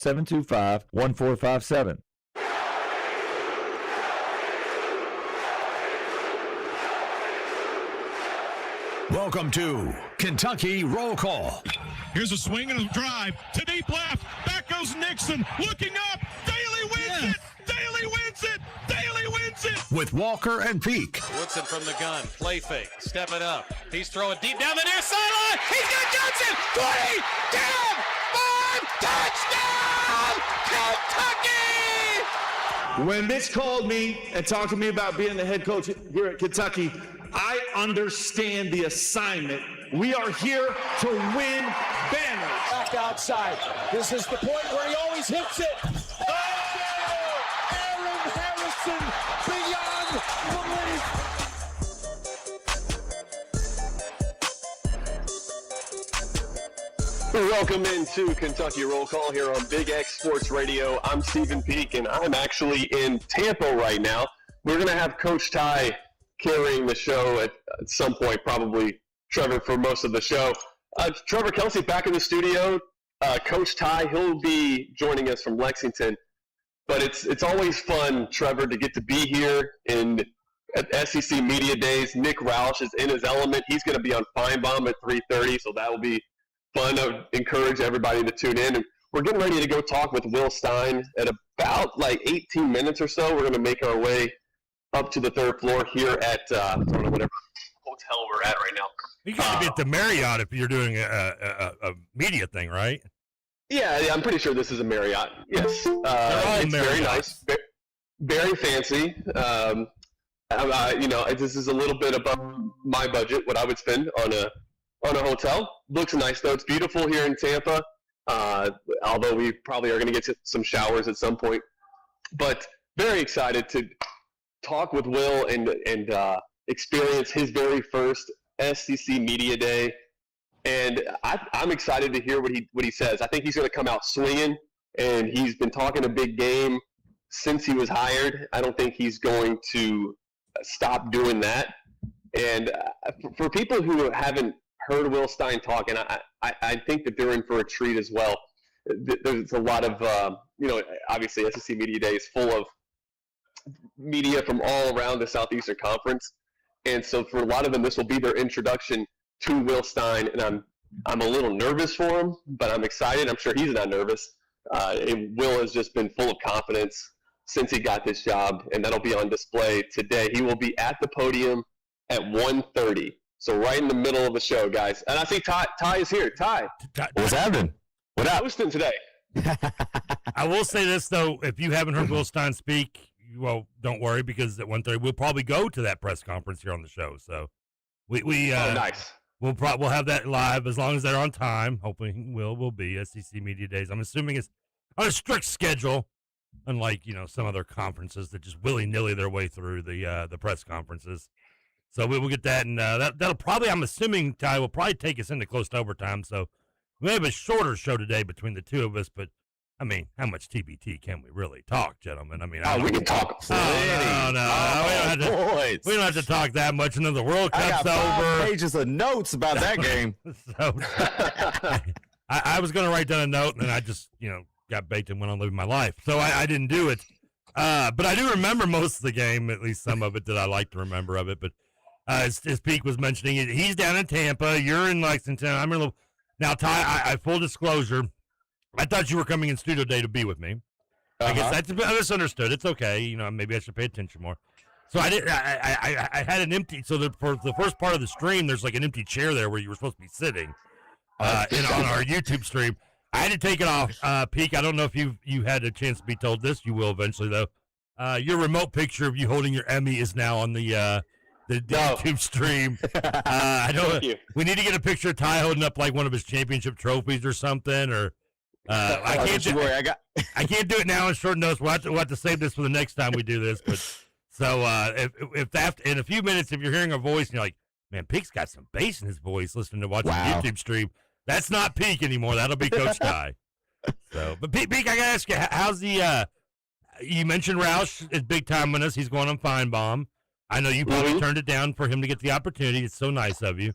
725-1457. Welcome to Kentucky Roll Call. Here's a swing and a drive to deep left. Back goes Nixon. Looking up. Daly wins it. Daly wins it. Daly wins it. With Walker and Peak. Woodson from the gun. Play fake. Step it up. He's throwing deep down the near sideline. He's got Johnson. 20. Down. 5. Touchdown. Kentucky. When Mitch called me and talked to me about being the head coach here at Kentucky, I understand the assignment. We are here to win banners. Back outside. This is the point where he always hits it. Oh! Aaron Harrison beyond belief. Welcome into Kentucky Roll Call here on Big X Sports Radio. I'm Stephen Peak, and I'm actually in Tampa right now. We're going to have Coach Ty carrying the show at some point, probably Trevor for most of the show. Trevor Kelsey back in the studio. Coach Ty, he'll be joining us from Lexington. But it's always fun, Trevor, to get to be here at SEC Media Days. Nick Roush is in his element. He's going to be on Feinbaum at 3:30, so that will be fun. I encourage everybody to tune in. And we're getting ready to go talk with Will Stein at about 18 minutes or so. We're going to make our way up to the third floor here at I don't know, whatever hotel we're at right now. You got to be at the Marriott if you're doing a media thing, right? Yeah, I'm pretty sure this is a Marriott. Yes, it's very nice, very fancy. This is a little bit above my budget, what I would spend on a hotel. Looks nice though. It's beautiful here in Tampa. Although we probably are going to get to some showers at some point, but very excited to talk with Will and experience his very first SEC Media Day, and I'm excited to hear what he says. I think he's going to come out swinging, and he's been talking a big game since he was hired. I don't think he's going to stop doing that. And for people who haven't heard Will Stein talk, and I think that they're in for a treat as well. There's a lot of obviously SEC Media Day is full of media from all around the Southeastern Conference, and so for a lot of them, this will be their introduction to Will Stein, and I'm a little nervous for him, but I'm excited. I'm sure he's not nervous. Will has just been full of confidence since he got this job, and that'll be on display today. He will be at the podium at 1:30, so right in the middle of the show, guys. And I see Ty is here. Ty, What's happening? What up? Hosting today. I will say this, though. If you haven't heard Will Stein speak, well, don't worry, because at 1:30 we'll probably go to that press conference here on the show. So nice. We'll have that live as long as they're on time. Hopefully, will be SEC Media Days. I'm assuming it's on a strict schedule, unlike some other conferences that just willy nilly their way through the press conferences. So we will get that, and that'll probably, I'm assuming, Ty, will probably take us into close to overtime. So we have a shorter show today between the two of us, but I mean, how much TBT can we really talk, gentlemen? I mean, we can talk. No. We don't have to talk that much. And then the World Cup's I got 5 over. pages of notes about that game. So I was going to write down a note, and then I just, got baked and went on living my life. So I didn't do it. But I do remember most of the game, at least some of it that I like to remember of it. But as Peak was mentioning, he's down in Tampa. You're in Lexington. I'm in. Now, Ty, I full disclosure, I thought you were coming in studio day to be with me. I guess that's I misunderstood. It's okay. Maybe I should pay attention more. So I did. I had an empty. So for the first part of the stream, there's like an empty chair there where you were supposed to be sitting. On our YouTube stream, I had to take it off. Peak, I don't know if you had a chance to be told this. You will eventually, though. Your remote picture of you holding your Emmy is now on the YouTube stream. I know we need to get a picture of Ty holding up like one of his championship trophies or something, or. I can't do it now on short notice. We'll have to save this for the next time we do this. But so if that in a few minutes, if you're hearing a voice and you're like, man, Peak's got some bass in his voice listening to watching the YouTube stream, that's not Peak anymore. That'll be Coach Ty. So, but Peak, I gotta ask you, how's the? You mentioned Roush is big time on us. He's going on Feinbaum. I know you probably turned it down for him to get the opportunity. It's so nice of you.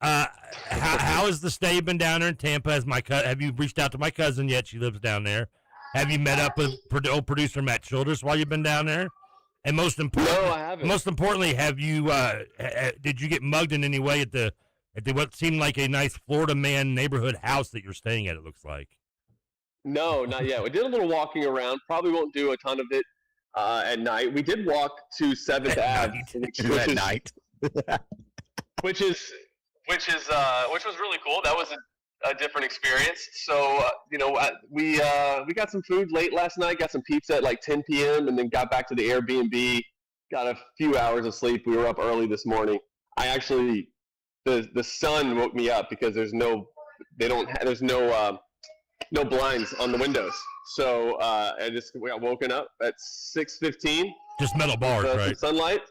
How has the stay been down there in Tampa? Have you reached out to my cousin yet? She lives down there. Have you met up with old producer Matt Childers while you've been down there? And most importantly, No, I haven't. Most importantly, have you? Did you get mugged in any way at the what seemed like a nice Florida man neighborhood house that you're staying at? It looks like. No, not yet. We did a little walking around. Probably won't do a ton of it at night. We did walk to 7th Ave, which was really cool. That was a different experience. So we got some food late last night. Got some pizza at like 10 p.m. and then got back to the Airbnb. Got a few hours of sleep. We were up early this morning. I actually the sun woke me up because there's no blinds on the windows. So I just got woken up at 6:15. Just metal bars, right? Sunlight.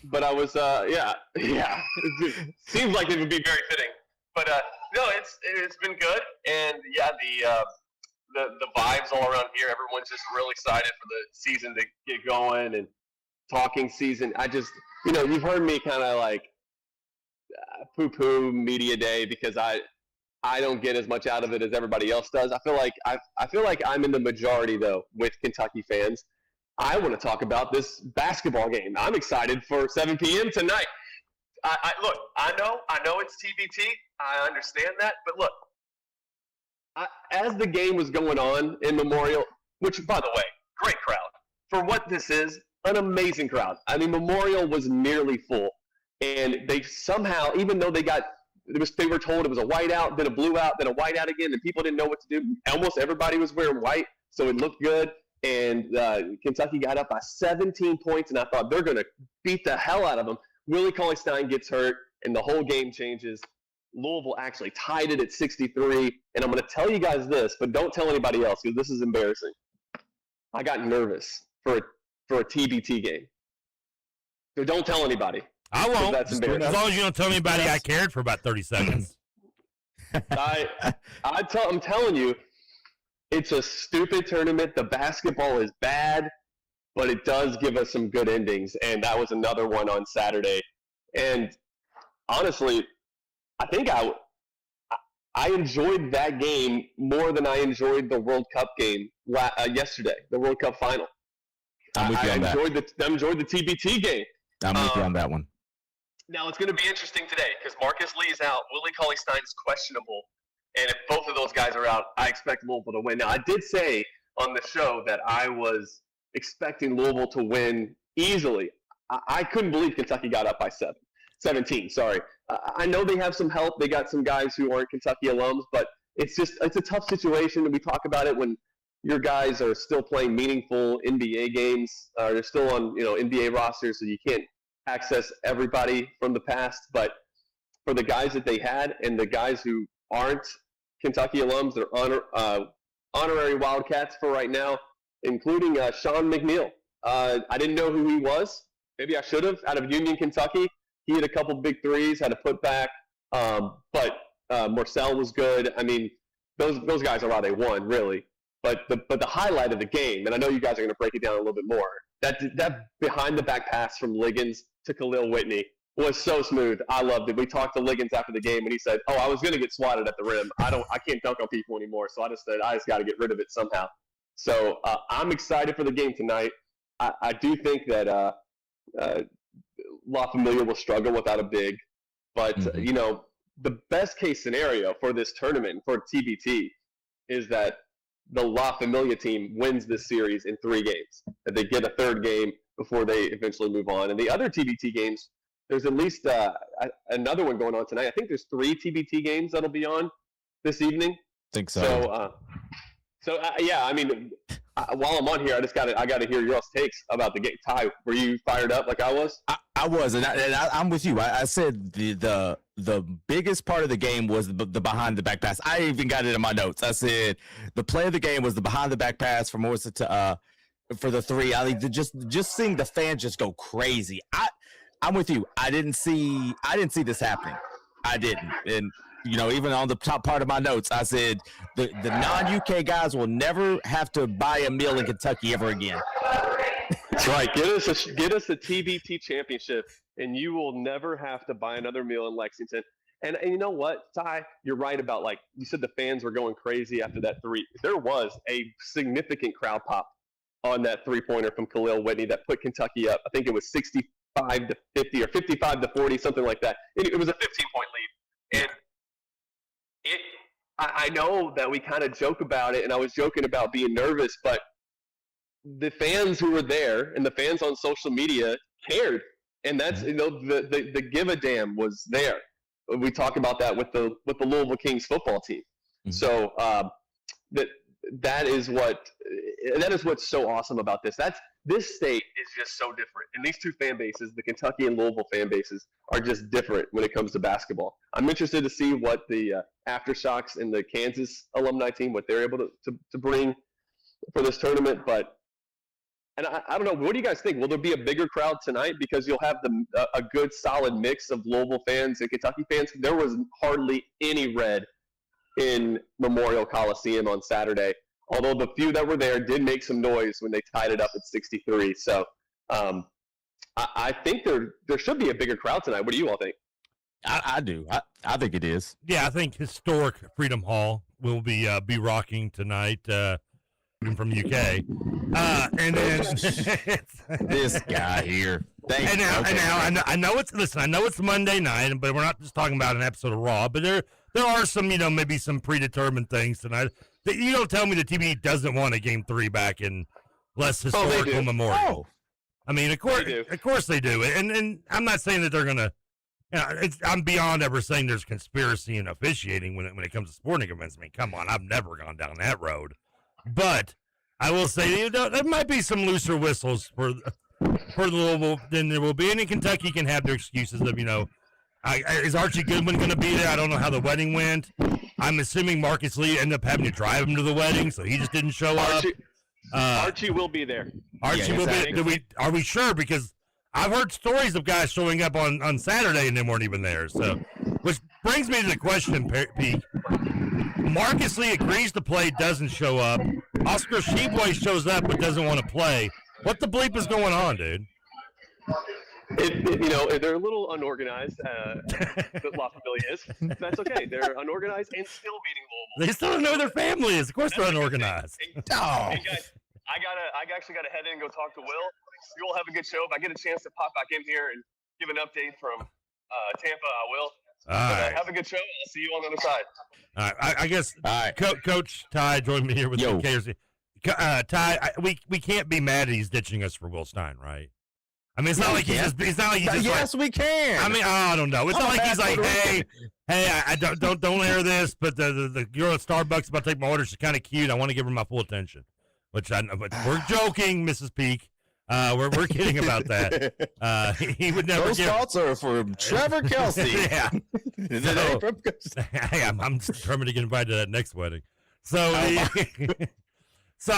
But I was, yeah. It seems like it would be very fitting. But no, it's been good. And yeah, the vibes all around here. Everyone's just real excited for the season to get going and talking season. I just, you've heard me kind of like poo-poo media day because I don't get as much out of it as everybody else does. I feel like I'm in the majority though with Kentucky fans. I want to talk about this basketball game. I'm excited for 7 p.m. tonight. Look, I know it's TBT. I understand that, but look, as the game was going on in Memorial, which by the way, great crowd for what this is, an amazing crowd. I mean, Memorial was nearly full, and they somehow, even though they were told it was a whiteout, then a blue out, then a whiteout again, and people didn't know what to do. Almost everybody was wearing white, so it looked good. And Kentucky got up by 17 points, and I thought they're going to beat the hell out of them. Willie Cauley-Stein gets hurt, and the whole game changes. Louisville actually tied it at 63. And I'm going to tell you guys this, but don't tell anybody else because this is embarrassing. I got nervous for a TBT game. So don't tell anybody. I won't. That's embarrassing. As long as you don't tell anybody I cared for about 30 seconds. I'm telling you, it's a stupid tournament. The basketball is bad, but it does give us some good endings, and that was another one on Saturday. And honestly, I think I enjoyed that game more than I enjoyed the World Cup game yesterday, the World Cup final. I'm with you on that. I enjoyed the TBT game. I'm with you on that one. Now, it's going to be interesting today because Marcus Lee is out. Willie Cauley-Stein is questionable. And if both of those guys are out, I expect Louisville to win. Now, I did say on the show that I was expecting Louisville to win easily. I couldn't believe Kentucky got up by 17. I know they have some help. They got some guys who aren't Kentucky alums, but it's a tough situation. And we talk about it when your guys are still playing meaningful NBA games. They're still on NBA rosters, so you can't access everybody from the past. But for the guys that they had and the guys who aren't Kentucky alums, they're honorary Wildcats for right now, including Sean McNeil. I didn't know who he was. Maybe I should have. Out of Union, Kentucky, he had a couple big threes, had a putback, but Marcel was good. I mean, those guys are why they won, really. But the highlight of the game, and I know you guys are going to break it down a little bit more, that behind the back pass from Liggins to Khalil Whitney was so smooth. I loved it. We talked to Liggins after the game, and he said, I was going to get swatted at the rim. I can't dunk on people anymore, so I just said, I just got to get rid of it somehow. So I'm excited for the game tonight. I do think that La Familia will struggle without a big, but, the best case scenario for this tournament, for TBT, is that the La Familia team wins this series in 3 games, that they get a third game before they eventually move on. And the other TBT games, there's at least another one going on tonight. I think there's 3 TBT games that'll be on this evening. I think so. Yeah, I mean, while I'm on here, I got to hear your takes about the game. Ty, were you fired up like I was? I was, and I'm with you. I said the biggest part of the game was the behind the back pass. I even got it in my notes. I said the play of the game was the behind the back pass from Morris to for the 3. I mean, just seeing the fans just go crazy. I'm with you. I didn't see this happening. I didn't. And even on the top part of my notes, I said the non-UK guys will never have to buy a meal in Kentucky ever again. That's right. Get us a TBT championship, and you will never have to buy another meal in Lexington. And you know what, Ty? You're right about, like, you said the fans were going crazy after that three. There was a significant crowd pop on that three-pointer from Khalil Whitney that put Kentucky up. I think it was 65 to 50 or 55 to 40, something like that. It was a 15-point lead. And I know that we kind of joke about it, and I was joking about being nervous, but the fans who were there and the fans on social media cared. And that's, the give a damn was there. We talk about that with the Louisville Kings football team. Mm-hmm. So that is what's so awesome about this. This state is just so different. And these two fan bases, the Kentucky and Louisville fan bases, are just different when it comes to basketball. I'm interested to see what the Aftershocks and the Kansas alumni team, what they're able to bring for this tournament. And I don't know, what do you guys think? Will there be a bigger crowd tonight because you'll have a good solid mix of Louisville fans and Kentucky fans? There was hardly any red in Memorial Coliseum on Saturday, although the few that were there did make some noise when they tied it up at 63. So I think there should be a bigger crowd tonight. What do you all think? I do. I think it is. Yeah, I think historic Freedom Hall will be rocking tonight. From UK, and then this guy here. I know it's Monday night, but we're not just talking about an episode of Raw. But there are some, maybe some predetermined things tonight. You don't tell me the TV doesn't want a Game 3 back in less historical Memorial. I mean, of course they do, and I'm not saying that they're gonna. I'm beyond ever saying there's conspiracy in officiating when it comes to sporting events. I mean, come on, I've never gone down that road. But I will say, there might be some looser whistles for Louisville than there will be. And in Kentucky can have their excuses of, is Archie Goodwin going to be there? I don't know how the wedding went. I'm assuming Marcus Lee ended up having to drive him to the wedding, so he just didn't show up. Archie will be there. Archie will be there. Are we sure? Because I've heard stories of guys showing up on Saturday and they weren't even there. So, which brings me to the question, Pete. Marcus Lee agrees to play, doesn't show up. Oscar Sheboy shows up but doesn't want to play. What the bleep is going on, dude? They're a little unorganized. Lafayette is. That's okay. They're unorganized and still beating Louisville. They still don't know who their family is. Of course, they're unorganized. Hey, guys, I actually got to head in and go talk to Will. You all have a good show. If I get a chance to pop back in here and give an update from Tampa, I will. All right. Have a good show. I'll see you on the other side. All right. I guess Coach Ty joined me here with the KRC. Ty, we can't be mad that he's ditching us for Will Stein, right? I mean, it's not like he's just. It's not like he's just. Yes, we can. I mean, I don't know. It's not like he's like, hey, I don't air this, but the girl at Starbucks about to take my order. She's kind of cute. I want to give her my full attention. Which I know, but we're joking, Mrs. Peak. We're kidding about that. He would never. Those thoughts are from Trevor Kelsey. Yeah. I'm determined to get invited to that next wedding. So,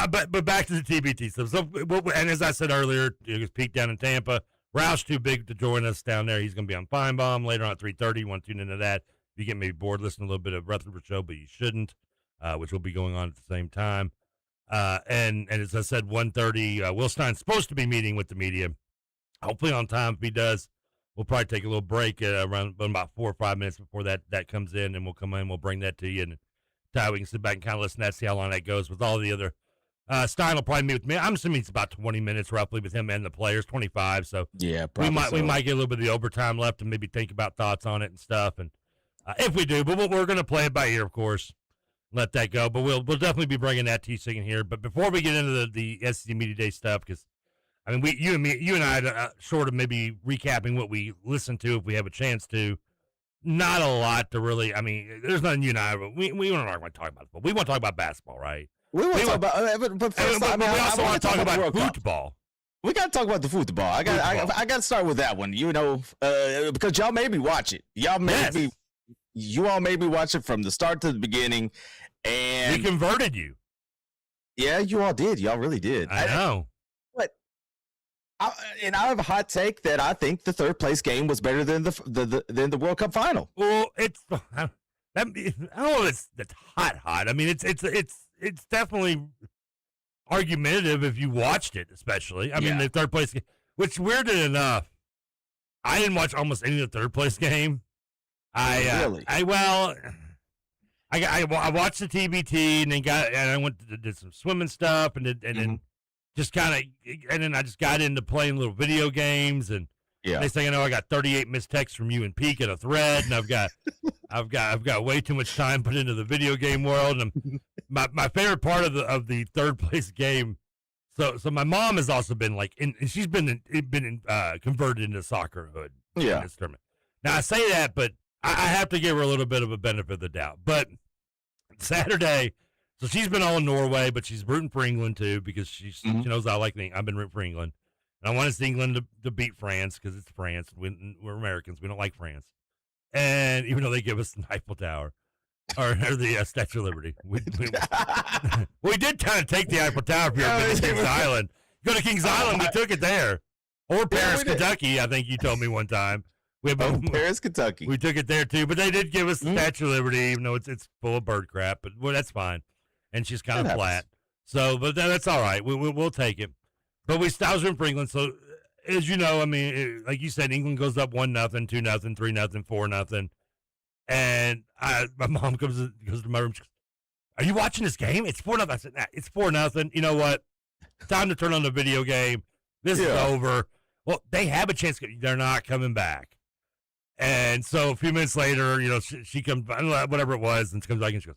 but back to the TBT stuff. So, and as I said earlier, it was Pete down in Tampa. Roush too big to join us down there. He's going to be on Feinbaum later on at 3:30. You want to tune into that? You get maybe bored listening to a little bit of Rutherford show, but you shouldn't, which will be going on at the same time. And as I said, 1:30, Will Stein's supposed to be meeting with the media. Hopefully on time. If he does, we'll probably take a little break around about 4 or 5 minutes before that comes in, and we'll come in. We'll bring that to you, and Ty, we can sit back and kind of listen to that, see how long that goes with all the other. Stein will probably meet with me. I'm assuming it's about 20 minutes roughly with him and the players, 25. So yeah, we might get a little bit of the overtime left and maybe think about thoughts on it and stuff. And if we do, but we're going to play it by ear, of course. Let that go. But we'll definitely be bringing that to you in here. But before we get into the SEC Media Day stuff, because I mean, you and I, short of maybe recapping what we listened to if we have a chance to. Not a lot to really. I mean, there's nothing you and I. We don't want to talk about, but we want to talk about basketball, right? We want to talk about, but first, we also want to talk about football. We got to talk about the football. I got to start with that one. Because y'all made me watch it. You all made me watch it from the start to the beginning, and we converted you. Yeah, you all did. Y'all really did. I know. I have a hot take that I think the third place game was better than the World Cup final. Well, I don't know if it's hot. I mean, it's definitely argumentative if you watched it, especially. I mean, the third place game, which weirdly enough, I didn't watch almost any of the third place game. Really? I watched the TBT and I went to did some swimming stuff and then just kind of and then I just got into playing little video games and next thing I know I got 38 missed texts from you and Peak in a thread and I've got way too much time put into the video game world and my favorite part of the third place game. So my mom has also been like and she's been converted into soccerhood in this tournament. Now I say that, but I have to give her a little bit of a benefit of the doubt. But Saturday, so she's been all in Norway, but she's rooting for England too because she knows I like I've been rooting for England. And I want to see England to beat France because it's France. We're Americans. We don't like France. And even though they give us the Eiffel Tower or the Statue of Liberty, we did kind of take the Eiffel Tower if you're to Kings Island. Go to Kings Island, we took it there. Or Paris, Kentucky, I think you told me one time. Paris, Kentucky. We took it there too, but they did give us the Statue of Liberty, even though it's full of bird crap. But that's fine, and she's kind of flat. So, but that's all right. We'll take it. But I was rooting for England. So, as you know, I mean, like you said, England goes up 1-0, 2-0, 3-0, 4-0, and my mom goes to my room. She goes, "Are you watching this game? It's 4-0." I said, "Nah, it's 4-0. You know what? Time to turn on the video game. This is over." Well, they have a chance. They're not coming back. And so a few minutes later, she comes, whatever it was, and she comes back and she goes,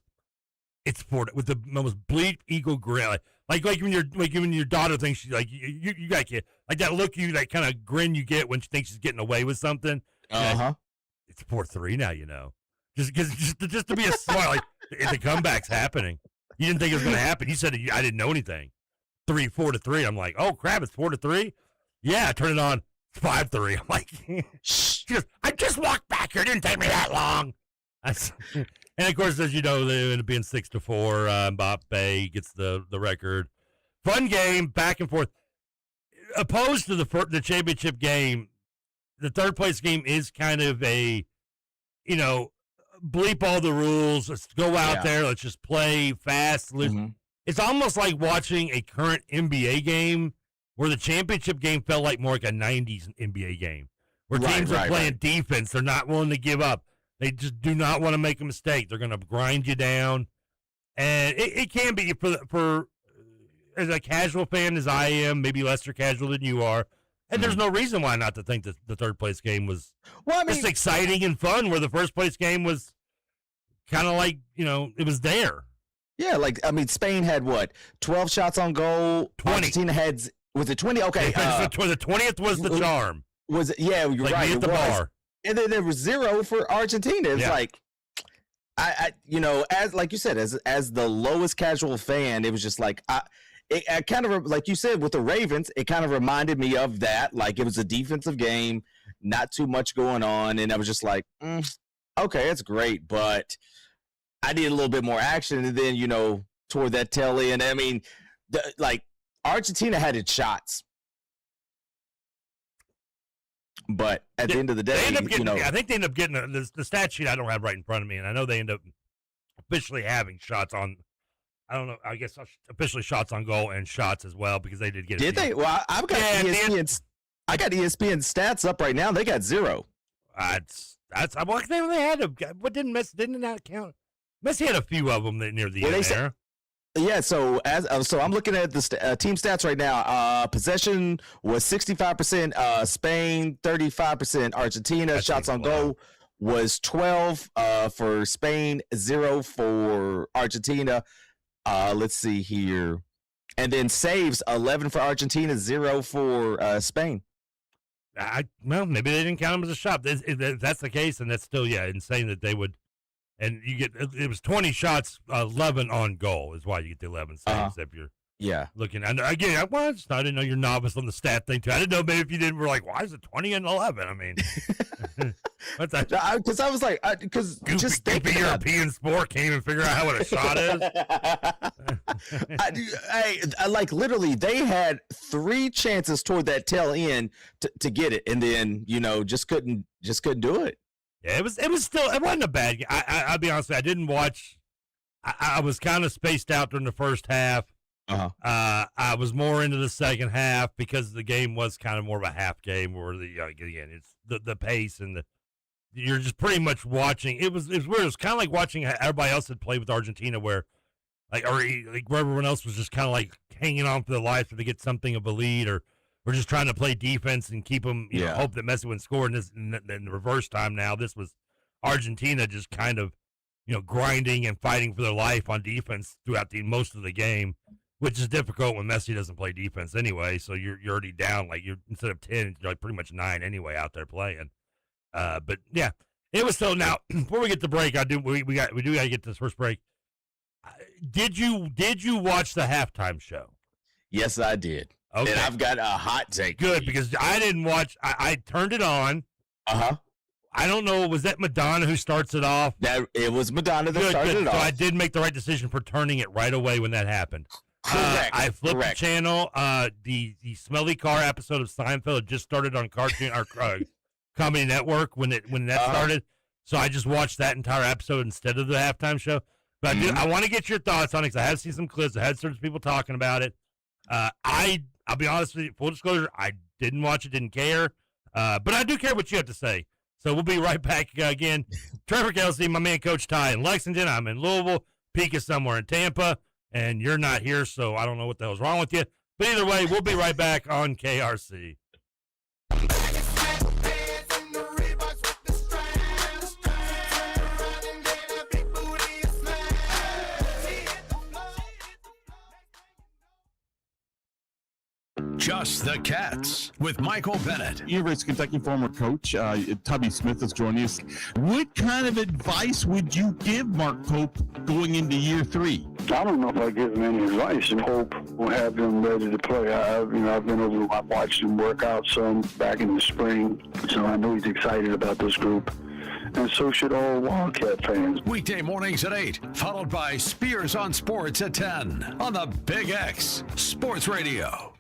"It's 4 with the most bleep eagle grin, like when your daughter thinks she's like you got kid, like that look that kind of grin you get when she thinks she's getting away with something. It's 4-3 now, just to be a smart like the comeback's happening. You didn't think it was going to happen. You said I didn't know anything. 4-3. I'm like, oh crap, it's 4-3. Yeah, turn it on. 5-3. I'm like, she goes, I just walked back here. It didn't take me that long. And of course, as you know, they ended up being 6-4. Mbappe gets the record. Fun game, back and forth. Opposed to the championship game, the third place game is kind of a, bleep all the rules. Let's go out there. Let's just play fast. It's almost like watching a current NBA game where the championship game felt like more like a 90s NBA game, where teams are playing defense. They're not willing to give up. They just do not want to make a mistake. They're going to grind you down. And it can be for as a casual fan as I am, maybe lesser casual than you are, and there's no reason why not to think that the third place game was just exciting and fun, where the first place game was kind of like, it was there. Yeah, Spain had what? 12 shots on goal. 20. Argentina had... Was it 20? Okay. The 20th was the charm. Was it? Yeah, you're right. At the bar. And then there was 0 for Argentina. It's like, as like you said, as the lowest casual fan, it was just like, it kind of, like you said, with the Ravens, it kind of reminded me of that. Like, it was a defensive game, not too much going on. And I was just like, okay, that's great. But I need a little bit more action. And then, toward that tail end, I mean, Argentina had its shots, but at the end of the day, I think they end up getting the stat sheet. I don't have right in front of me, and I know they end up officially having shots on. I don't know. I guess officially shots on goal and shots as well because they did get. Did they? Well, I've got ESPN. I got ESPN stats up right now. They got 0. That's what they had. What didn't that count? Messi had a few of them near the end there. Yeah, so I'm looking at the team stats right now. Possession was 65%, Spain 35%, Argentina. That shots on goal was 12 for Spain, 0 for Argentina. Let's see here, and then saves 11 for Argentina, 0 for Spain. Well, maybe they didn't count them as a shot. If that's the case, and that's still insane that they would. And you get it was 20 shots, 11 on goal is why you get the 11 saves if you're looking. And again, I didn't know you're novice on the stat thing too. I didn't know maybe if you didn't. We're like, why is it 20 and 11? I mean, what's that? Because I was like, because just goofy European sport can't even figure out what a shot is. I like literally they had 3 chances toward that tail end to get it, and then just couldn't do it. Yeah, it wasn't a bad game. I'll be honest with you, I didn't watch. I was kind of spaced out during the first half. I was more into the second half because the game was kind of more of a half game where again, it's the pace and you're just pretty much watching. It was weird. It was kind of like watching how everybody else had played with Argentina, where where everyone else was just kind of like hanging on for their life to get something of a lead, or just trying to play defense and keep them, you know, hope that Messi wouldn't score. And in the reverse time now, this was Argentina just kind of, you know, grinding and fighting for their life on defense throughout most of the game, which is difficult when Messi doesn't play defense anyway. So you're already down, like, you're instead of 10, you're like pretty much 9 anyway out there playing. But yeah, it was so. Now before we get to break, we do got to get to this first break. Did you watch the halftime show? Yes, I did. Okay. And I've got a hot take. Good, because I didn't watch. I turned it on. I don't know. Was that Madonna who starts it off? It was Madonna that started it off. So I did make the right decision for turning it right away when that happened. Correct. I flipped the channel. The Smelly Car episode of Seinfeld had just started on Cartoon or Comedy Network when that started. So I just watched that entire episode instead of the halftime show. But I want to get your thoughts on it because I have seen some clips. I had certain people talking about it. I'll be honest with you, full disclosure, I didn't watch it, didn't care. But I do care what you have to say. So we'll be right back again. Trevor Kelsey, my man Coach Ty in Lexington. I'm in Louisville. Peak is somewhere in Tampa. And you're not here, so I don't know what the hell's wrong with you. But either way, we'll be right back on KRC. Just the Cats with Michael Bennett. University of Kentucky former coach Tubby Smith is joining us. What kind of advice would you give Mark Pope going into year 3? I don't know if I give him any advice, and hope we'll have him ready to play. I've been over. I watched him work out some back in the spring, so I know he's excited about this group. And so should all Wildcat fans. Weekday mornings at 8, followed by Spears on Sports at 10 on the Big X Sports Radio.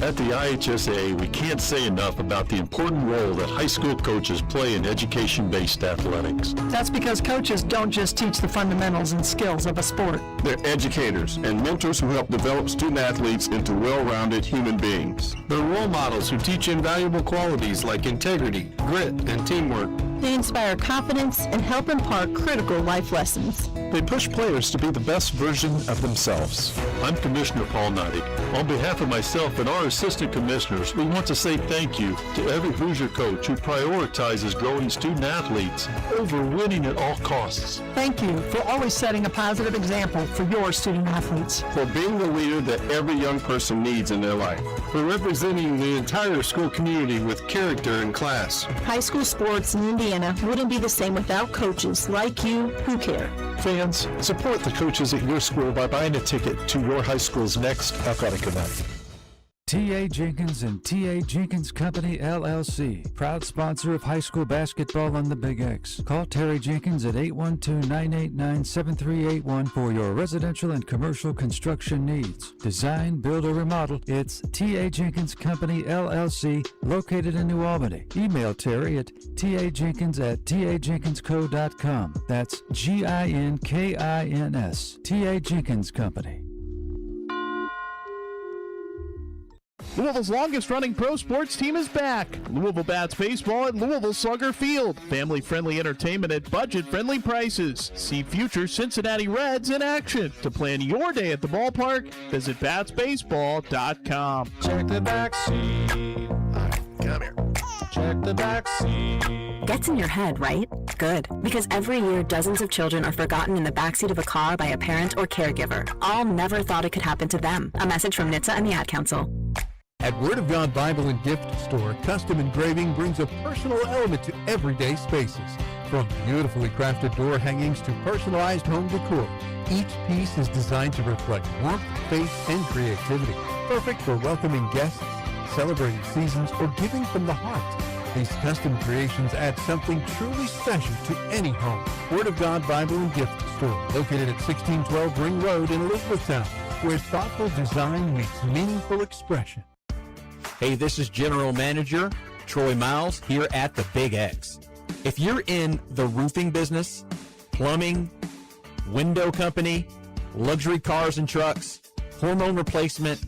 At the IHSA, we can't say enough about the important role that high school coaches play in education-based athletics. That's because coaches don't just teach the fundamentals and skills of a sport. They're educators and mentors who help develop student-athletes into well-rounded human beings. They're role models who teach invaluable qualities like integrity, grit, and teamwork. They inspire confidence and help impart critical life lessons. They push players to be the best version of themselves. I'm Commissioner Paul Neidig. On behalf of myself and our assistant commissioners, we want to say thank you to every Hoosier coach who prioritizes growing student athletes over winning at all costs. Thank you for always setting a positive example for your student athletes. For being the leader that every young person needs in their life. For representing the entire school community with character and class. High school sports in Indiana wouldn't be the same without coaches like you who care. Fans, support the coaches at your school by buying a ticket to your high school's next athletic event. T.A. Jenkins and T.A. Jenkins Company, LLC, proud sponsor of high school basketball on the Big X. Call Terry Jenkins at 812-989-7381 for your residential and commercial construction needs. Design, build, or remodel, it's T.A. Jenkins Company, LLC, located in New Albany. Email Terry at tajenkins@tajenkinsco.com. That's G-I-N-K-I-N-S. T.A. Jenkins Company. Louisville's longest-running pro sports team is back. Louisville Bats Baseball at Louisville Slugger Field. Family-friendly entertainment at budget-friendly prices. See future Cincinnati Reds in action. To plan your day at the ballpark, visit batsbaseball.com. Check the back seat. All right, come here. Check the back seat. Gets in your head, right? Good. Because every year, dozens of children are forgotten in the backseat of a car by a parent or caregiver. All never thought it could happen to them. A message from NHTSA and the Ad Council. At Word of God Bible and Gift Store, custom engraving brings a personal element to everyday spaces. From beautifully crafted door hangings to personalized home decor, each piece is designed to reflect warmth, faith, and creativity. Perfect for welcoming guests, celebrating seasons, or giving from the heart. These custom creations add something truly special to any home. Word of God Bible and Gift Store, located at 1612 Ring Road in Elizabethtown, where thoughtful design meets meaningful expression. Hey, this is General Manager Troy Miles here at the Big X. If you're in the roofing business, plumbing, window company, luxury cars and trucks, hormone replacement,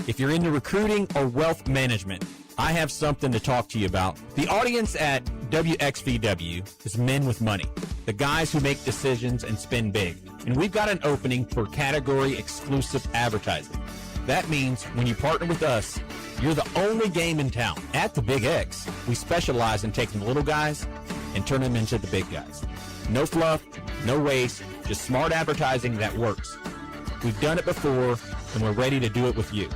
if you're into recruiting or wealth management, I have something to talk to you about. The audience at WXVW is men with money, the guys who make decisions and spend big. And we've got an opening for category exclusive advertising. That means when you partner with us, you're the only game in town. At the Big X, we specialize in taking the little guys and turn them into the big guys. No fluff, no waste, just smart advertising that works. We've done it before, and we're ready to do it with you.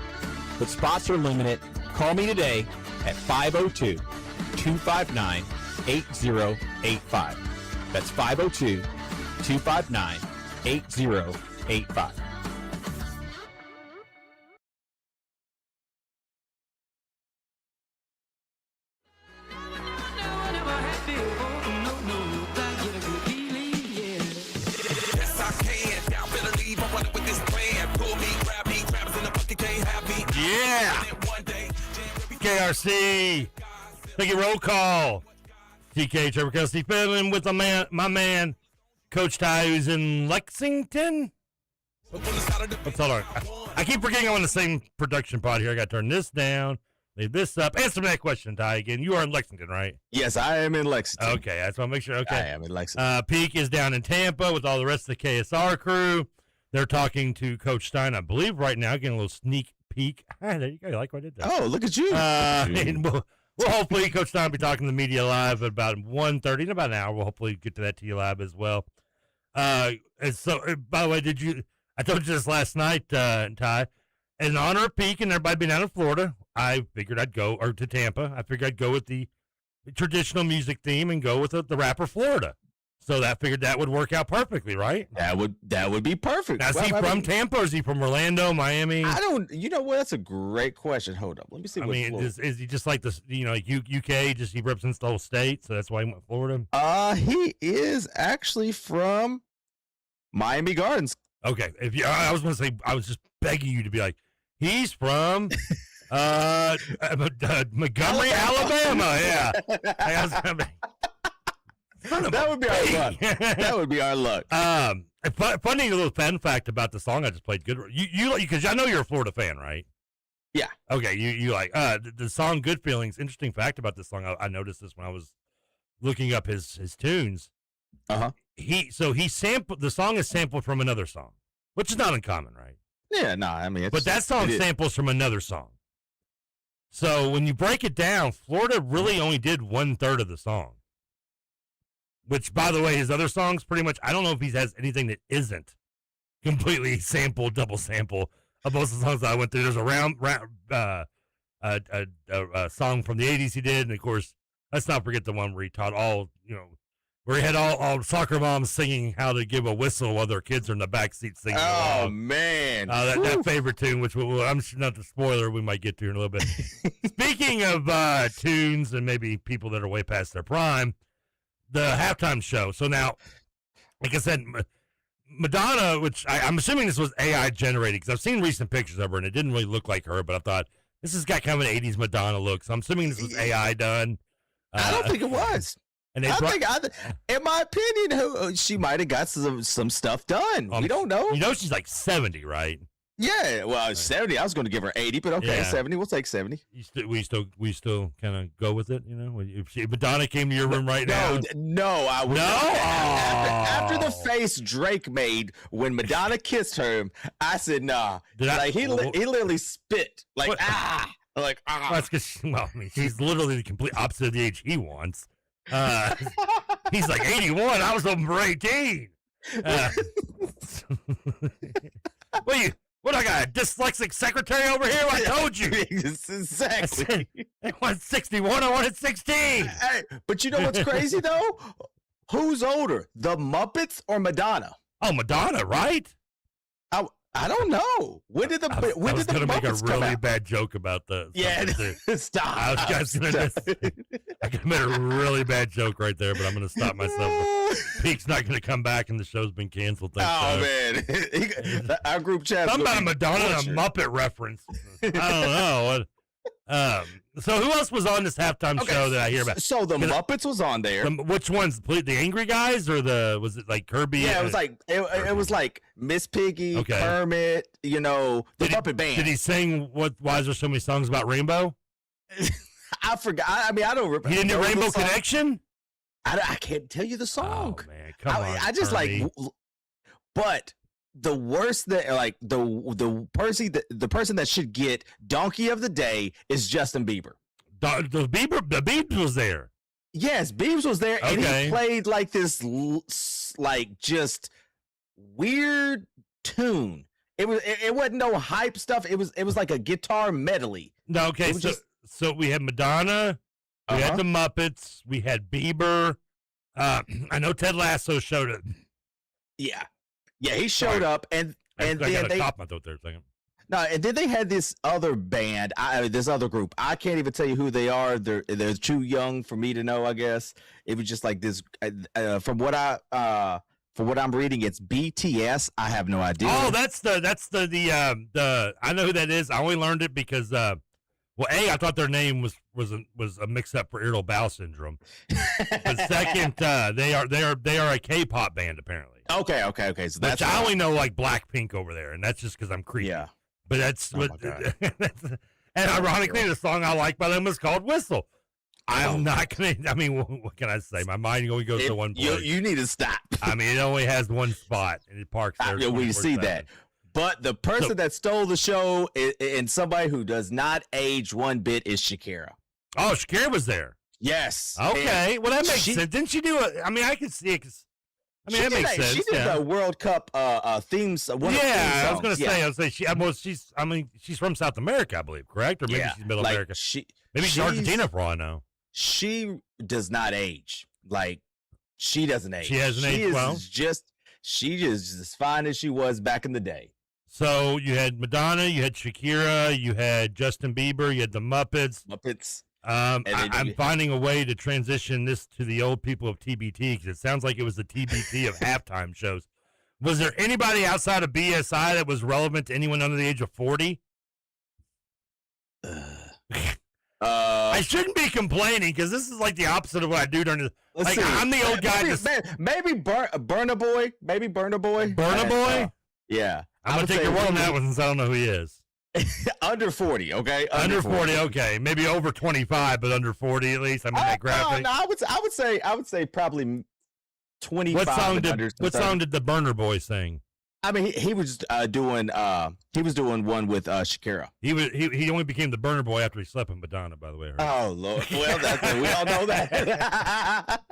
But spots are limited. Call me today at 502-259-8085. That's 502-259-8085. Yeah! KRC! Take a roll call. TK Trevor Kelsey filling with my man, Coach Ty, who's in Lexington. What's all right? I keep forgetting I'm on the same production pod here. I got to turn this down, leave this up. Answer that question, Ty, again. You are in Lexington, right? Yes, I am in Lexington. Okay, I just want to make sure. Okay. I am in Lexington. Peak is down in Tampa with all the rest of the KSR crew. They're talking to Coach Stein, I believe, right now, getting a little sneak peek. There you go. You like what I did there? Oh, look at you. And we'll hopefully, Coach Stein will be talking to the media live at about 1:30 in about an hour. We'll hopefully get to that to you live as well. And so, by the way, I told you this last night, Ty, in honor of Peak and everybody being out of Florida, I figured I'd go, or to Tampa, I figured I'd go with the traditional music theme and go with the rapper Florida. So I figured that would work out perfectly, right? That would be perfect. Now, is he from Tampa or is he from Orlando, Miami? I don't. You know what? That's a great question. Hold up. Let me see. I mean, is he just like this? You know, like UK? Just he represents the whole state, so that's why he went Florida. He is actually from Miami Gardens. Okay. I was going to say, I was just begging you to be like, he's from Montgomery, Alabama. Yeah. That would be our luck. That would be our luck. Funny little fun fact about the song I just played. Good, you because I know you're a Florida fan, right? Yeah. Okay. You like the song "Good Feelings." Interesting fact about this song. I noticed this when I was looking up his tunes. He sampled the song is sampled from another song, which is not uncommon, right? Yeah. No, I mean, but that song samples from another song. So when you break it down, Florida really only did 1/3 of the song. Which, by the way, his other songs pretty much, I don't know if he has anything that isn't completely double sample of most of the songs that I went through. There's a song from the 80s he did, and of course, let's not forget the one where he taught where he had all soccer moms singing how to give a whistle while their kids are in the backseat singing along. Oh, man. That favorite tune, which I'm sure not the spoiler we might get to in a little bit. Speaking of tunes and maybe people that are way past their prime, the halftime show. So now, like I said, Madonna, which I'm assuming this was AI generated because I've seen recent pictures of her and it didn't really look like her, but I thought this has got kind of an 80s Madonna look. So I'm assuming this was AI done. I don't think it was. And in my opinion, she might have got some stuff done. We don't know. You know, she's like 70, right? Yeah, well, 70. I was going to give her 80, but okay, 70. We'll take 70. We still kind of go with it, you know. If Madonna came to your room right now, no, I would. No, after the face Drake made when Madonna kissed her, I said nah. He literally spit like. That's because I mean, she's literally the complete opposite of the age he wants. He's like 81. I was hoping for 18. What I got, a dyslexic secretary over here? I told you. Exactly. I wanted 61. I wanted 16. Hey, but you know what's crazy, though? Who's older, the Muppets or Madonna? Oh, Madonna, right? I don't know. When did the Muppets come out? I was going to make a really bad joke about the. Yeah, stop. I made a really bad joke right there, but I'm going to stop myself. Peak's not going to come back, and the show's been canceled. Man, our group chat. Something about a Madonna and a Muppet reference. I don't know. So who else was on this halftime show that I hear about? So the Muppets was on there. Which ones? The Angry Guys or was it like Kirby? Yeah, it was like Miss Piggy, Kermit. You know, the Muppet Band. Did he sing? Why is there so many songs about Rainbow? I forgot. I mean, I don't remember. He didn't do Rainbow Connection? I can't tell you the song. Oh, man, come on. I just Ernie. but the worst that like the person that should get Donkey of the Day is Justin Bieber. The Biebs was there. Yes, Biebs was there, and Okay. he played like this like just weird tune. It wasn't no hype stuff. It was like a guitar medley. No, okay, so we had Madonna, we had the Muppets, we had Bieber. I know Ted Lasso showed it. Yeah, he showed up, and I then got a they cop my throat there a second. no, and then they had this other band, this other group. I can't even tell you who they are. They're too young for me to know. I guess it was just like this. From what I'm reading, it's BTS. I have no idea. Oh, that's the I know who that is. I only learned it because I thought their name was a mix up for irritable bowel syndrome. But second, they are a K-pop band apparently. Okay. So that's I only know like Blackpink over there, and that's just because I'm creepy. Yeah. But that's and ironically, the song I like by them is called "Whistle." I'm not gonna. I mean, what can I say? My mind only goes to one place. You need to stop. I mean, it only has one spot, and it parks there. We see that. But the person that stole the show and somebody who does not age one bit is Shakira. Oh, Shakira was there. Yes. Okay. Well, that makes sense. Didn't she do it? I mean, I can see it. That makes sense. She did the World Cup themes. I was going to say. She's from South America, I believe, correct? Or maybe she's Middle America. Maybe she's Argentina for all I know. She does not age. Like, she doesn't age. She hasn't aged well. She is as fine as she was back in the day. So you had Madonna, you had Shakira, you had Justin Bieber, you had the Muppets. I'm finding a way to transition this to the old people of TBT because it sounds like it was the TBT of halftime shows. Was there anybody outside of BSI that was relevant to anyone under the age of 40? I shouldn't be complaining because this is like the opposite of what I do during the. Like, I'm the old guy. Maybe Burna Boy. Maybe Burna Boy. Burna Boy? Yeah. I'm going to take your word on that one since I don't know who he is. Under 40, okay? Under 40, okay. Maybe over 25, but under 40 at least. I mean, that graphic. No, I would say probably 25. What song did the Burner Boy sing? I mean, he was doing one with Shakira. He only became the Burner Boy after he slept with Madonna, by the way. Oh Lord! Well, we all know that.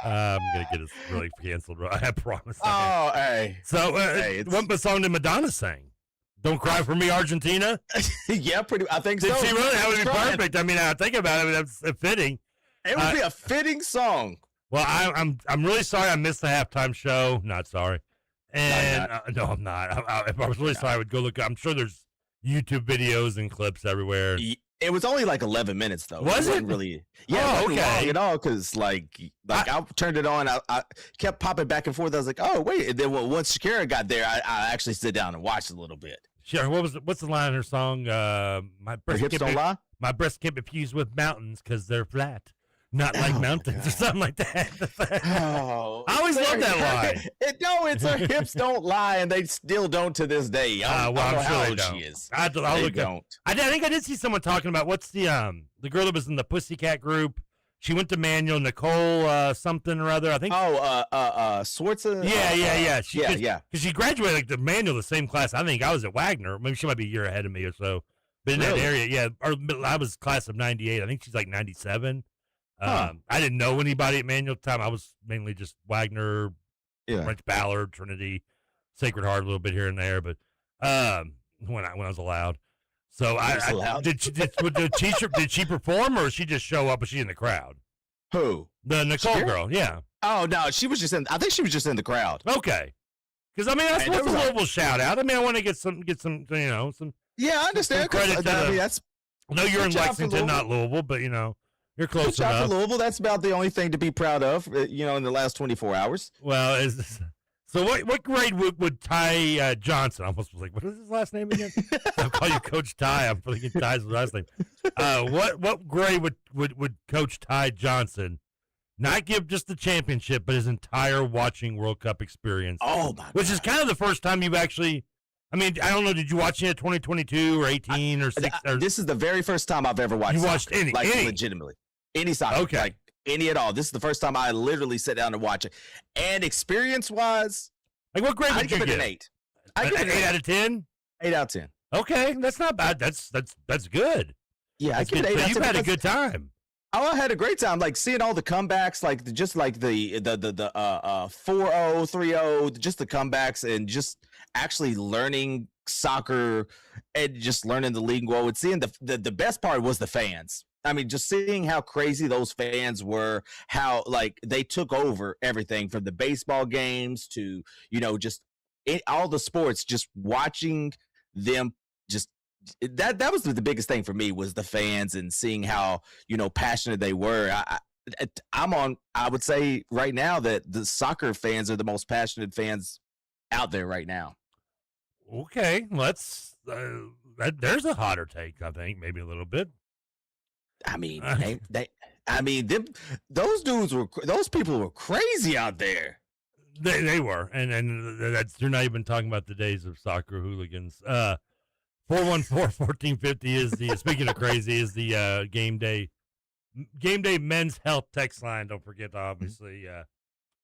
I'm gonna get us really canceled. I promise. Oh, hey. So, what song did Madonna sing? "Don't Cry for Me, Argentina." Yeah, I think so. Did she really? That would be perfect. I mean, I think about it. That's fitting. It would be a fitting song. Well, I'm really sorry I missed the halftime show. Not sorry. And no, I'm not. If I was really sorry, I would go look. I'm sure there's YouTube videos and clips everywhere. It was only like 11 minutes though. Was it? Really? Yeah, it wasn't long at all. Because like I turned it on. I kept popping back and forth. I was like, oh wait. And then once Shakira got there, I actually sit down and watched a little bit. Sure. What's the line in her song? My breast hips don't lie. My breasts can't be fused with mountains because they're flat. Not like mountains or something like that. I always love that line. It's her hips don't lie, and they still don't to this day. I don't know how old she is. I think I did see someone talking about what's the girl that was in the Pussycat group. She went to Manual, Nicole something or other. I think. Swartza. Yeah. Yeah. Because she graduated like the Manual the same class. I think I was at Wagner. Maybe she might be a year ahead of me or so. But in that area, yeah. Or I was class of '98. I think she's like '97. I didn't know anybody at Manual at the time. I was mainly just Wagner, French Ballard, Trinity, Sacred Heart, a little bit here and there. But when I was allowed, so did she perform or did she just show up? Was she in the crowd? Who? The Nicole girl? Yeah. Oh no, she was just in. I think she was just in the crowd. Okay. Because I mean that's what's a little shout out. I mean I want to get some some. Yeah, I understand. Credit I know you're in Lexington, not Louisville, but you're close enough. For Louisville, that's about the only thing to be proud of, in the last 24 hours. Well, so what grade would Ty Johnson? I almost was like, what is his last name again? I'll call you Coach Ty. I'm thinking Ty's last name. What grade would Coach Ty Johnson not give just the championship, but his entire watching World Cup experience? Oh my! Which is kind of the first time you've actually. I mean, I don't know. Did you watch it at 2022 or 18 or 6? This is the very first time I've ever watched. You watched any legitimately. Any soccer. Okay. Like any at all. This is the first time I literally sit down and watch it. And experience-wise, like what grade would I'd give it an 8. I'd give it an 8 out of 10? 8 out of 10. Okay, that's not bad. That's good. Yeah, I give it 8 out of 10. So you've had a good time. Oh, I had a great time. Like seeing all the comebacks, like the 4-0, 3-0, just the comebacks, and just actually learning soccer and just learning the lingo. And seeing the best part was the fans. I mean, just seeing how crazy those fans were, how like they took over everything from the baseball games to, just all the sports, just watching them just that was the biggest thing for me was the fans and seeing how, passionate they were. I would say right now that the soccer fans are the most passionate fans out there right now. Okay, let's there's a hotter take, I think, maybe a little bit. I mean, those people were crazy out there. They were, and that's, you're not even talking about the days of soccer hooligans. 414-1450 is the speaking of crazy is the Gameday Men's Health text line. Don't forget, obviously,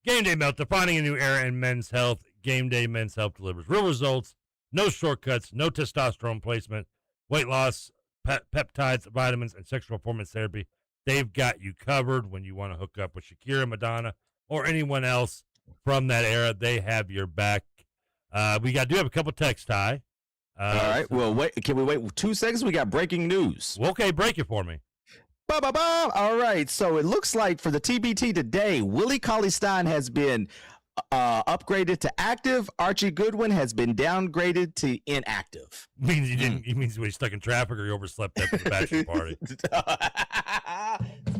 Gameday Melt, defining a new era in men's health. Gameday Men's Health delivers real results, no shortcuts, no testosterone placement, weight loss, peptides, vitamins, and sexual performance therapy. They've got you covered when you want to hook up with Shakira, Madonna, or anyone else from that era. They have your back. We do have a couple texts, Ty. All right. Well, wait. Can we wait 2 seconds? We got breaking news. Well, okay, break it for me. All right. So it looks like for the TBT today, Willie Cauley-Stein has been upgraded to active. Archie Goodwin has been downgraded to inactive. Means he didn't. He means he was stuck in traffic or he overslept after the bachelor party. All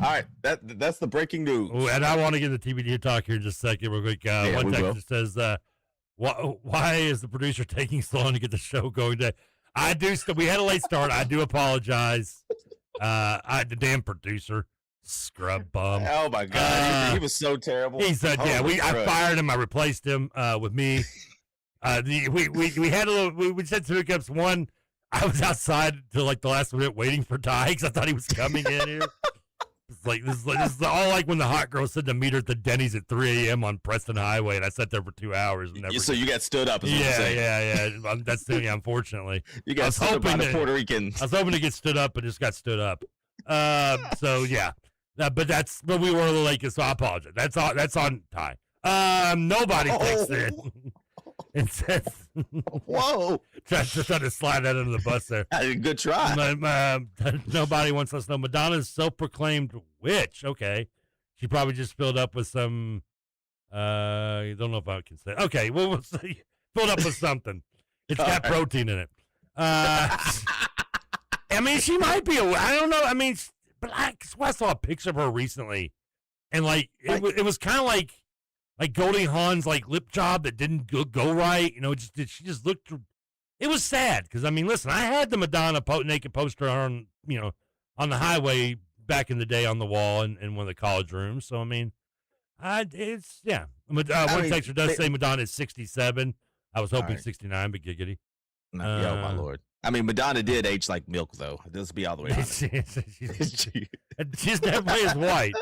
right. That's the breaking news. Ooh, and I want to get the TBT talk here in just a second, real quick. One text says, why is the producer taking so long to get the show going today? We had a late start. I do apologize. The damn producer, scrub bum. Oh my God, he was so terrible. He said, I fired him. I replaced him with me. We had a little. We said two hiccups. One, I was outside till like the last minute waiting for Ty because I thought he was coming in here. This is all like when the hot girl said to meet her at the Denny's at 3 a.m. on Preston Highway, and I sat there for 2 hours. So you got stood up. Yeah. That's unfortunately. You got stood up by the Puerto Ricans. I was hoping to get stood up, but just got stood up. So yeah, but we were a little late, so I apologize. That's on Ty. Nobody texted in. It says, "Whoa!" Trying to slide that under the bus there. Good try. Nobody wants us to know Madonna's self-proclaimed witch. Okay, she probably just filled up with some. I don't know if I can say. Okay, well, we'll see. Filled up with something. It's got protein in it. I mean, she might be. I don't know. I mean, but I saw a picture of her recently, and it was kind of like Goldie Hawn's lip job that didn't go right. She just looked. It was sad because I mean, listen, I had the Madonna naked poster on on the highway back in the day on the wall in one of the college rooms. So I mean, one texter does say Madonna is 67. I was hoping 69, but giggity. Oh my Lord. I mean, Madonna did age like milk, though. Let's be all the way honest. She's definitely as white.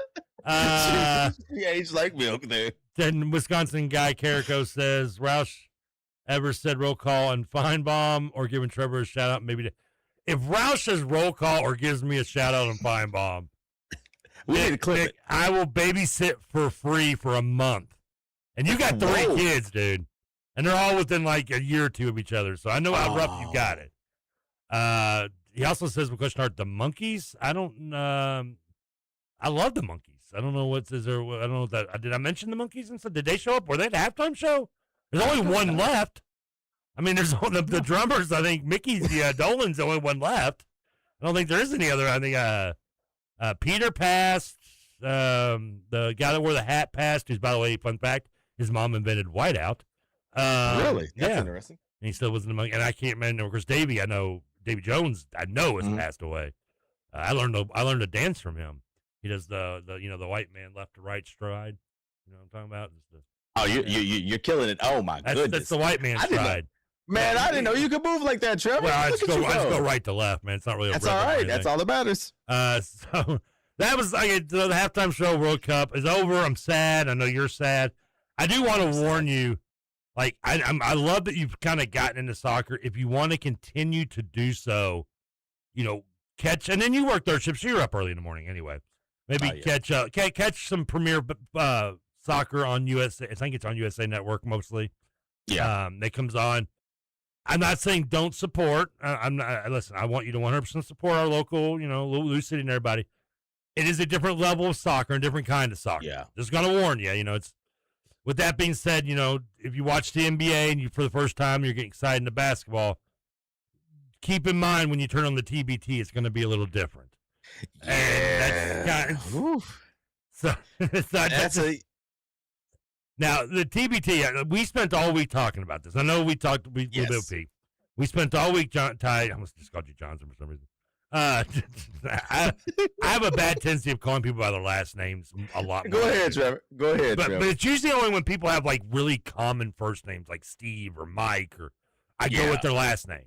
She aged like milk there. Then Wisconsin guy Carrico says, Roush ever said roll call on Feinbaum or giving Trevor a shout out? Maybe if Roush says roll call or gives me a shout out on Feinbaum, we need to clip it. I will babysit for free for a month. And you got 3 kids, dude. And they're all within like a year or two of each other. So I know how rough you got it. He also says, question mark, the Monkeys. I love the Monkeys. I don't know I don't know that. Did I mention the Monkeys and stuff? Did they show up? Were they at the halftime show? There's only one left. I mean, there's the drummers. I think Mickey's Dolan's the only one left. I don't think there is any other. I think Peter passed. The guy that wore the hat passed. Who's, by the way, fun fact, his mom invented whiteout. Really? That's interesting. And he still wasn't among. And I can't remember. Of course, Davy Jones. I know has passed away. I learned to dance from him. He does the white man left to right stride. You know what I'm talking about? You're killing it. Oh my goodness. That's the white man stride. Man, I didn't know you could move like that, Trevor. Well, I just go right to left, man. It's not really. That's all right. That's all that matters. So that was the halftime show. World Cup is over. I'm sad. I know you're sad. I do want to warn you. Like I love that you've kind of gotten into soccer. If you want to continue to do so, catch, and then you work third shift, so you're up early in the morning anyway. Maybe catch some premier soccer on USA. I think it's on USA Network mostly. Yeah, that comes on. I'm not saying don't support. I'm not. Listen, I want you to 100% support our local, Lou City and everybody. It is a different level of soccer, a different kind of soccer. Yeah, just gonna warn you. It's. With that being said, if you watch the NBA and you for the first time you're getting excited into basketball, keep in mind when you turn on the TBT, it's going to be a little different. Yeah. And now the TBT. We spent all week talking about this. I know we talked. We spent all week. Ty, I almost just called you Johnson for some reason. I have a bad tendency of calling people by their last names a lot. Go ahead, Trevor. Go ahead, but Trevor. But it's usually only when people have like really common first names, like Steve or Mike, or I go with their last name.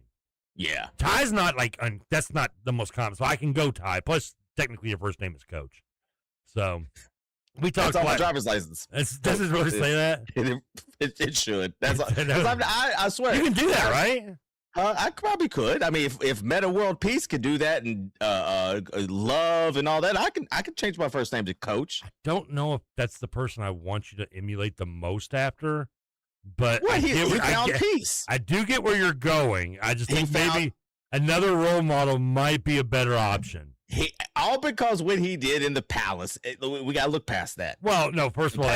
Yeah, Ty's not that's not the most common, so I can go Ty. Plus, technically, your first name is Coach. So we talked. That's on my driver's license. Does it really say that? It should. That's. I swear. You can do that, right? I probably could. I mean, if Meta World Peace could do that and love and all that, I can change my first name to Coach. I don't know if that's the person I want you to emulate the most after, but he found peace. I do get where you're going. I just think maybe another role model might be a better option. All because what he did in the Palace, we got to look past that. Well, no, first of all,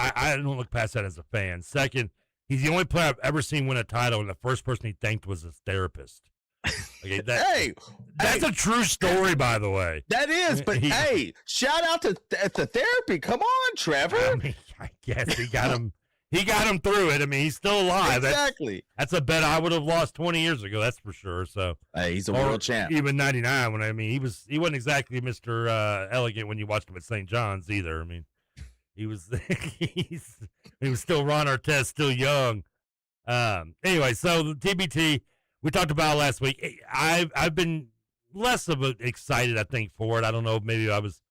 I don't look past that as a fan. Second, he's the only player I've ever seen win a title, and the first person he thanked was his therapist. Okay, that's a true story, by the way. That is, but shout out to therapy. Come on, Trevor. I mean, I guess he got him. He got him through it. I mean, he's still alive. Exactly. That's a bet I would have lost 20 years ago. That's for sure. So he's a world champ. Even 99. He wasn't exactly Mr. Elegant when you watched him at St. John's either. I mean. He was he was still Ron Artest, still young. Anyway, so the TBT we talked about last week. I've been less of excited, I think, for it. I don't know, maybe I was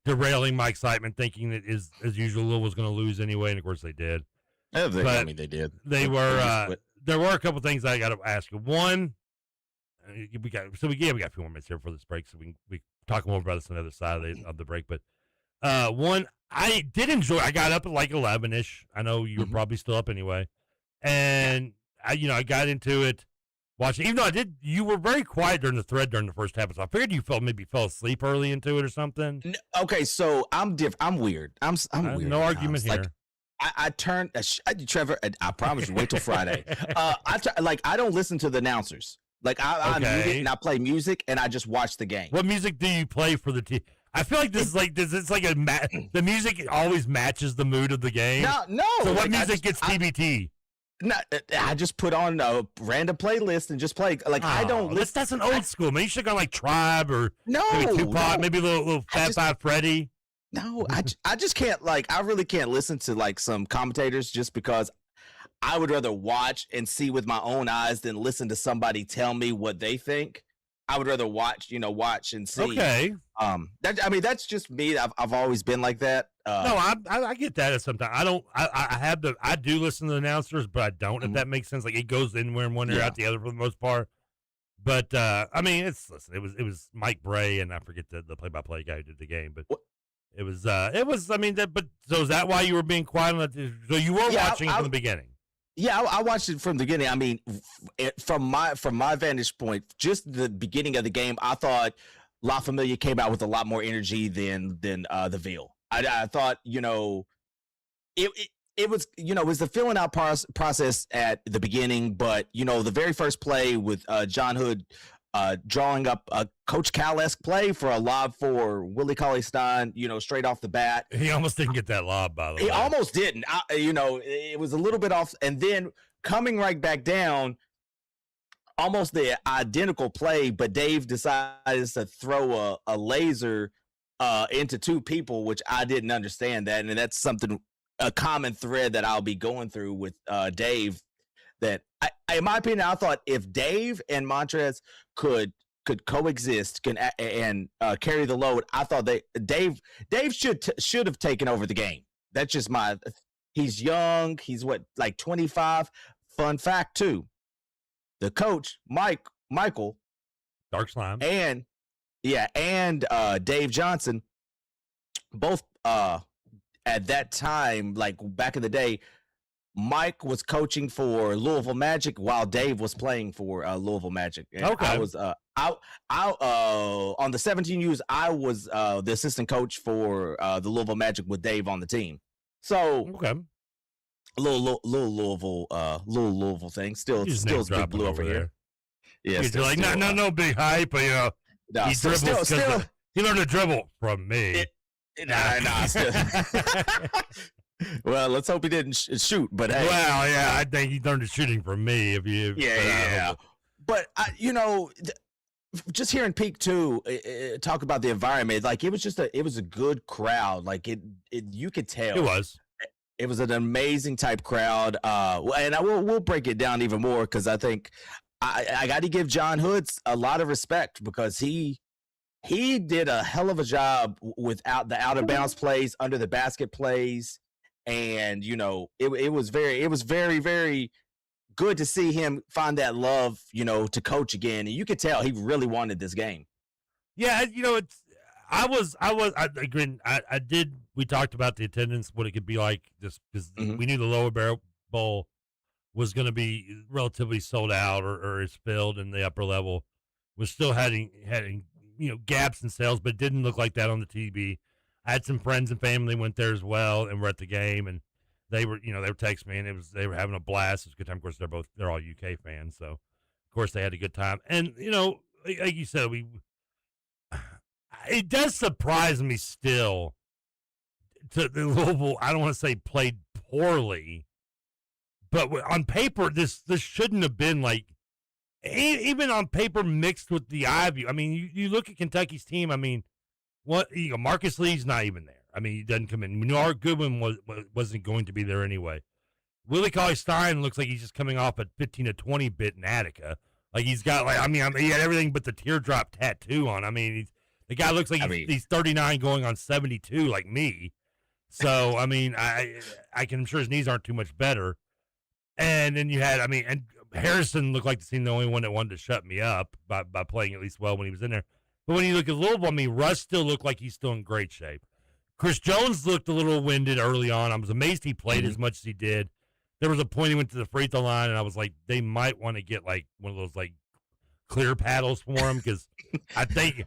derailing my excitement, thinking that as usual Louisville was going to lose anyway, and of course they did. I mean, they did. They were. There were a couple things I got to ask you. One, we got a few more minutes here for this break, so we talk more about this on the other side of the break. But one. I did enjoy. I got up at like 11-ish. I know you were probably still up anyway, and I got into it watching. Even though you were very quiet during the thread during the first half. So I figured you fell asleep early into it or something. Okay, so I'm different. I'm weird. I'm weird. No argument here. Like, I turned Trevor. I promise you. Wait till Friday. I don't listen to the announcers. Like I mute it and I play music and I just watch the game. What music do you play for the team? I feel like this is like this. It's like the music always matches the mood of the game. No. So what music gets TBT? I just put on a random playlist and just play. Like I don't. That's an old school. Maybe you should have gone like Tribe or maybe Tupac, maybe a little Fat Five Freddy. No, I just can't. Like I really can't listen to like some commentators just because I would rather watch and see with my own eyes than listen to somebody tell me what they think. I would rather watch and see. Okay. That's just me. I've always been like that. No, I get that at sometimes. I do listen to the announcers, but I don't, if that makes sense. Like it goes in one ear out the other for the most part. But it was Mike Bray and I forget the play-by-play guy who did the game, but it was but so is that why you were being quiet on that? So you were watching it from the beginning. Yeah, I watched it from the beginning. I mean, from my vantage point, just the beginning of the game, I thought La Familia came out with a lot more energy than the Ville. I thought, it was the filling out process at the beginning, but the very first play with John Hood drawing up a Coach Cal-esque play for a lob for Willie Cauley-Stein, straight off the bat. He almost didn't get that lob, by the way. He almost didn't. It was a little bit off. And then coming right back down, almost the identical play, but Dave decides to throw a laser into two people, which I didn't understand that. And that's a common thread that I'll be going through with Dave. That in my opinion, I thought if Dave and Montrez could could coexist and carry the load, I thought Dave should have taken over the game. That's just he's young. He's like 25. Fun fact too, the coach, Michael Dark Slime, and Dave Johnson, both at that time, like back in the day, Mike was coaching for Louisville Magic while Dave was playing for Louisville Magic. And okay. I was on the 17Us. I was the assistant coach for the Louisville Magic with Dave on the team. So okay. Little Louisville thing. Still big blue over here. Yeah, you're like no big hype, but he dribbles because he learned to dribble from me. Still. Well, let's hope he didn't shoot. But hey, well, yeah, I think he learned the shooting from me. But just hearing Peak too talk about the environment, like it was a good crowd. Like it you could tell it was an amazing type crowd. And we'll break it down even more because I think I got to give John Hoods a lot of respect because he did a hell of a job without the out of bounds plays, under the basket plays, and it was very, very good to see him find that love, to coach again, and you could tell he really wanted this game. Yeah, I did. We talked about the attendance, what it could be like, just because we knew the Lower Barrel Bowl was going to be relatively sold out or is filled, and the upper level was still having gaps in sales, but it didn't look like that on the TV. I had some friends and family went there as well and were at the game, and they were texting me, and they were having a blast. It was a good time. Of course, they're all UK fans, so of course they had a good time. And like you said, it does surprise me still to the Louisville. I don't want to say played poorly, but on paper, this shouldn't have been like, even on paper mixed with the Ivy. I mean, you look at Kentucky's team. I mean, Marcus Lee's not even there. I mean, he doesn't come in. Menard Goodwin wasn't going to be there anyway. Willie Cauley-Stein looks like he's just coming off a 15 to 20 bit in Attica. Like he's got he had everything but the teardrop tattoo on. I mean, the guy looks like he's 39 going on 72 like me. So I mean, I'm sure his knees aren't too much better. And then you had, and Harrison looked like the only one that wanted to shut me up by playing at least well when he was in there. But when you look at Louisville, Russ still looked like he's still in great shape. Chris Jones looked a little winded early on. I was amazed he played as much as he did. There was a point he went to the free throw line, and I was like, they might want to get like one of those like clear paddles for him because I think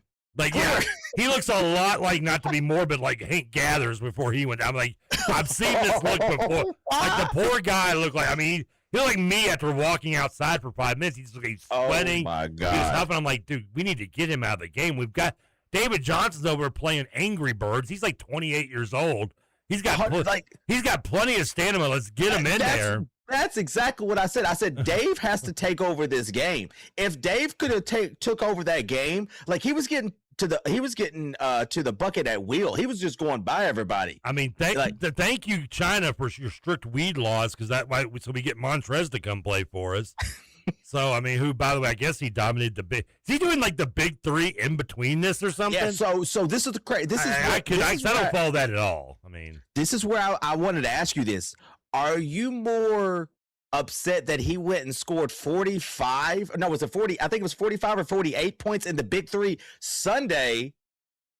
he looks a lot like, not to be morbid, like Hank Gathers before he went. I'm like, I've seen this look before. Like the poor guy looked like, he looked like me after walking outside for 5 minutes. He's sweating. Oh my God. He was huffing. I'm like, dude, we need to get him out of the game. We've got David Johnson's over playing Angry Birds. He's like 28 years old. He's got plenty of stamina. Let's get him in there. That's exactly what I said. I said Dave has to take over this game. If Dave could have took over that game, like he was getting to the bucket at will. He was just going by everybody. I mean, thank you, China, for your strict weed laws, because so we get Montrez to come play for us. So, who, by the way, I guess he dominated the big. Is he doing like the big three in between this or something? Yeah. So this is the crazy. I don't follow that at all. This is where I wanted to ask you this: are you more upset that he went and scored 45? No, was it 40? I think it was 45 or 48 points in the big three Sunday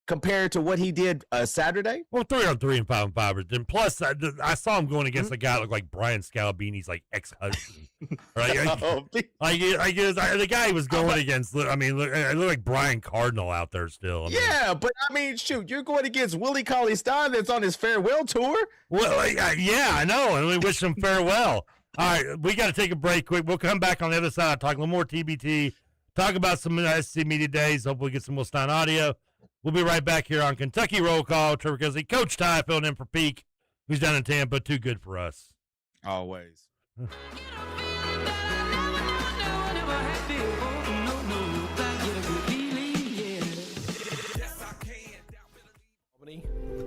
compared to what he did Saturday? Well, 3-on-3 and 5-on-5. And plus, I saw him going against a guy that looked like Brian Scalabrini's like ex-husband. The guy he was going against. It looked like Brian Cardinal out there still. But shoot, you're going against Willie Cauley-Stein that's on his farewell tour. Well, yeah, I know, and we wish him farewell. All right, we got to take a break quick. We'll come back on the other side, talk a little more TBT, talk about some SC Media Days, hopefully get some Will Stein audio. We'll be right back here on Kentucky Roll Call. Trevor Kesley, Coach Ty filling in for Peak, who's down in Tampa. Too good for us. Always.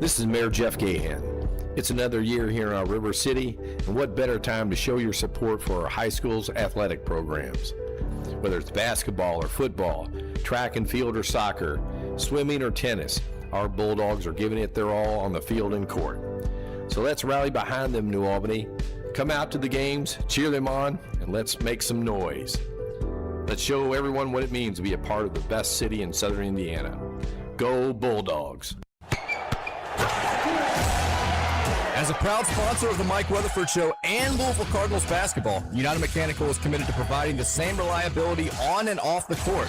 This is Mayor Jeff Gahan. It's another year here in our River City, and what better time to show your support for our high school's athletic programs. Whether it's basketball or football, track and field or soccer, swimming or tennis, our Bulldogs are giving it their all on the field and court. So let's rally behind them, New Albany. Come out to the games, cheer them on, and let's make some noise. Let's show everyone what it means to be a part of the best city in Southern Indiana. Go Bulldogs. As a proud sponsor of the Mike Weatherford Show and Louisville Cardinals basketball, United Mechanical is committed to providing the same reliability on and off the court.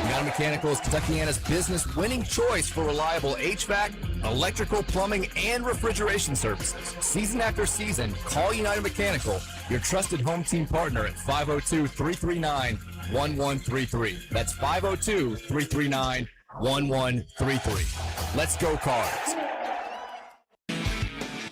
United Mechanical is Kentuckiana's business-winning choice for reliable HVAC, electrical, plumbing, and refrigeration services. Season after season, call United Mechanical, your trusted home team partner at 502-339-1133. That's 502-339-1133. Let's go Cards.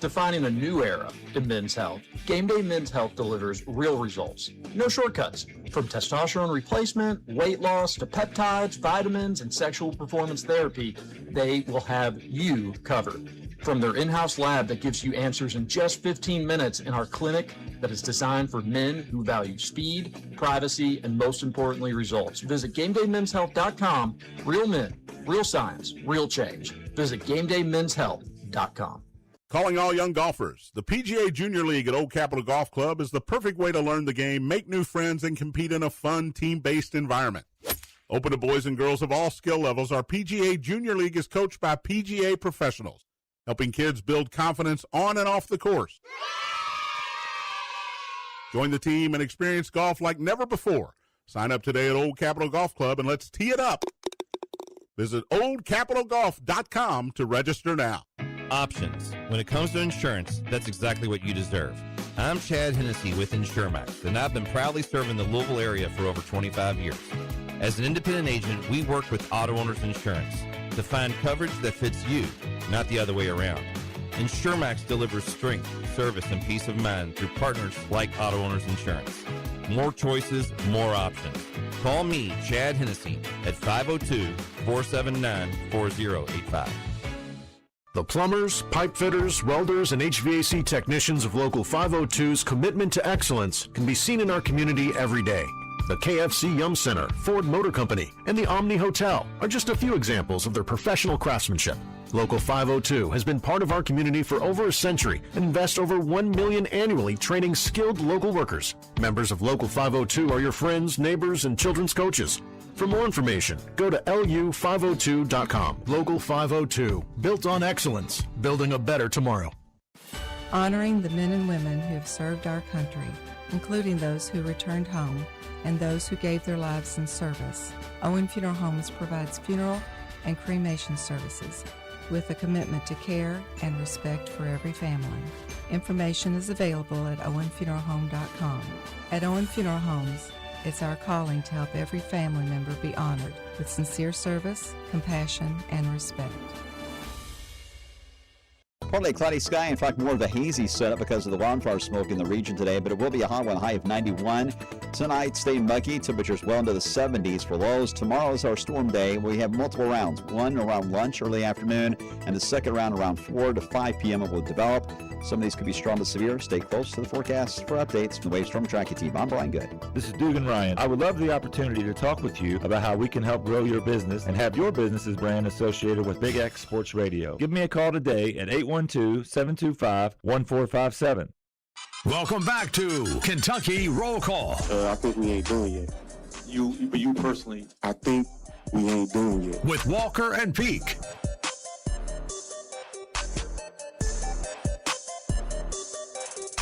Defining a new era in men's health, Gameday Men's Health delivers real results. No shortcuts. From testosterone replacement, weight loss, to peptides, vitamins, and sexual performance therapy, they will have you covered. From their in-house lab that gives you answers in just 15 minutes in our clinic that is designed for men who value speed, privacy, and most importantly, results. Visit GamedayMensHealth.com. Real men, real science, real change. Visit GamedayMensHealth.com. Calling all young golfers. The PGA Junior League at Old Capitol Golf Club is the perfect way to learn the game, make new friends, and compete in a fun, team-based environment. Open to boys and girls of all skill levels, our PGA Junior League is coached by PGA professionals, helping kids build confidence on and off the course. Join the team and experience golf like never before. Sign up today at Old Capitol Golf Club and let's tee it up. Visit oldcapitalgolf.com to register now. Options. When it comes to insurance, that's exactly what you deserve. I'm Chad Hennessy with InsureMax, and I've been proudly serving the Louisville area for over 25 years. As an independent agent, we work with auto owners insurance to find coverage that fits you, not the other way around. InsureMax delivers strength, service, and peace of mind through partners like Auto Owners Insurance. More choices, more options. Call me, Chad Hennessy, at 502-479-4085. The plumbers, pipe fitters, welders, and HVAC technicians of Local 502's commitment to excellence can be seen in our community every day. The KFC Yum Center, Ford Motor Company, and the Omni Hotel are just a few examples of their professional craftsmanship. Local 502 has been part of our community for over a century and invests over $1 million annually training skilled local workers. Members of Local 502 are your friends, neighbors, and children's coaches. For more information, go to lu502.com. Local 502, built on excellence, building a better tomorrow. Honoring the men and women who have served our country, including those who returned home and those who gave their lives in service. Owen Funeral Homes provides funeral and cremation services with a commitment to care and respect for every family. Information is available at owenfuneralhome.com. At Owen Funeral Homes, it's our calling to help every family member be honored with sincere service, compassion, and respect. Partly cloudy sky, in fact, more of a hazy setup because of the wildfire smoke in the region today, but it will be a hot one, high of 91. Tonight, stay muggy, temperatures well into the 70s for lows. Tomorrow is our storm day. We have multiple rounds, one around lunch, early afternoon, and the second round around 4 to 5 p.m. it will develop. Some of these could be strong to severe. Stay close to the forecast for updates from the Wave Storm Tracking Team. I'm Brian Good. This is Dugan Ryan. I would love the opportunity to talk with you about how we can help grow your business and have your business's brand associated with Big X Sports Radio. Give me a call today at 812-725-1457. Welcome back to Kentucky Roll Call. I think we ain't doing yet. You personally, I think we ain't doing yet. With Walker and Peak.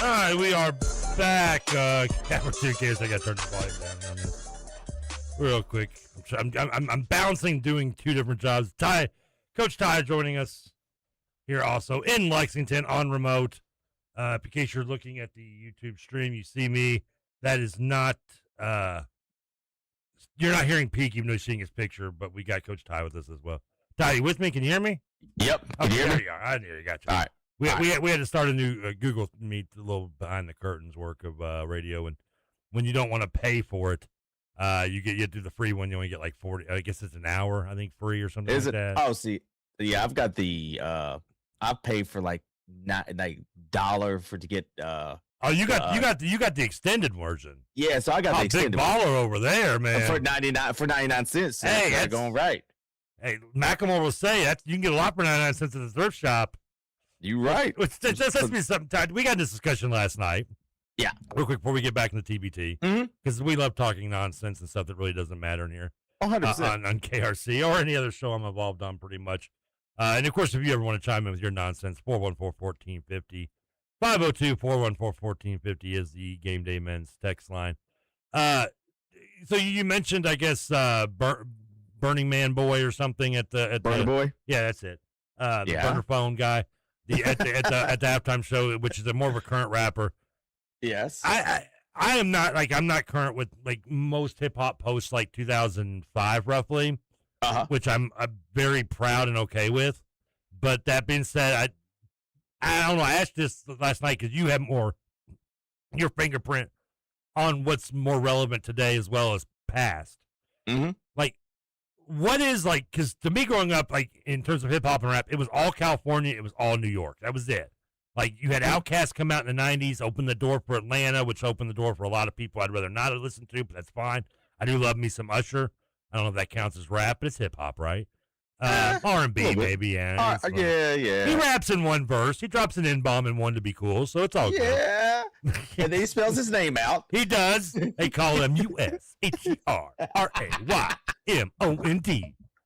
All right, we are back. Camera 2 cares. I got to turn the volume down on this real quick. I'm bouncing, doing two different jobs. Coach Ty joining us here also in Lexington on remote. In case you're looking at the YouTube stream, you see me. That is not. You're not hearing Peak, even though you're seeing his picture. But we got Coach Ty with us as well. Ty, you with me? Can you hear me? Yep. Can you hear me? I hear you. Got you. All right. We had to start a new Google Meet, a little behind the curtains work of radio, and when you don't want to pay for it, you do the free one. You only get like 40. I guess it's an hour, I think, free or something. Is like it? That. Oh, see, yeah, I've got the. I've paid for like $1 to get Oh, you got the extended version. Yeah, so I got the extended big baller over there, man. for 99 cents. Hey, that's going right. Hey, Macklemore will say that you can get a lot for 99 cents at the thrift shop. You right. Let's be something. We got this discussion last night. Yeah. Real quick before we get back into TBT, because we love talking nonsense and stuff that really doesn't matter in here. 100%. On KRC or any other show I'm involved on, pretty much. And of course, if you ever want to chime in with your nonsense, 414-1450. 502-414-1450 is the Game Day Men's text line. So you mentioned, I guess, Burning Man Boy or something at the Burner Boy. Yeah, that's it. The burner phone guy. At the halftime show, which is more of a current rapper. Yes. I am not I'm not current with like most hip hop posts like 2005 roughly, which I'm very proud and okay with. But that being said, I don't know. I asked this last night because you have more your fingerprint on what's more relevant today as well as past. Like, what is like? Because to me, growing up, like in terms of hip hop and rap, it was all California. It was all New York. That was it. Like you had Outkast come out in the '90s, open the door for Atlanta, which opened the door for a lot of people I'd rather not have listened to, but that's fine. I do love me some Usher. I don't know if that counts as rap, but it's hip hop, right? R&B, maybe, yeah. Yeah. He raps in one verse. He drops an N-bomb in one to be cool, so it's all good. Yeah. And then he spells his name out. He does. They call him USHERRAYMOND.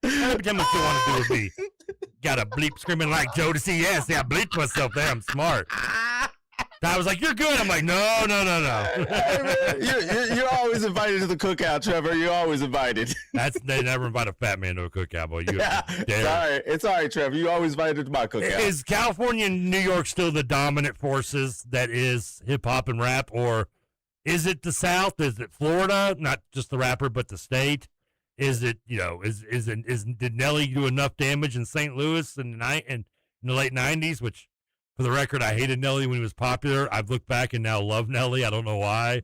Every time I still want to do with me. Got a bleep screaming like Joe to see. Yes, I bleeped myself there. I'm smart. I was like, "You're good." I'm like, "No." Hey, man, you're always invited to the cookout, Trevor. You're always invited. They never invite a fat man to a cookout, boy. It's all right, Trevor. You always invited to my cookout. Is California and New York still the dominant forces that is hip hop and rap, or is it the South? Is it Florida? Not just the rapper, but the state. Is it did Nelly do enough damage in St. Louis in the late '90s, which? For the record, I hated Nelly when he was popular. I've looked back and now love Nelly. I don't know why.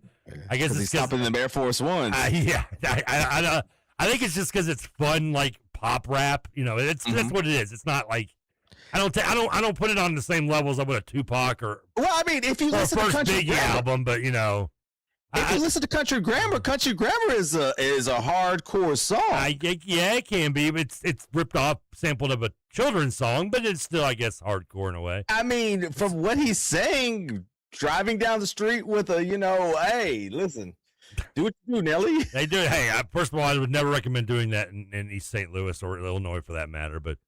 I guess it's he's stopping them Air Force Ones. Yeah, I think it's just because it's fun, like pop rap. That's what it is. It's not like I don't put it on the same level as I would a Tupac or. Well, I mean, if you listen to Country Biggie album, but if you listen to Country Grammar is a hardcore song. Yeah, it can be. It's ripped off, sampled of a children's song, but it's still, I guess, hardcore in a way. I mean, from what he's saying, driving down the street with a, hey, listen, do what you do, Nelly. They do. Hey, first of all, I would never recommend doing that in East St. Louis or Illinois for that matter. But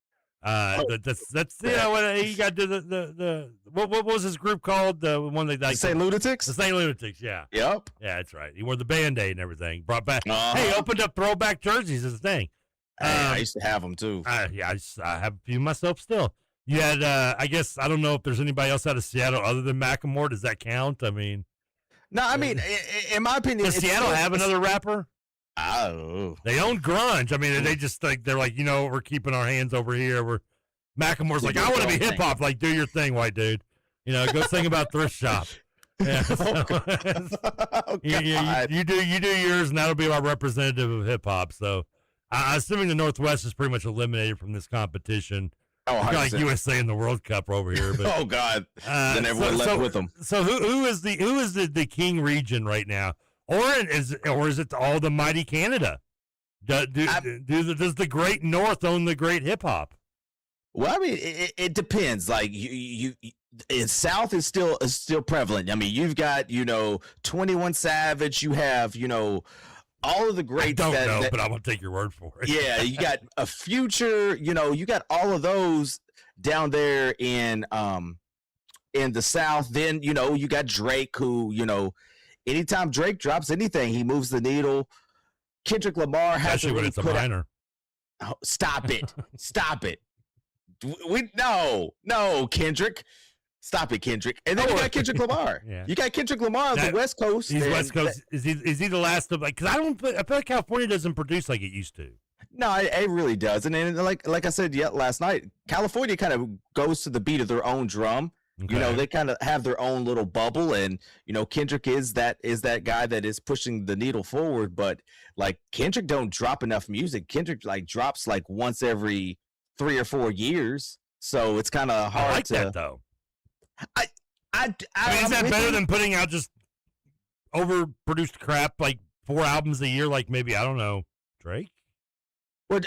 that's what you got to do. The what was his group called? The one that like St. Lunatics. The St. Lunatics. Yeah. Yep. Yeah, that's right. He wore the Band-Aid and everything. Brought back. Hey, opened up throwback jerseys as a thing. I used to have them too. I have a few myself still. You had, I guess, I don't know if there's anybody else out of Seattle other than Macklemore. Does that count? I mean, no. I mean, in my opinion, does Seattle have another rapper? Oh, they own grunge. I mean, they just like they're like, we're keeping our hands over here. Maclemore's like, I want to be hip hop. Like, do your thing, white dude. Go sing about thrift shop. Yeah, so, you do yours, and that'll be our representative of hip hop. So. Assuming the Northwest is pretty much eliminated from this competition. Oh, like USA in the World Cup over here. But, oh God! Then everyone left with them. So who is the king region right now, or is it all the mighty Canada? Does the Great North own the Great Hip Hop? Well, I mean, it depends. Like you in South is still prevalent. I mean, you've got 21 Savage. You have all of the greats. I don't know, but I'm gonna take your word for it. Yeah, you got a Future. You got all of those down there in the South. Then you got Drake, who anytime Drake drops anything, he moves the needle. Kendrick Lamar has especially when it's a minor. Stop it! Stop it! No, Kendrick. Stop it, Kendrick. And then you got Kendrick Lamar. Yeah. You got Kendrick Lamar on the West Coast. He's West Coast. Is he the last of like? Because I feel like California doesn't produce like it used to. No, it really does. And then like I said last night, California kind of goes to the beat of their own drum. Okay. They kind of have their own little bubble, and Kendrick is that guy that is pushing the needle forward. But like Kendrick don't drop enough music. Kendrick like drops like once every 3 or 4 years, so it's kind of hard I like that though. I mean, is that better than putting out just overproduced crap like 4 albums a year? Like maybe, I don't know, Drake? But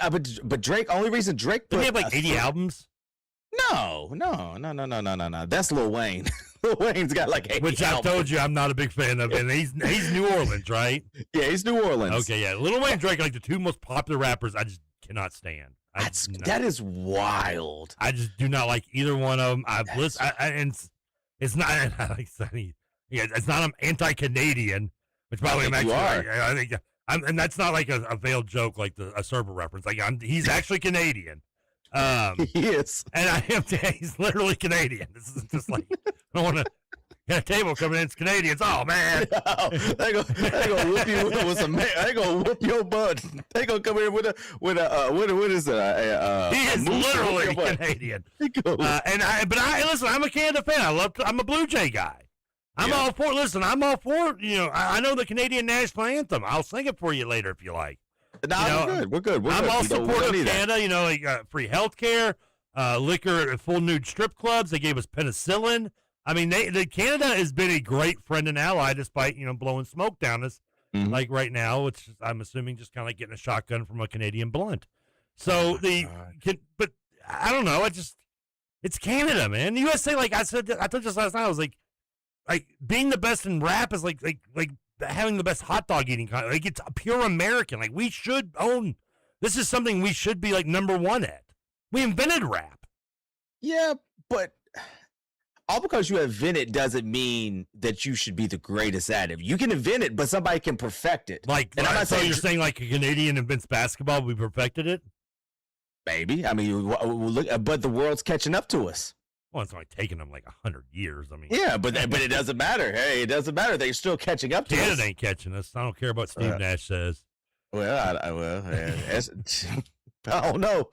Drake, only reason Drake did he have like 80 albums? No. That's Lil Wayne. Lil Wayne's got like 80 Which I told you I'm not a big fan of, and he's New Orleans, right? Yeah, he's New Orleans. Okay, yeah. Lil Wayne and Drake are like the 2 most popular rappers I just cannot stand. That is wild. I just do not like either one of them. I've listened, and it's not. It's not. I'm anti-Canadian, which by the way, I'm actually. I think, and that's not like a veiled joke, like a server reference. Like he's actually Canadian. He is, and I am. He's literally Canadian. This is just like I don't want to. Got a table coming in, it's Canadians. Oh man, they gonna whoop you with some. They gonna whoop your butt. They gonna come in with a what is it? He is literally Canadian. But listen. I'm a Canada fan. I'm a Blue Jay guy. I'm all for. Listen, I'm all for. I know the Canadian national anthem. I'll sing it for you later if you like. No, we're good. I'm all supportive of Canada. Like free health care, liquor at full nude strip clubs. They gave us penicillin. I mean, Canada has been a great friend and ally, despite blowing smoke down us, like right now, which I'm assuming just kind of like getting a shotgun from a Canadian blunt. So but I don't know. It's Canada, man. The USA, like I said, I told you just last night. I was like being the best in rap is like having the best hot dog eating. Like it's pure American. Like we should own. This is something we should be like number one at. We invented rap. Yeah, but. All because you invent it doesn't mean that you should be the greatest at it. You can invent it, but somebody can perfect it. So you're saying like a Canadian invents basketball, we perfected it? Maybe. I mean, look, but the world's catching up to us. Well, it's only taken them like 100 years. I mean, yeah, but it doesn't matter. Hey, it doesn't matter. They're still catching up to us. Canada ain't catching us. I don't care what Steve Nash says. Well, I don't know.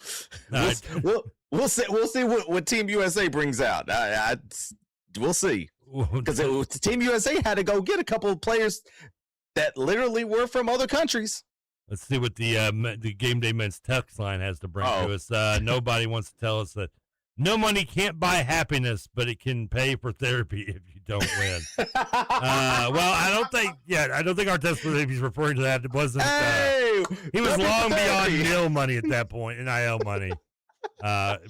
We'll see what Team USA brings out. We'll see, because Team USA had to go get a couple of players that literally were from other countries. Let's see what the Gameday Men's text line has to bring to us. Nobody wants to tell us that no money can't buy happiness, but it can pay for therapy if you don't win. Well, I don't think our test was, if he's referring to that, it wasn't. He was long beyond nil money at that point, NIL money. Let's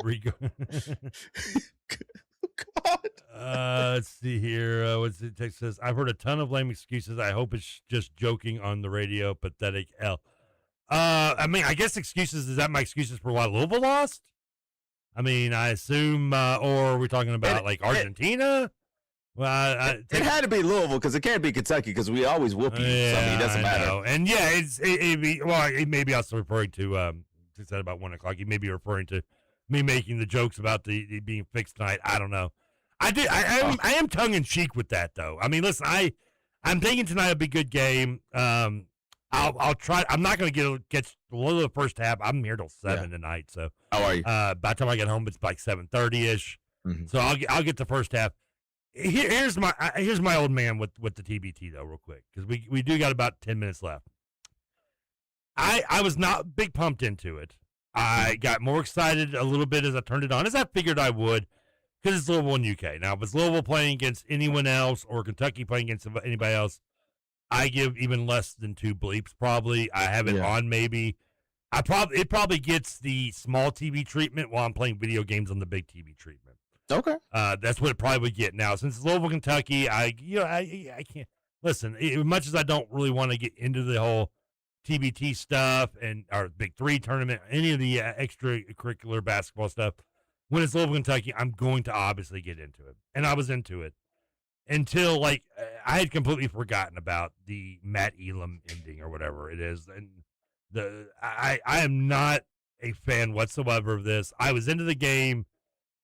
see here. What's the text says? I've heard a ton of lame excuses. I hope it's just joking on the radio. Pathetic L. I mean, I guess excuses. Is that my excuses for why Louisville lost? I mean, I assume, or are we talking about Argentina? Well, it had to be Louisville because it can't be Kentucky because we always whoop you. Yeah, so, I mean, it doesn't matter. Know. And yeah, it may be also referring to. He said about 1 o'clock. He may be referring to me making the jokes about the being fixed tonight. I don't know. I am tongue in cheek with that though. I mean, listen, I'm thinking tonight will be a good game. I'll try. I'm not going to get below the first half. I'm here till 7 tonight. So how are you? By the time I get home, it's like 7:30ish. So I'll get the first half. Here's my old man with the TBT though, real quick, because we do got about 10 minutes left. I was not big pumped into it. I got more excited a little bit as I turned it on, as I figured I would, because it's Louisville and UK. Now, if it's Louisville playing against anyone else or Kentucky playing against anybody else, I give even less than 2 bleeps probably. I have it on maybe. It probably gets the small TV treatment while I'm playing video games on the big TV treatment. Okay. That's what it probably would get. Now, since it's Louisville, Kentucky, I can't listen. As much as I don't really want to get into the whole TBT stuff and our Big 3 tournament, any of the extracurricular basketball stuff, when it's Louisville, Kentucky, I'm going to obviously get into it. And I was into it until, I had completely forgotten about the Matt Elam ending or whatever it is. And I am not a fan whatsoever of this. I was into the game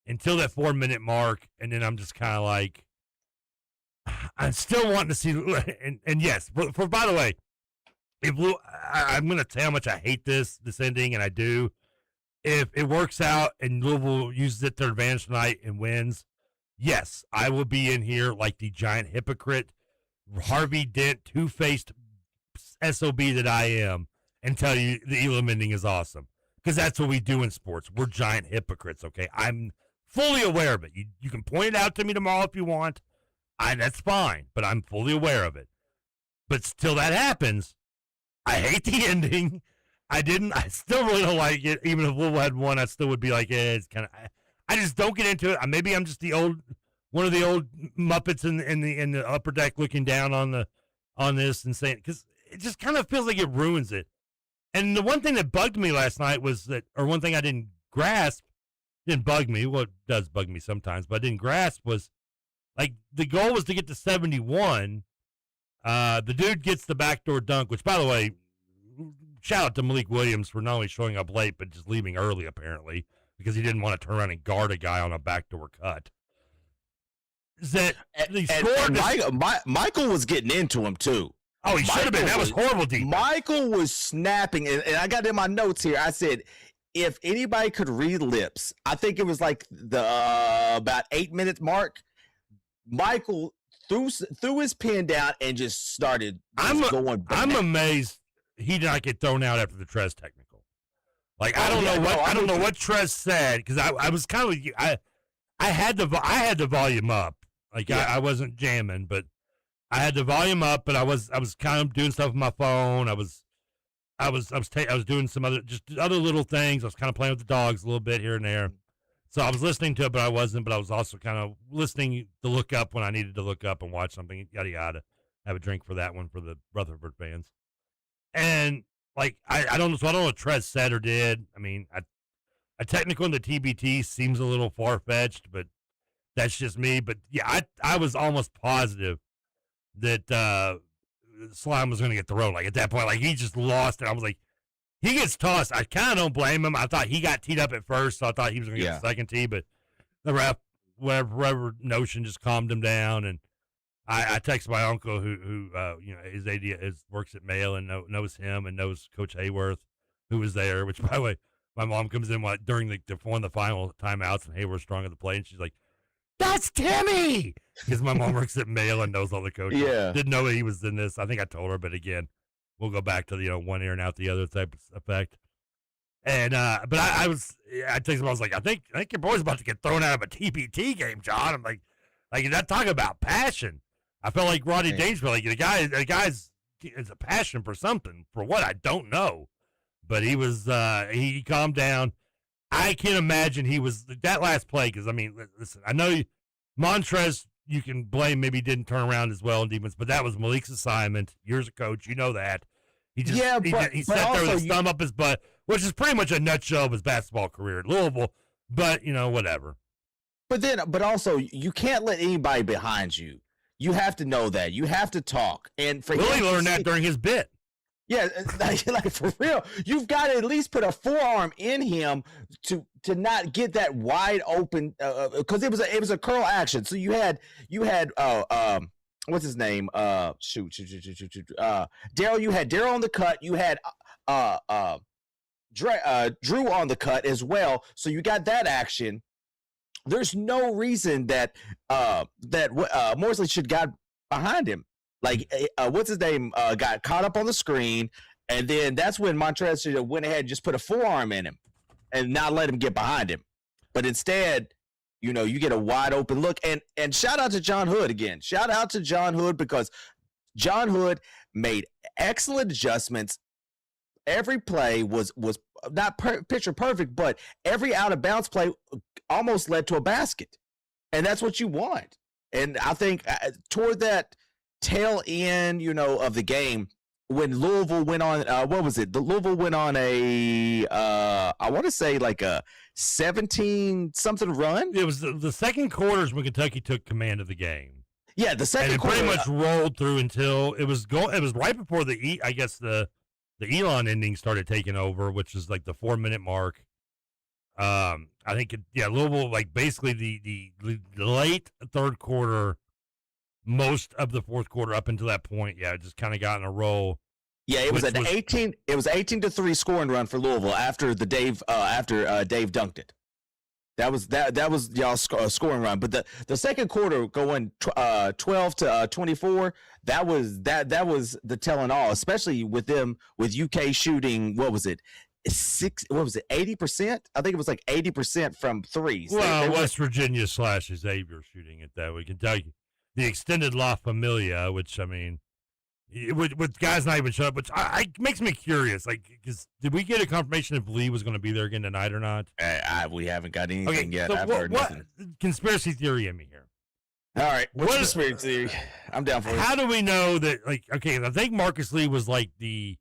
until that 4-minute mark, and then I'm just kind of like, I'm still wanting to see, and yes, for by the way, I'm going to tell you how much I hate this ending, and I do. If it works out and Louisville uses it to their advantage tonight and wins, yes, I will be in here like the giant hypocrite, Harvey Dent, two-faced SOB that I am, and tell you the Elam ending is awesome. Because that's what we do in sports. We're giant hypocrites, okay? I'm fully aware of it. You can point it out to me tomorrow if you want. That's fine, but I'm fully aware of it. But till that happens, I hate the ending. I still really don't like it. Even if Louisville had won, I still would be like, it's kind of. I just don't get into it. Maybe I'm just one of the old Muppets in the upper deck looking down on this and saying, because it just kind of feels like it ruins it. And the one thing that bugged me last night was that, or one thing I didn't grasp, didn't bug me. Well, it does bug me sometimes, but I didn't grasp was, like, the goal was to get to 71. The dude gets the backdoor dunk, which, by the way, shout out to Malik Williams for not only showing up late, but just leaving early, apparently, because he didn't want to turn around and guard a guy on a backdoor cut. Michael was getting into him, too. Oh, he should have been. That was horrible defense. Michael was snapping, and I got in my notes here. I said, if anybody could read lips, I think it was like the about 8-minute mark. Michael threw his pen down and just started going. I'm amazed he did not get thrown out after the Trez technical. Like, I don't know what Trez said, because I was kind of I had the volume up. Like, I wasn't jamming, but I had the volume up, but I was kind of doing stuff with my phone. I was doing some other little things. I was kind of playing with the dogs a little bit here and there. So I was listening to it, but I wasn't. But I was also kind of listening to look up when I needed to look up and watch something, yada yada. Have a drink for that one for the Rutherford fans. And like I don't know what Trez said or did. I mean, a technical in the TBT seems a little far fetched, but that's just me. But yeah, I was almost positive that Slime was going to get thrown. Like, at that point, like, he just lost it. I was like, he gets tossed. I kind of don't blame him. I thought he got teed up at first, so I thought he was going to get the second tee, but the ref, whatever notion, just calmed him down. And I texted my uncle who his AD works at Mayo and knows him and knows Coach Hayworth, who was there, which, by the way, my mom comes in during one of the final timeouts, and Hayworth's strong at the plate, and she's like, "That's Timmy!" Because my mom works at Mayo and knows all the coaches. Yeah. Didn't know he was in this. I think I told her, but again, we'll go back to the one ear and out the other type of effect. And but I texted him. I was like, I think your boy's about to get thrown out of a TBT game, John. I'm like that talking about passion. I felt like Rodney Dangerfield. Like the guy's is a passion for something, for what I don't know. But he was he calmed down. I can't imagine he was that last play, because I mean, listen, I know Montrez, you can blame, maybe didn't turn around as well in defense, but that was Malik's assignment. You're a coach, you know that. He just he sat there with his thumb up his butt, which is pretty much a nutshell of his basketball career at Louisville. But whatever. But also, you can't let anybody behind you. You have to know that. You have to talk. And for Willie learned that during his bit. Yeah, like for real, you've got to at least put a forearm in him to not get that wide open, because it was a curl action. So you had what's his name? Daryl. You had Daryl on the cut. You had Drew on the cut as well. So you got that action. There's no reason that Morsley should got behind him. Like, what's his name, got caught up on the screen, and then that's when Montrez should have went ahead and just put a forearm in him and not let him get behind him. But instead, you get a wide open look. And shout out to John Hood again. Shout out to John Hood, because John Hood made excellent adjustments. Every play was not picture perfect, but every out of bounds play almost led to a basket. And that's what you want. And I think toward that tail end, of the game, when Louisville went on, what was it? Louisville went on a, I want to say like a 17-something run. It was the second quarters when Kentucky took command of the game. Yeah, the second quarter. And it pretty much rolled through until it was right before the Elon ending started taking over, which is like the 4-minute mark. I think Louisville, like, basically the late third quarter, most of the fourth quarter up until that point, just kind of got in a roll. Yeah, it was an 18-3 scoring run for Louisville after Dave dunked it. That was y'all's scoring run. But the second quarter going 12-24, that was the telling all, especially with UK shooting, what was it? 80%? I think it was like 80% from threes. Well, West Virginia / Xavier shooting it that way. Kentucky. the extended La Familia, which I mean, with guys not even showing up, which makes me curious. Like, because did we get a confirmation if Lee was going to be there again tonight or not? We haven't got anything yet. So I've heard nothing. Conspiracy theory in me here. All right, what's conspiracy theory? I'm down for it. How do we know that? Like, okay, I think Marcus Lee was like the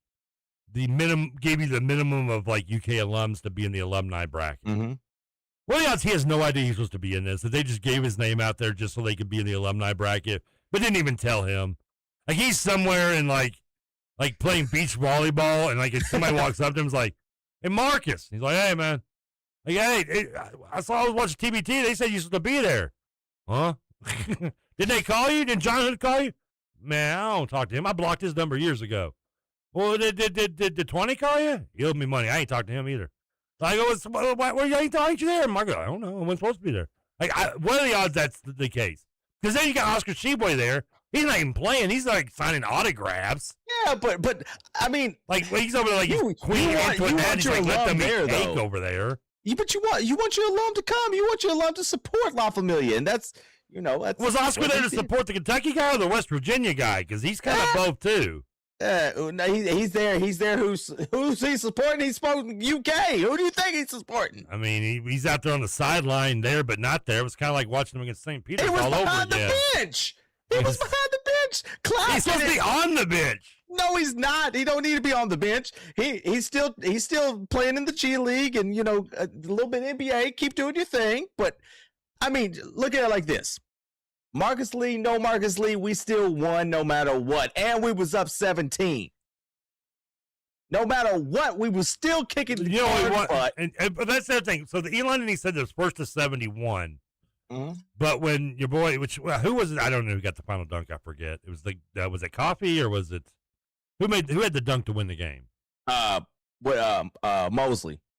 minimum, gave you the minimum of like UK alums to be in the alumni bracket. Mm-hmm. What are the odds he has no idea he's supposed to be in this? That they just gave his name out there just so they could be in the alumni bracket, but didn't even tell him. Like, he's somewhere in like playing beach volleyball, and like if somebody walks up to him, is like, "Hey, Marcus," he's like, "Hey, man, like, hey, I was watching TBT. They said you're supposed to be there, huh? Did they call you? Did Jonathan call you? Man, I don't talk to him. I blocked his number years ago. Well, did 20 call you? He owed me money. I ain't talked to him either. I go, where you ain't you there? Marcus, I don't know. I wasn't supposed to be there. Like, what are the odds that's the case? Because then you got Oscar Sheboy there. He's not even playing. He's like signing autographs. Yeah, but I mean, like he's over there like Queen Antoinette. Like, let them eat cake over there. But you want your alum to come. You want your alum to support La Familia, and that's was Oscar there to support the Kentucky guy or the West Virginia guy? Because he's kind of both too. He's there. He's there. Who's he supporting? He's supporting UK. Who do you think he's supporting? I mean, he's out there on the sideline there, but not there. It was kind of like watching him against St. Peter's all over again. He was behind the bench. He was behind the bench. He's supposed to be on the bench. No, he's not. He don't need to be on the bench. He's still playing in the G League and a little bit NBA. Keep doing your thing. But I mean, look at it like this. Marcus Lee, no Marcus Lee, we still won no matter what. And we was up 17. No matter what, we was still kicking the butt. But that's the other thing. So the Elon and he said it was first to 71. Mm-hmm. But when your boy, who was it? I don't know who got the final dunk. I forget. It was was it Coffee or was it who had the dunk to win the game? Mosley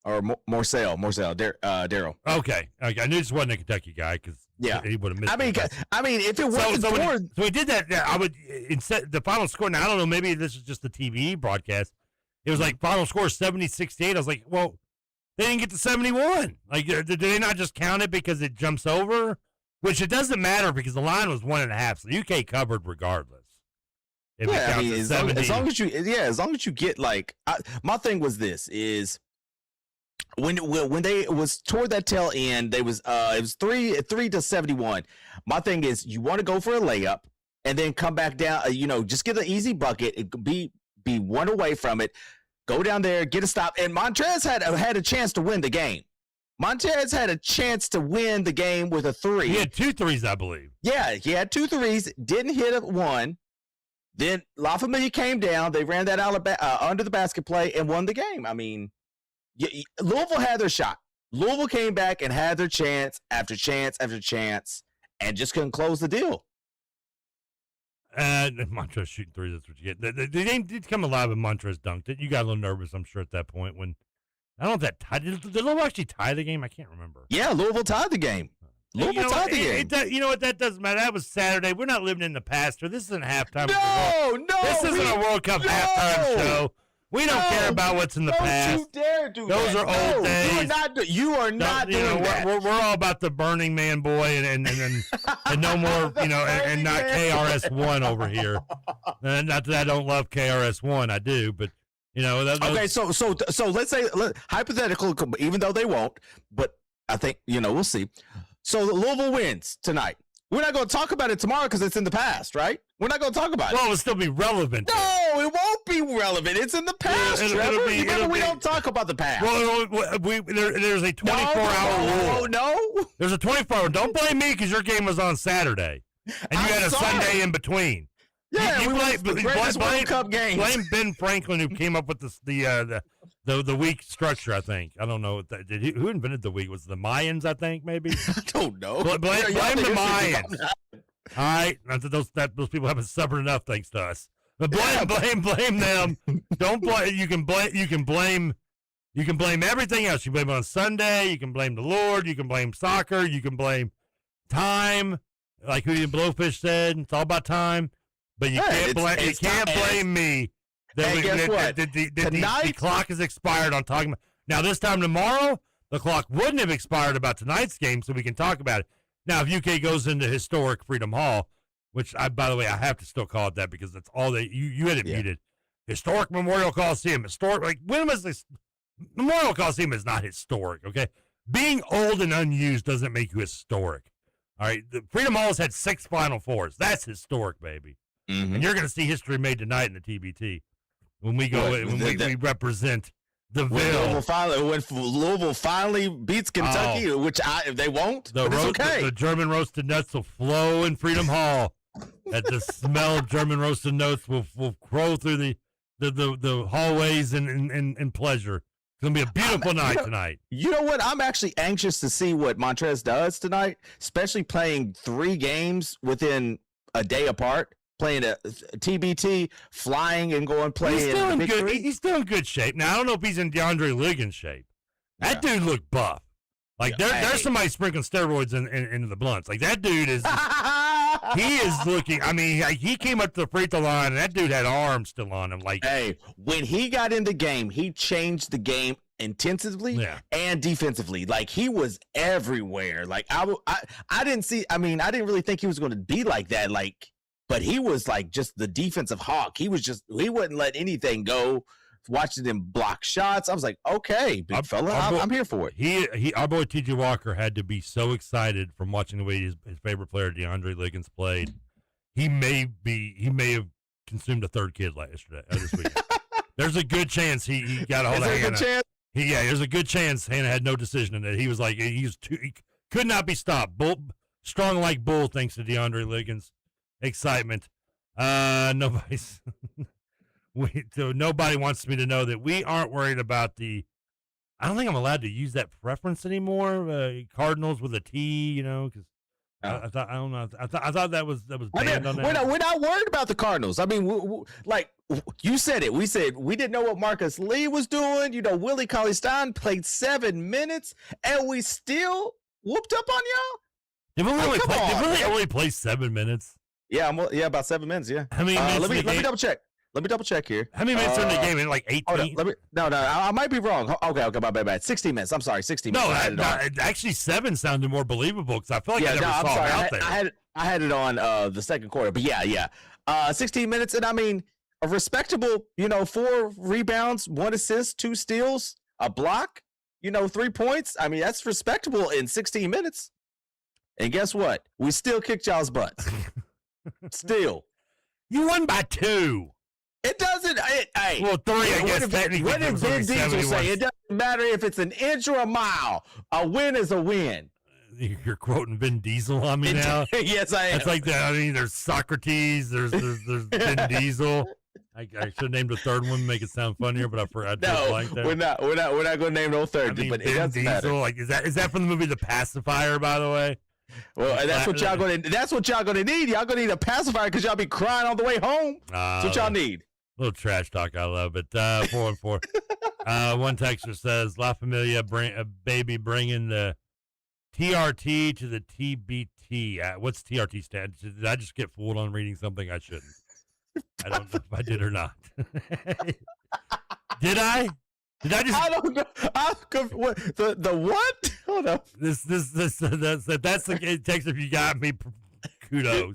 or Morcell, Daryl. Okay, I knew this wasn't a Kentucky guy because he would have missed. I mean, if it wasn't so he did that. I would instead the final score. Now I don't know. Maybe this is just the TV broadcast. It was like final score 70-68. I was like, well, they didn't get to 71. Like, did they not just count it because it jumps over? Which it doesn't matter because the line was 1.5, so UK covered regardless. As long as you get like, my thing was this is when they was toward that tail end, it was 3 to 71. My thing is you want to go for a layup and then come back down. Just get an easy bucket. It could be one away from it. Go down there, get a stop. And Montrez had a chance to win the game. Montrez had a chance to win the game with a 3. He had 2 threes, I believe. Yeah, he had 2 threes. Didn't hit one. Then La Familia came down. They ran that under the basket play and won the game. I mean, Louisville had their shot. Louisville came back and had their chance after chance after chance and just couldn't close the deal. Montrez shooting 3, that's what you get. The game did come alive when Montrez dunked it. You got a little nervous, I'm sure, at that point. When I don't know if that tied. Did Louisville actually tie the game? I can't remember. Yeah, Louisville tied the game. Louisville tied the game. You know what? That doesn't matter. That was Saturday. We're not living in the past. Or this isn't halftime. No. This isn't a World Cup halftime show. We don't care about what's in the past. Don't you dare do Those that. are old days. You are not doing that. We're all about the Burning Man boy and no more, and not KRS-One over here. And not that I don't love KRS-One, I do, but okay, so let's say hypothetical, even though they won't, but I think we'll see. So Louisville wins tonight. We're not going to talk about it tomorrow because it's in the past, right? We're not going to talk about it. Well, it'll still be relevant. No, it won't be relevant. It's in the past, Trevor. We don't talk about the past. Well, there's a 24-hour rule. No. There's a 24-hour. Don't blame me because your game was on Saturday, and you had a Sunday in between. Yeah, World Cup games. Blame Ben Franklin who came up with the week structure. I think I don't know who invented the week. Was it the Mayans? I think maybe. I don't know. Blame the Mayans. All right, those people haven't suffered enough thanks to us. But blame them. Don't blame. You can blame everything else. You blame it on Sunday. You can blame the Lord. You can blame soccer. You can blame time. Like who Blowfish said, it's all about time. But you can't blame me. The clock is expired on talking about. Now, this time tomorrow, the clock wouldn't have expired about tonight's game, so we can talk about it. Now, if UK goes into historic Freedom Hall, which by the way, I have to still call it that because that's all you had it muted. Historic Memorial Coliseum. Historic, like, when was this? Memorial Coliseum is not historic, okay? Being old and unused doesn't make you historic. All right, the Freedom Hall has had 6 Final Fours. That's historic, baby. Mm-hmm. And you're going to see history made tonight in the TBT when we go we represent the Ville. When Louisville finally beats Kentucky, which they won't. But it's okay. The German roasted nuts will flow in Freedom Hall. That the smell of German roasted nuts will crow through the hallways in pleasure. It's going to be a beautiful night tonight. You know what? I'm actually anxious to see what Montrez does tonight, especially playing 3 games within a day apart, playing a TBT, flying and going playing. He's still in good shape. Now, I don't know if he's in DeAndre Liggins shape. That dude looked buff. Like, there's somebody sprinkling steroids into the blunts. Like, that dude is... he is looking... I mean, he came up to the free throw line, and that dude had arms still on him. Like, hey, when he got in the game, he changed the game intensively and defensively. Like, he was everywhere. Like, I didn't see... I mean, I didn't really think he was going to be like that. Like, but he was, like, just the defensive hawk. He wouldn't let anything go. Watching him block shots, I was like, okay, big fella, I'm here for it. Our boy T.J. Walker had to be so excited from watching the way his favorite player DeAndre Liggins played. He may have consumed a third kid yesterday this week. There's a good chance he got a hold of Hannah. There's a good chance Hannah had no decision in it. He was like he could not be stopped. Strong like bull, thanks to DeAndre Liggins. Excitement. Nobody's. So nobody wants me to know that we aren't worried about I don't think I'm allowed to use that preference anymore. Cardinals with a T, because I thought that was banned on that. We're not worried about the Cardinals. I mean, like you said it. We said we didn't know what Marcus Lee was doing. Willie Cauley-Stein played 7 minutes, and we still whooped up on y'all. Did we only play 7 minutes? Yeah, about 7 minutes. Yeah. How many minutes? Let me double check. Let me double check here. How many minutes are in the game? In like 18? No, I might be wrong. Okay, my bad. 60 minutes. I'm sorry, 60 minutes. No, actually 7 sounded more believable because I feel like I never saw it out there. I had it on the second quarter, but yeah. 16 minutes, and I mean, a respectable, 4 rebounds, 1 assist, 2 steals, a block, 3 points. I mean, that's respectable in 16 minutes. And guess what? We still kicked y'all's butts. Still. You won by 2. It doesn't. 3, I guess. Technically, what did Vin Diesel say? It doesn't matter if it's an inch or a mile. A win is a win. You're quoting Vin Diesel on me now. Yes, I am. It's like that. I mean, there's Socrates. There's Vin Diesel. I should have named a third one, make it sound funnier, but I forgot. We're not going to name no third. But Vin it doesn't Diesel. matter. Like, is that from the movie The Pacifier? By the way. Well, that's what y'all gonna need. Y'all gonna need a pacifier because y'all be crying on the way home. That's what y'all need. Little trash talk, I love it. 4-4. One texter says, "La Familia, baby, bringing the TRT to the TBT." What's TRT stand? Did I just get fooled on reading something I shouldn't? I don't know if I did or not. Did I? Did I just? I don't know. What the what? Hold on. That's the text. If you got me, kudos.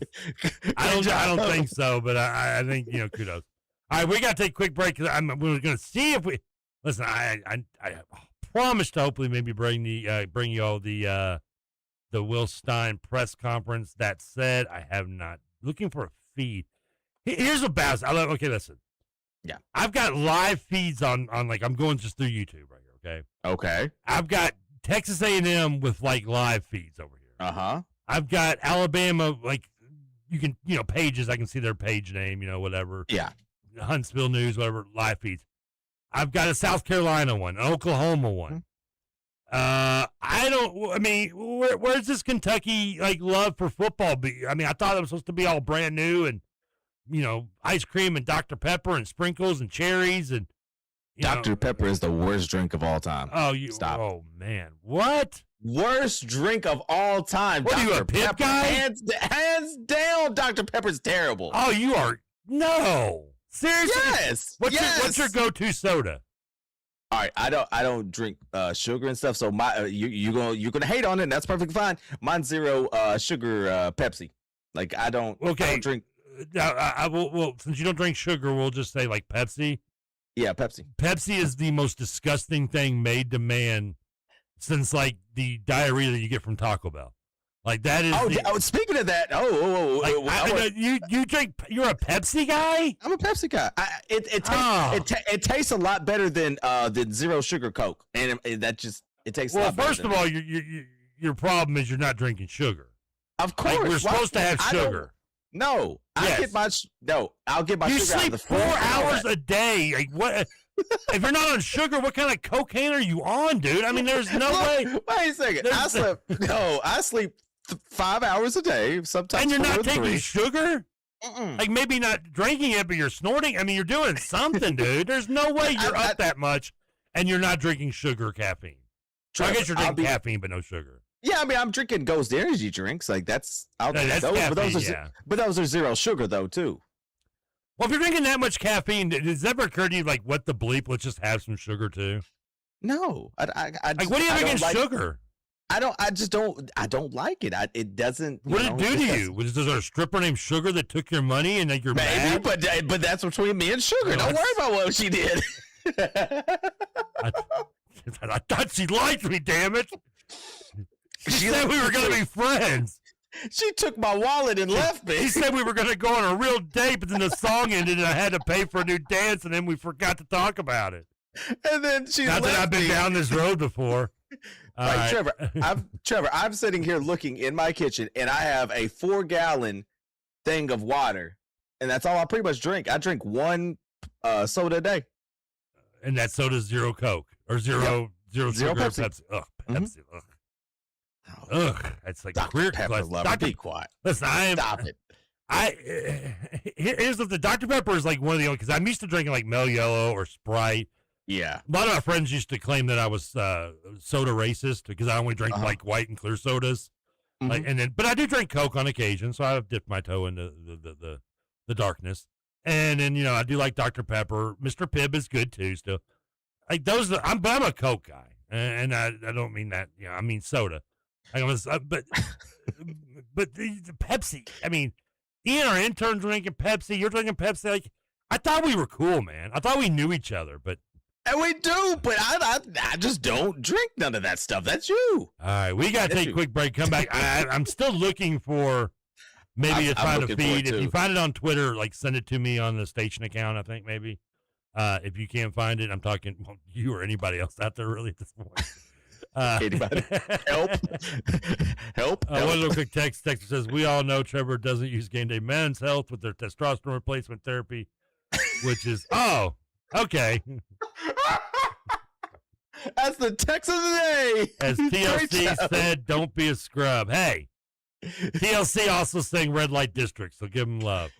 I don't think so, but I think kudos. All right, we got to take a quick break because we're going to see if we listen. I promise to hopefully maybe bring you all the Will Stein press conference. That said, I have not looking for a feed. Here's what Baz. Okay, listen. Yeah, I've got live feeds on like I'm going just through YouTube right here. Okay. I've got Texas A&M with like live feeds over here. I've got Alabama like you can pages. I can see their page name. Whatever. Yeah. Huntsville News, whatever, live feeds. I've got a South Carolina one, an Oklahoma one. Where's this Kentucky like love for football be? I mean, I thought it was supposed to be all brand new and ice cream and Dr. Pepper and sprinkles and cherries and Dr. Pepper is the worst drink of all time. Stop. Oh man, what? Worst drink of all time. What are you, a Pep guy? Hands down, Dr. Pepper's terrible. Oh, you are no. Seriously? Yes. What's your go-to soda? All right, I don't drink sugar and stuff, so you're gonna hate on it, and that's perfectly fine. Mine's 0 sugar Pepsi. Like I don't drink. I will. Well, since you don't drink sugar, we'll just say like Pepsi. Yeah, Pepsi. Pepsi is the most disgusting thing made to man since like the diarrhea that you get from Taco Bell. Like that is. Speaking of that, you drink. You're a Pepsi guy. I'm a Pepsi guy. It tastes a lot better than zero sugar Coke, and it tastes. Well, a lot better first of all, your problem is you're not drinking sugar. Of course, we're supposed to have sugar. No, I'll get my sugar. You sleep out of the 4 hours a day. Like, what? If you're not on sugar, what kind of cocaine are you on, dude? I mean, there's no way. Wait a second. I sleep 5 hours a day. Sometimes, and you're not taking 3. sugar. Like maybe not drinking it, but you're snorting. I mean, you're doing something, dude. There's no way you're up that much, and you're not drinking sugar or caffeine. I guess you're drinking caffeine, but no sugar. Yeah, I mean, I'm drinking Ghost energy drinks. Like that's caffeine, but those are zero sugar though too. Well, if you're drinking that much caffeine, does it ever occur to you like, what the bleep? Let's just have some sugar too. No, like, what do you have against sugar? I don't like it. It doesn't. What did it do to you? Was there a stripper named Sugar that took your money and you're mad? But that's between me and Sugar. Don't worry about what she did. I thought she liked me. Damn it. She said we were going to be friends. She took my wallet and left me. She said we were going to go on a real date, but then the song ended and I had to pay for a new dance, and then we forgot to talk about it. And then she Not left that I've been me. down this road before. Right, Trevor, I'm sitting here looking in my kitchen, and I have a 4-gallon thing of water, and that's all I pretty much drink. I drink 1 soda a day. And that soda's zero Coke or zero sugar Pepsi. Pepsi. Ugh, Pepsi. Ugh. It's like Dr. Pepper lover. Be quiet. Listen, Stop it. Here's the Dr. Pepper is like one of the only, because I'm used to drinking like Mel Yellow or Sprite. Yeah. A lot of my friends used to claim that I was soda racist because I only drink like white and clear sodas. Like, but I do drink Coke on occasion, so I've dipped my toe into the darkness. And then, I do like Dr. Pepper. Mr. Pibb is good too still. Like those, I'm a Coke guy. And I don't mean that, I mean soda. But the Pepsi, I mean, Ian, our intern, drinking Pepsi. You're drinking Pepsi. Like, I thought we were cool, man. I thought we knew each other, but. And we do, but I just don't drink none of that stuff. That's you. All right, we got to take a quick break. Come back. I'm still looking for maybe trying to feed. If you find it on Twitter, like send it to me on the station account, I think maybe. If you can't find it, I'm talking you or anybody else out there really at this point. Anybody? Help. One little quick text. Texter says, we all know Trevor doesn't use Gameday Men's Health with their testosterone replacement therapy, which is, okay. That's the text of the day. As TLC said, don't be a scrub. Hey, TLC also sang Red Light District, so give them love.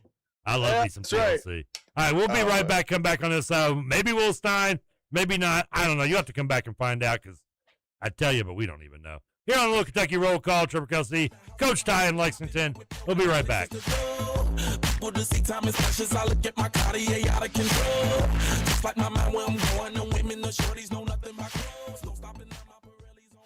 I love me some TLC. Right. All right, we'll be right back. Come back on this. Maybe Will Stein, maybe not. I don't know. You have to come back and find out because I tell you, but we don't even know. Here on the Little Kentucky Roll Call, Trevor Kelsey, Coach Ty in Lexington. We'll be right back. People to see time is precious. I look at my Cartier out of control. Just like my mind where I'm going. The women, the shorties know nothing but clothes. No stopping at my Pirelli's on.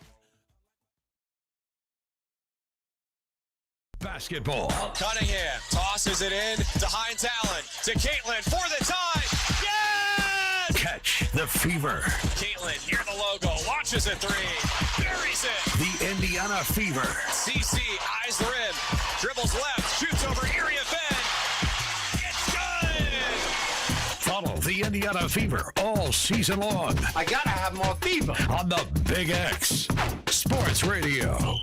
Basketball. Cunningham tosses it in to Hines Allen to Caitlin for the tie. Yes! Catch the fever. Caitlin near the logo launches a three. Buries it. The Indiana Fever. CC eyes the rim. Dribbles left. Shoots over area fed. It's good. Follow the Indiana Fever all season long. I gotta have more fever. On the Big X Sports Radio.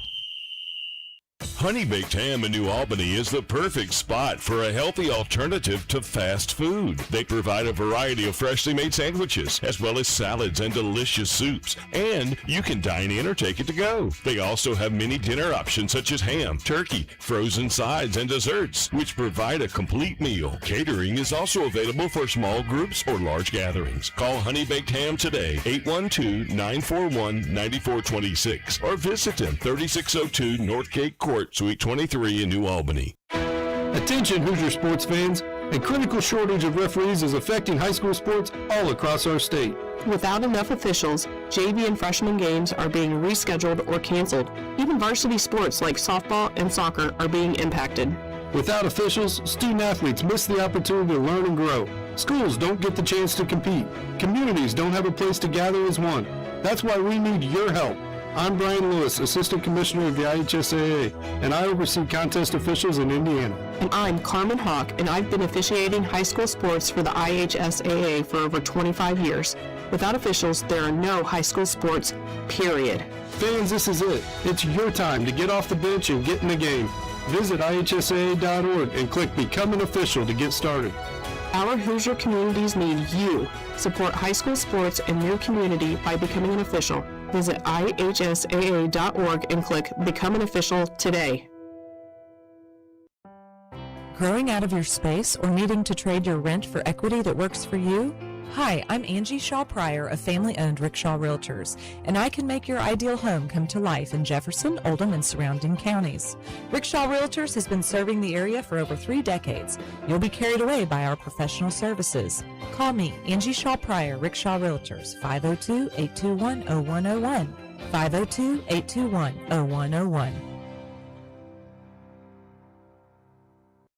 Honey Baked Ham in New Albany is the perfect spot for a healthy alternative to fast food. They provide a variety of freshly made sandwiches, as well as salads and delicious soups. And you can dine in or take it to go. They also have many dinner options such as ham, turkey, frozen sides, and desserts, which provide a complete meal. Catering is also available for small groups or large gatherings. Call Honey Baked Ham today, 812-941-9426, or visit them, 3602 North Gate Court, Suite 23 in New Albany. Attention Hoosier sports fans, a critical shortage of referees is affecting high school sports all across our state. Without enough officials, JV and freshman games are being rescheduled or canceled. Even varsity sports like softball and soccer are being impacted. Without officials, student-athletes miss the opportunity to learn and grow. Schools don't get the chance to compete. Communities don't have a place to gather as one. That's why we need your help. I'm Brian Lewis, Assistant Commissioner of the IHSAA, and I oversee contest officials in Indiana. And I'm Carmen Hawk, and I've been officiating high school sports for the IHSAA for over 25 years. Without officials, there are no high school sports, period. Fans, this is it. It's your time to get off the bench and get in the game. Visit IHSAA.org and click Become an Official to get started. Our Hoosier communities need you. Support high school sports in your community by becoming an official. Visit IHSAA.org and click Become an Official today. Growing out of your space or needing to trade your rent for equity that works for you? Hi, I'm Angie Shaw Pryor of family-owned Rickshaw Realtors, and I can make your ideal home come to life in Jefferson, Oldham, and surrounding counties. Rickshaw Realtors has been serving the area for over 3 decades. You'll be carried away by our professional services. Call me, Angie Shaw Pryor, Rickshaw Realtors, 502-821-0101, 502-821-0101.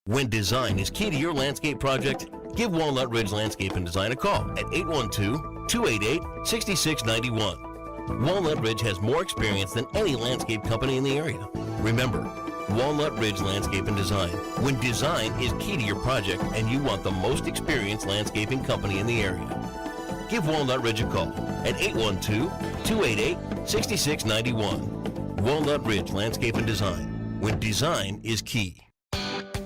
When design is key to your landscape project, give Walnut Ridge Landscape and Design a call at 812-288-6691. Walnut Ridge has more experience than any landscape company in the area. Remember, Walnut Ridge Landscape and Design. When design is key to your project and you want the most experienced landscaping company in the area. Give Walnut Ridge a call at 812-288-6691. Walnut Ridge Landscape and Design. When design is key.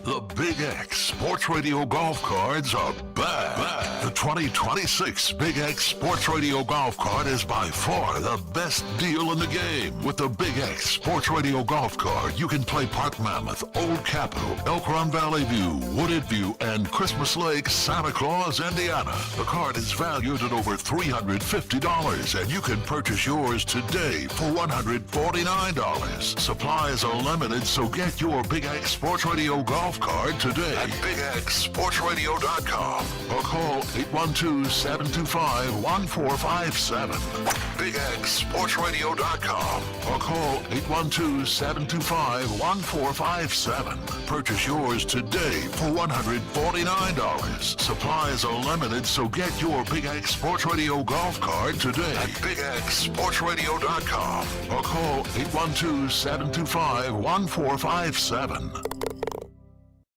The Big X Sports Radio Golf Cards are back. The 2026 Big X Sports Radio Golf Card is by far the best deal in the game. With the Big X Sports Radio Golf Card, you can play Park Mammoth, Old Capitol, Elk Run Valley View, Wooded View, and Christmas Lake, Santa Claus, Indiana. The card is valued at over $350, and you can purchase yours today for $149. Supplies are limited, so get your Big X Sports Radio Golf Card today at BigXSportsRadio.com or call 812-725-1457. BigXSportsRadio.com or call 812-725-1457. Purchase yours today for $149. Supplies are limited, so get your Big X Sports Radio Golf Card today at BigXSportsRadio.com or call 812-725-1457.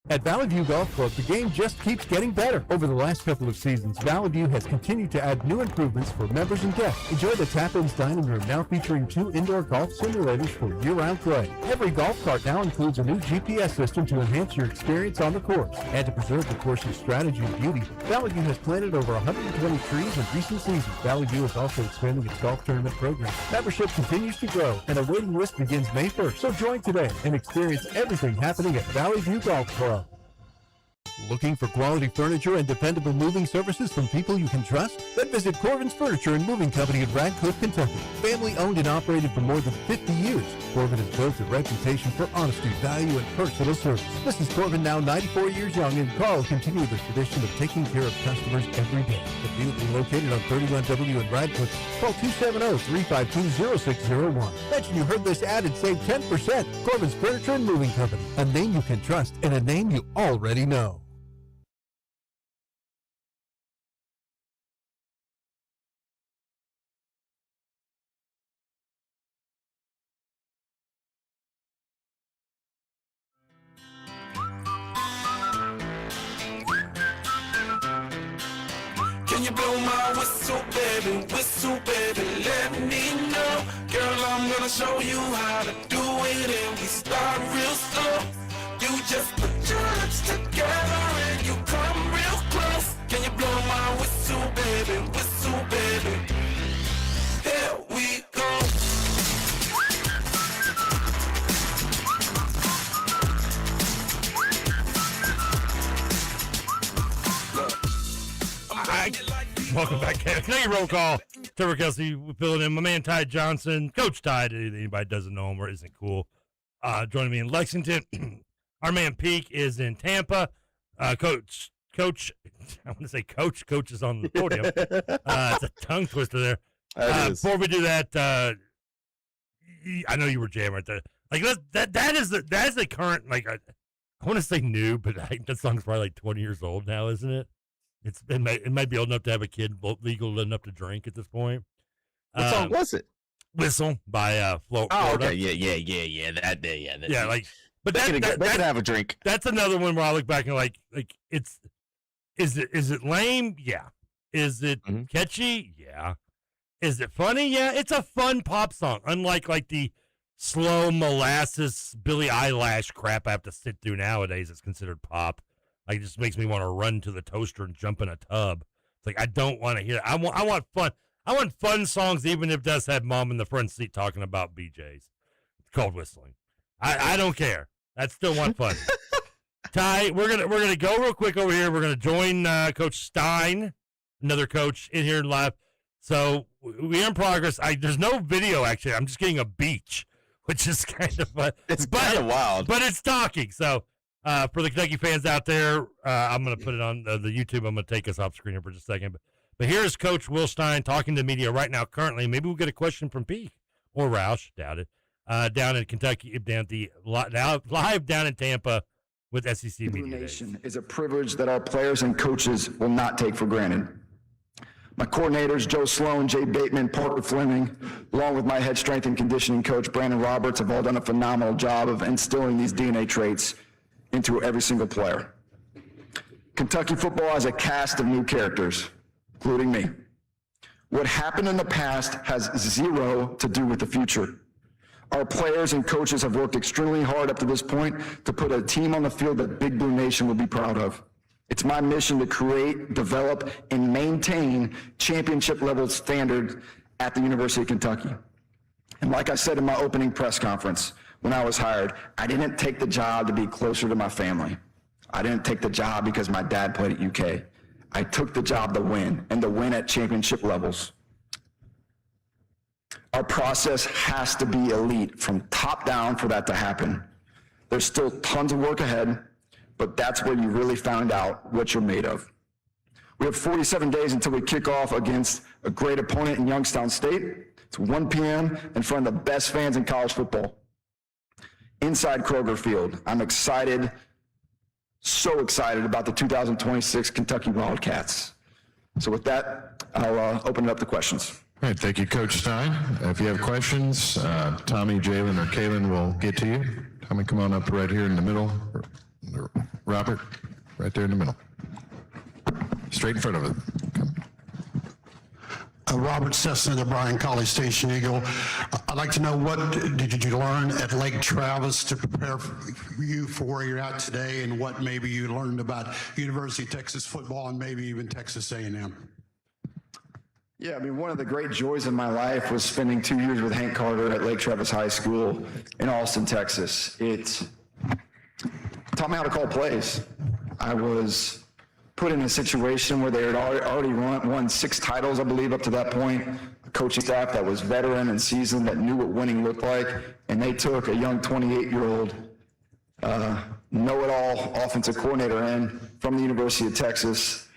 At Valley View Golf Club, the game just keeps getting better. Over the last couple of seasons, Valley View has continued to add new improvements for members and guests. Enjoy the Tap-Ins Dining Room, now featuring 2 indoor golf simulators for year-round play. Every golf cart now includes a new GPS system to enhance your experience on the course. And to preserve the course's strategy and beauty, Valley View has planted over 120 trees in recent seasons. Valley View is also expanding its golf tournament program. Membership continues to grow, and a waiting list begins May 1st. So join today and experience everything happening at Valley View Golf Club. Looking for quality furniture and dependable moving services from people you can trust? Then visit Corbin's Furniture and Moving Company in Radcliffe, Kentucky. Family owned and operated for more than 50 years, Corbin has built a reputation for honesty, value, and personal service. Mrs. Corbin, now 94 years young, and Carl continue the tradition of taking care of customers every day. Conveniently located on 31W in Radcliffe, call 270-352-0601. Mention you heard this ad and save 10%. Corbin's Furniture and Moving Company, a name you can trust and a name you already know. Can you blow my whistle, baby, let me know. Girl, I'm gonna show you how to do it, and we start real slow. You just put your lips together and you come real close. Can you blow my whistle, baby, here we go. Welcome back. Canadian roll call. Trevor Kelsey filling in. My man Ty Johnson. Coach Ty, anybody doesn't know him or isn't cool. Joining me in Lexington. Our man Peak is in Tampa. Coach, I want to say Coach is on the podium. It's a tongue twister there. Before we do that, I know you were jamming right there. Like that is the current, like I want to say new, but that song's probably like 20 years old now, isn't it? It might be old enough to have a kid, legal enough to drink at this point. What song was it? Whistle by Florida. Oh, okay, yeah. But they can have a drink. That's another one where I look back and like is it lame? Yeah. Is it catchy? Yeah. Is it funny? Yeah. It's a fun pop song, unlike like the slow molasses Billie Eilish crap I have to sit through nowadays. It's considered pop. Like, it just makes me want to run to the toaster and jump in a tub. It's like I don't want to hear. I want fun. I want fun songs, even if it does have mom in the front seat talking about BJ's. It's called whistling. I don't care. I still want fun. Ty, we're gonna go real quick over here. We're gonna join Coach Stein, another coach, in here live. So we're in progress. There's no video actually. I'm just getting a beach, which is kind of fun. It's kind of wild, but it's talking. So for the Kentucky fans out there, I'm gonna put it on the YouTube. I'm gonna take us off screen here for just a second. But here's Coach Will Stein talking to media right now. Currently, maybe we'll get a question from P or Roush. Doubt it. Down in Kentucky, live down in Tampa with SEC Media Days. Is a privilege that our players and coaches will not take for granted. My coordinators, Joe Sloan, Jay Bateman, Parker Fleming, along with my head strength and conditioning coach, Brandon Roberts, have all done a phenomenal job of instilling these DNA traits into every single player. Kentucky football has a cast of new characters, including me. What happened in the past has zero to do with the future. Our players and coaches have worked extremely hard up to this point to put a team on the field that Big Blue Nation will be proud of. It's my mission to create, develop, and maintain championship-level standards at the University of Kentucky. And like I said in my opening press conference when I was hired, I didn't take the job to be closer to my family. I didn't take the job because my dad played at UK. I took the job to win, and to win at championship levels. Our process has to be elite from top down for that to happen. There's still tons of work ahead, but that's where you really found out what you're made of. We have 47 days until we kick off against a great opponent in Youngstown State. It's 1 p.m. in front of the best fans in college football. Inside Kroger Field. I'm excited, so excited about the 2026 Kentucky Wildcats. So with that, I'll open it up to questions. All right, thank you, Coach Stein. If you have questions, Tommy, Jalen, or Kalen will get to you. Tommy, come on up right here in the middle. Robert, right there in the middle. Straight in front of it. Come. Robert Sessler, the Bryan College Station Eagle. I'd like to know, what did you learn at Lake Travis to prepare you for where you're at today, and what maybe you learned about University of Texas football and maybe even Texas A&M? Yeah, I mean, one of the great joys of my life was spending 2 years with Hank Carter at Lake Travis High School in Austin, Texas. It taught me how to call plays. I was put in a situation where they had already won 6 titles, I believe, up to that point. A coaching staff that was veteran and seasoned, that knew what winning looked like, and they took a young 28-year-old know-it-all offensive coordinator in from the University of Texas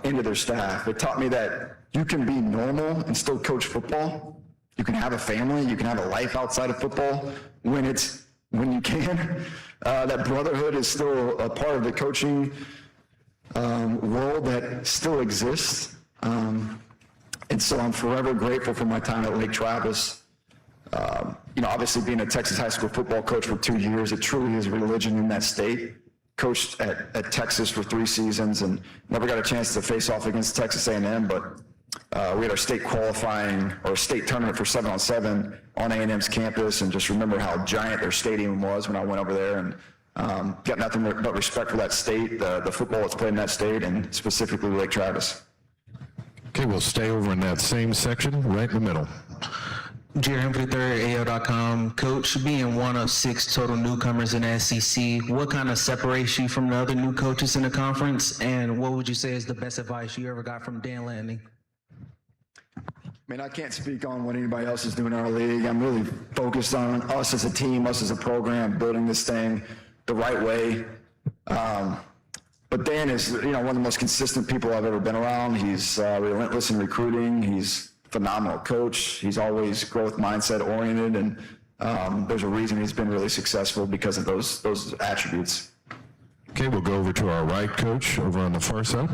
into their staff. It taught me that you can be normal and still coach football. You can have a family, you can have a life outside of football when you can. That brotherhood is still a part of the coaching world that still exists. And so I'm forever grateful for my time at Lake Travis. Obviously being a Texas high school football coach for 2 years, it truly is religion in that state. Coached at Texas for 3 seasons and never got a chance to face off against Texas A&M, but we had our state qualifying or state tournament for 7-on-7 on A&M's campus, and just remember how giant their stadium was when I went over there, and got nothing but respect for that state, the football that's played in that state, and specifically Lake Travis. Okay, we'll stay over in that same section, right in the middle. Jerry Humphrey III, AL.com. Coach, being one of 6 total newcomers in the SEC, what kind of separates you from the other new coaches in the conference, and what would you say is the best advice you ever got from Dan Lanning? I mean, I can't speak on what anybody else is doing in our league. I'm really focused on us as a team, us as a program, building this thing the right way. But Dan is, one of the most consistent people I've ever been around. He's relentless in recruiting. He's a phenomenal coach. He's always growth mindset oriented, and there's a reason he's been really successful because of those attributes. Okay, we'll go over to our right coach over on the far side.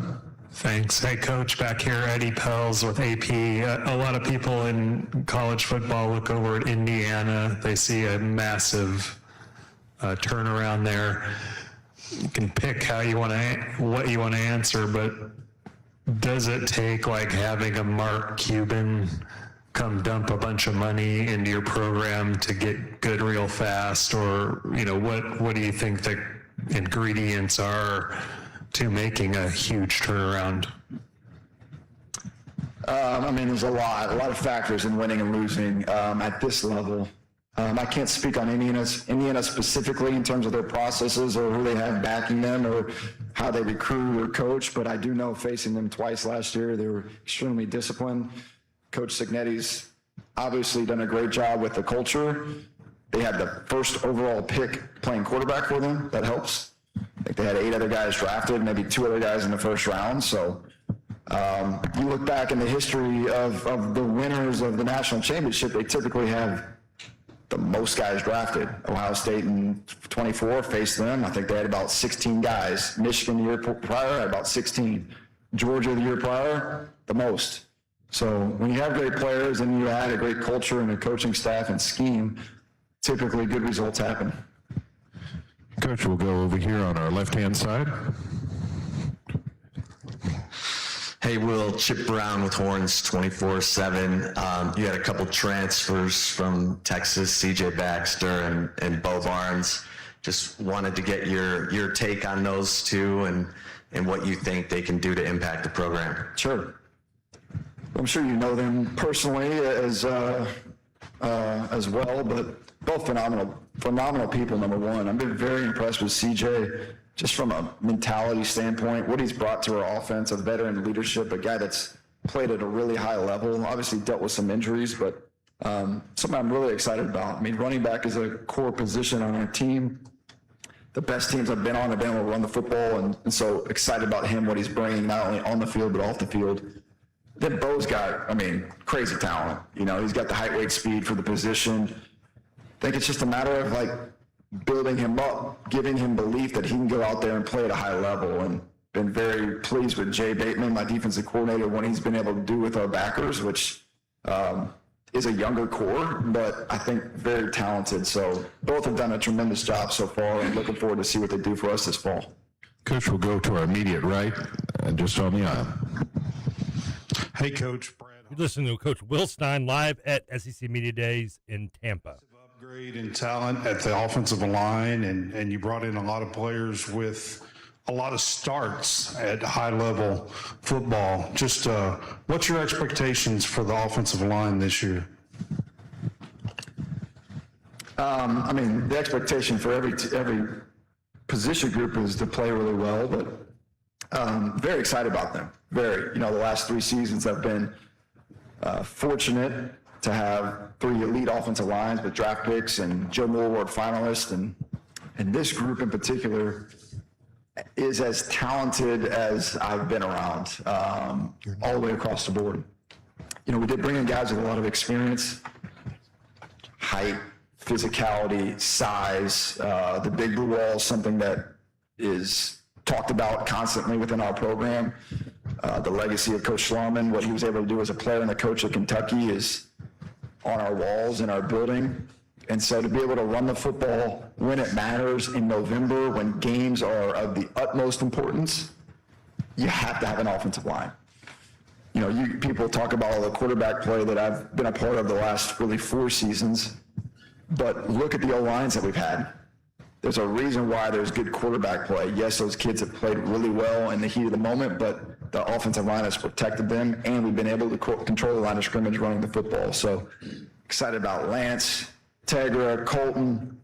Thanks. Hey, Coach, back here, Eddie Pels with AP. A lot of people in college football look over at Indiana. They see a massive turnaround there. You can pick how you want to, what you want to answer, but does it take like having a Mark Cuban come dump a bunch of money into your program to get good real fast? Or, you know, what do you think the ingredients are to making a huge turnaround? I mean, there's a lot of factors in winning and losing at this level. I can't speak on Indiana specifically in terms of their processes or who they have backing them or how they recruit or coach, but I do know facing them twice last year, they were extremely disciplined. Coach Cignetti's obviously done a great job with the culture. They had the first overall pick playing quarterback for them. That helps. I think they had 8 other guys drafted, maybe 2 other guys in the first round. So you look back in the history of the winners of the national championship, they typically have the most guys drafted. Ohio State in 24 faced them. I think they had about 16 guys. Michigan the year prior had about 16. Georgia the year prior, the most. So when you have great players and you add a great culture and a coaching staff and scheme, typically good results happen. Coach, we'll go over here on our left-hand side. Hey, Will, Chip Brown with Horns 24/7. You had a couple transfers from Texas, CJ Baxter and Bo Barnes. Just wanted to get your take on those two and what you think they can do to impact the program. Sure. I'm sure you know them personally as well, but both phenomenal people, number one. I've been very impressed with CJ, just from a mentality standpoint, what he's brought to our offense, a veteran leadership, a guy that's played at a really high level, obviously dealt with some injuries, but something I'm really excited about. I mean, running back is a core position on our team. The best teams I've been on have been able to run the football, and so excited about him, what he's bringing, not only on the field, but off the field. Then Bo's got, I mean, crazy talent. You know, he's got the height, weight, speed for the position. I think it's just a matter of, like, building him up, giving him belief that he can go out there and play at a high level, and been very pleased with Jay Bateman, my defensive coordinator, what he's been able to do with our backers, which is a younger core, but I think very talented. So both have done a tremendous job so far, and looking forward to see what they do for us this fall. Coach, we'll go to our immediate right, and just on the aisle. Hey, Coach. You're listening to Coach Will Stein live at SEC Media Days in Tampa. Upgrade in talent at the offensive line, and you brought in a lot of players with a lot of starts at high-level football. Just what's your expectations for the offensive line this year? I mean, the expectation for every position group is to play really well, but very excited about them. Very. You know, the last 3 seasons I've been fortunate to have 3 elite offensive lines with draft picks and Joe Moore Award finalists, and this group in particular is as talented as I've been around, all the way across the board. You know, we did bring in guys with a lot of experience, height, physicality, size. The big blue wall is something that is talked about constantly within our program. The legacy of Coach Schlarman, what he was able to do as a player and the coach of Kentucky, is on our walls in our building. And so to be able to run the football when it matters in November, when games are of the utmost importance, you have to have an offensive line. You know, people talk about all the quarterback play that I've been a part of the last really 4 seasons, but look at the O-lines that we've had. There's a reason why there's good quarterback play. Yes, those kids have played really well in the heat of the moment, but the offensive line has protected them, and we've been able to control the line of scrimmage running the football. So excited about Lance, Tegra, Colton,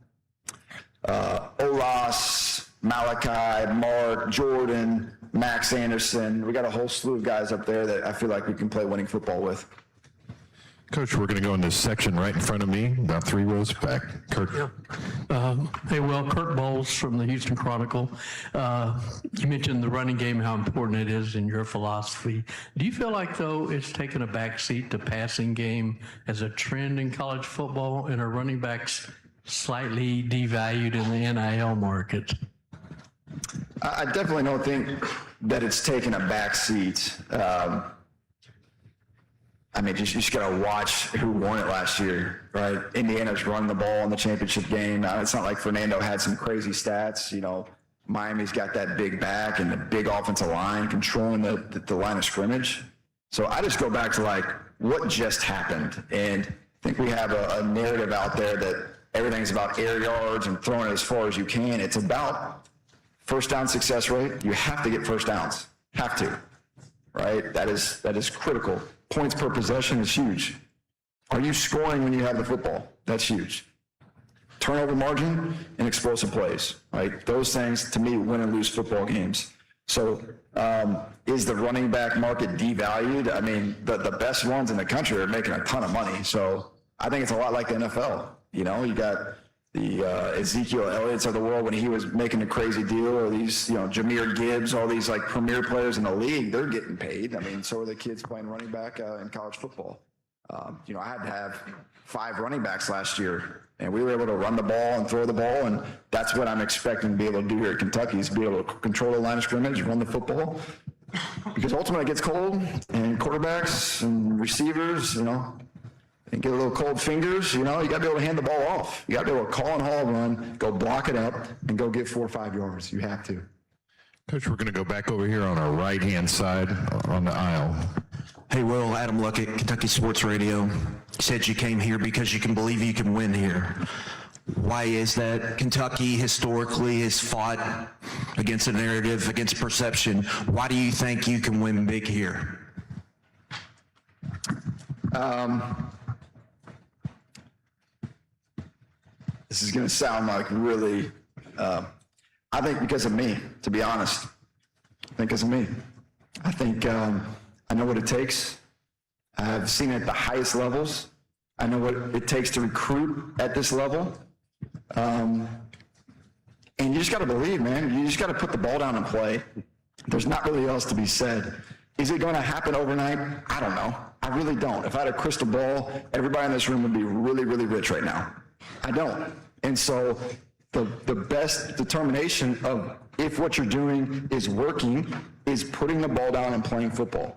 Olas, Malachi, Mark, Jordan, Max Anderson. We got a whole slew of guys up there that I feel like we can play winning football with. Coach, we're going to go in this section right in front of me, about 3 rows back. Kurt. Hey, Will, Kurt Bowles from the Houston Chronicle. You mentioned the running game, how important it is in your philosophy. Do you feel like, though, it's taken a backseat to passing game as a trend in college football, and are running backs slightly devalued in the NIL market? I definitely don't think that it's taken a back seat. I mean, you just got to watch who won it last year, right? Indiana's run the ball in the championship game. It's not like Fernando had some crazy stats. You know, Miami's got that big back and the big offensive line controlling the line of scrimmage. So I just go back to, like, what just happened. And I think we have a narrative out there that everything's about air yards and throwing it as far as you can. It's about first down success rate. You have to get first downs. Have to, right? That is critical. Points per possession is huge. Are you scoring when you have the football? That's huge. Turnover margin and explosive plays, right? Those things, to me, win and lose football games. So is the running back market devalued? I mean, the best ones in the country are making a ton of money. So I think it's a lot like the NFL. You know, you got the Ezekiel Elliott's of the world when he was making a crazy deal, or these, you know, Jahmyr Gibbs, all these like premier players in the league, they're getting paid. I mean, so are the kids playing running back in college football. You know, I had to have 5 running backs last year, and we were able to run the ball and throw the ball, and that's what I'm expecting to be able to do here at Kentucky, is be able to control the line of scrimmage, run the football, because ultimately it gets cold, and quarterbacks and receivers, you know, and get a little cold fingers, you know, you got to be able to hand the ball off. You got to be able to call and haul run, go block it up, and go get 4 or 5 yards. You have to. Coach, we're going to go back over here on our right-hand side on the aisle. Hey, Will, Adam Luckett, Kentucky Sports Radio. You said you came here because you can believe you can win here. Why is that? Kentucky historically has fought against a narrative, against perception. Why do you think you can win big here? This is going to sound like really, I think because of me, to be honest. I think because of me. I think I know what it takes. I've seen it at the highest levels. I know what it takes to recruit at this level. And you just got to believe, man. You just got to put the ball down and play. There's not really else to be said. Is it going to happen overnight? I don't know. I really don't. If I had a crystal ball, everybody in this room would be really, really rich right now. I don't. And so the best determination of if what you're doing is working is putting the ball down and playing football.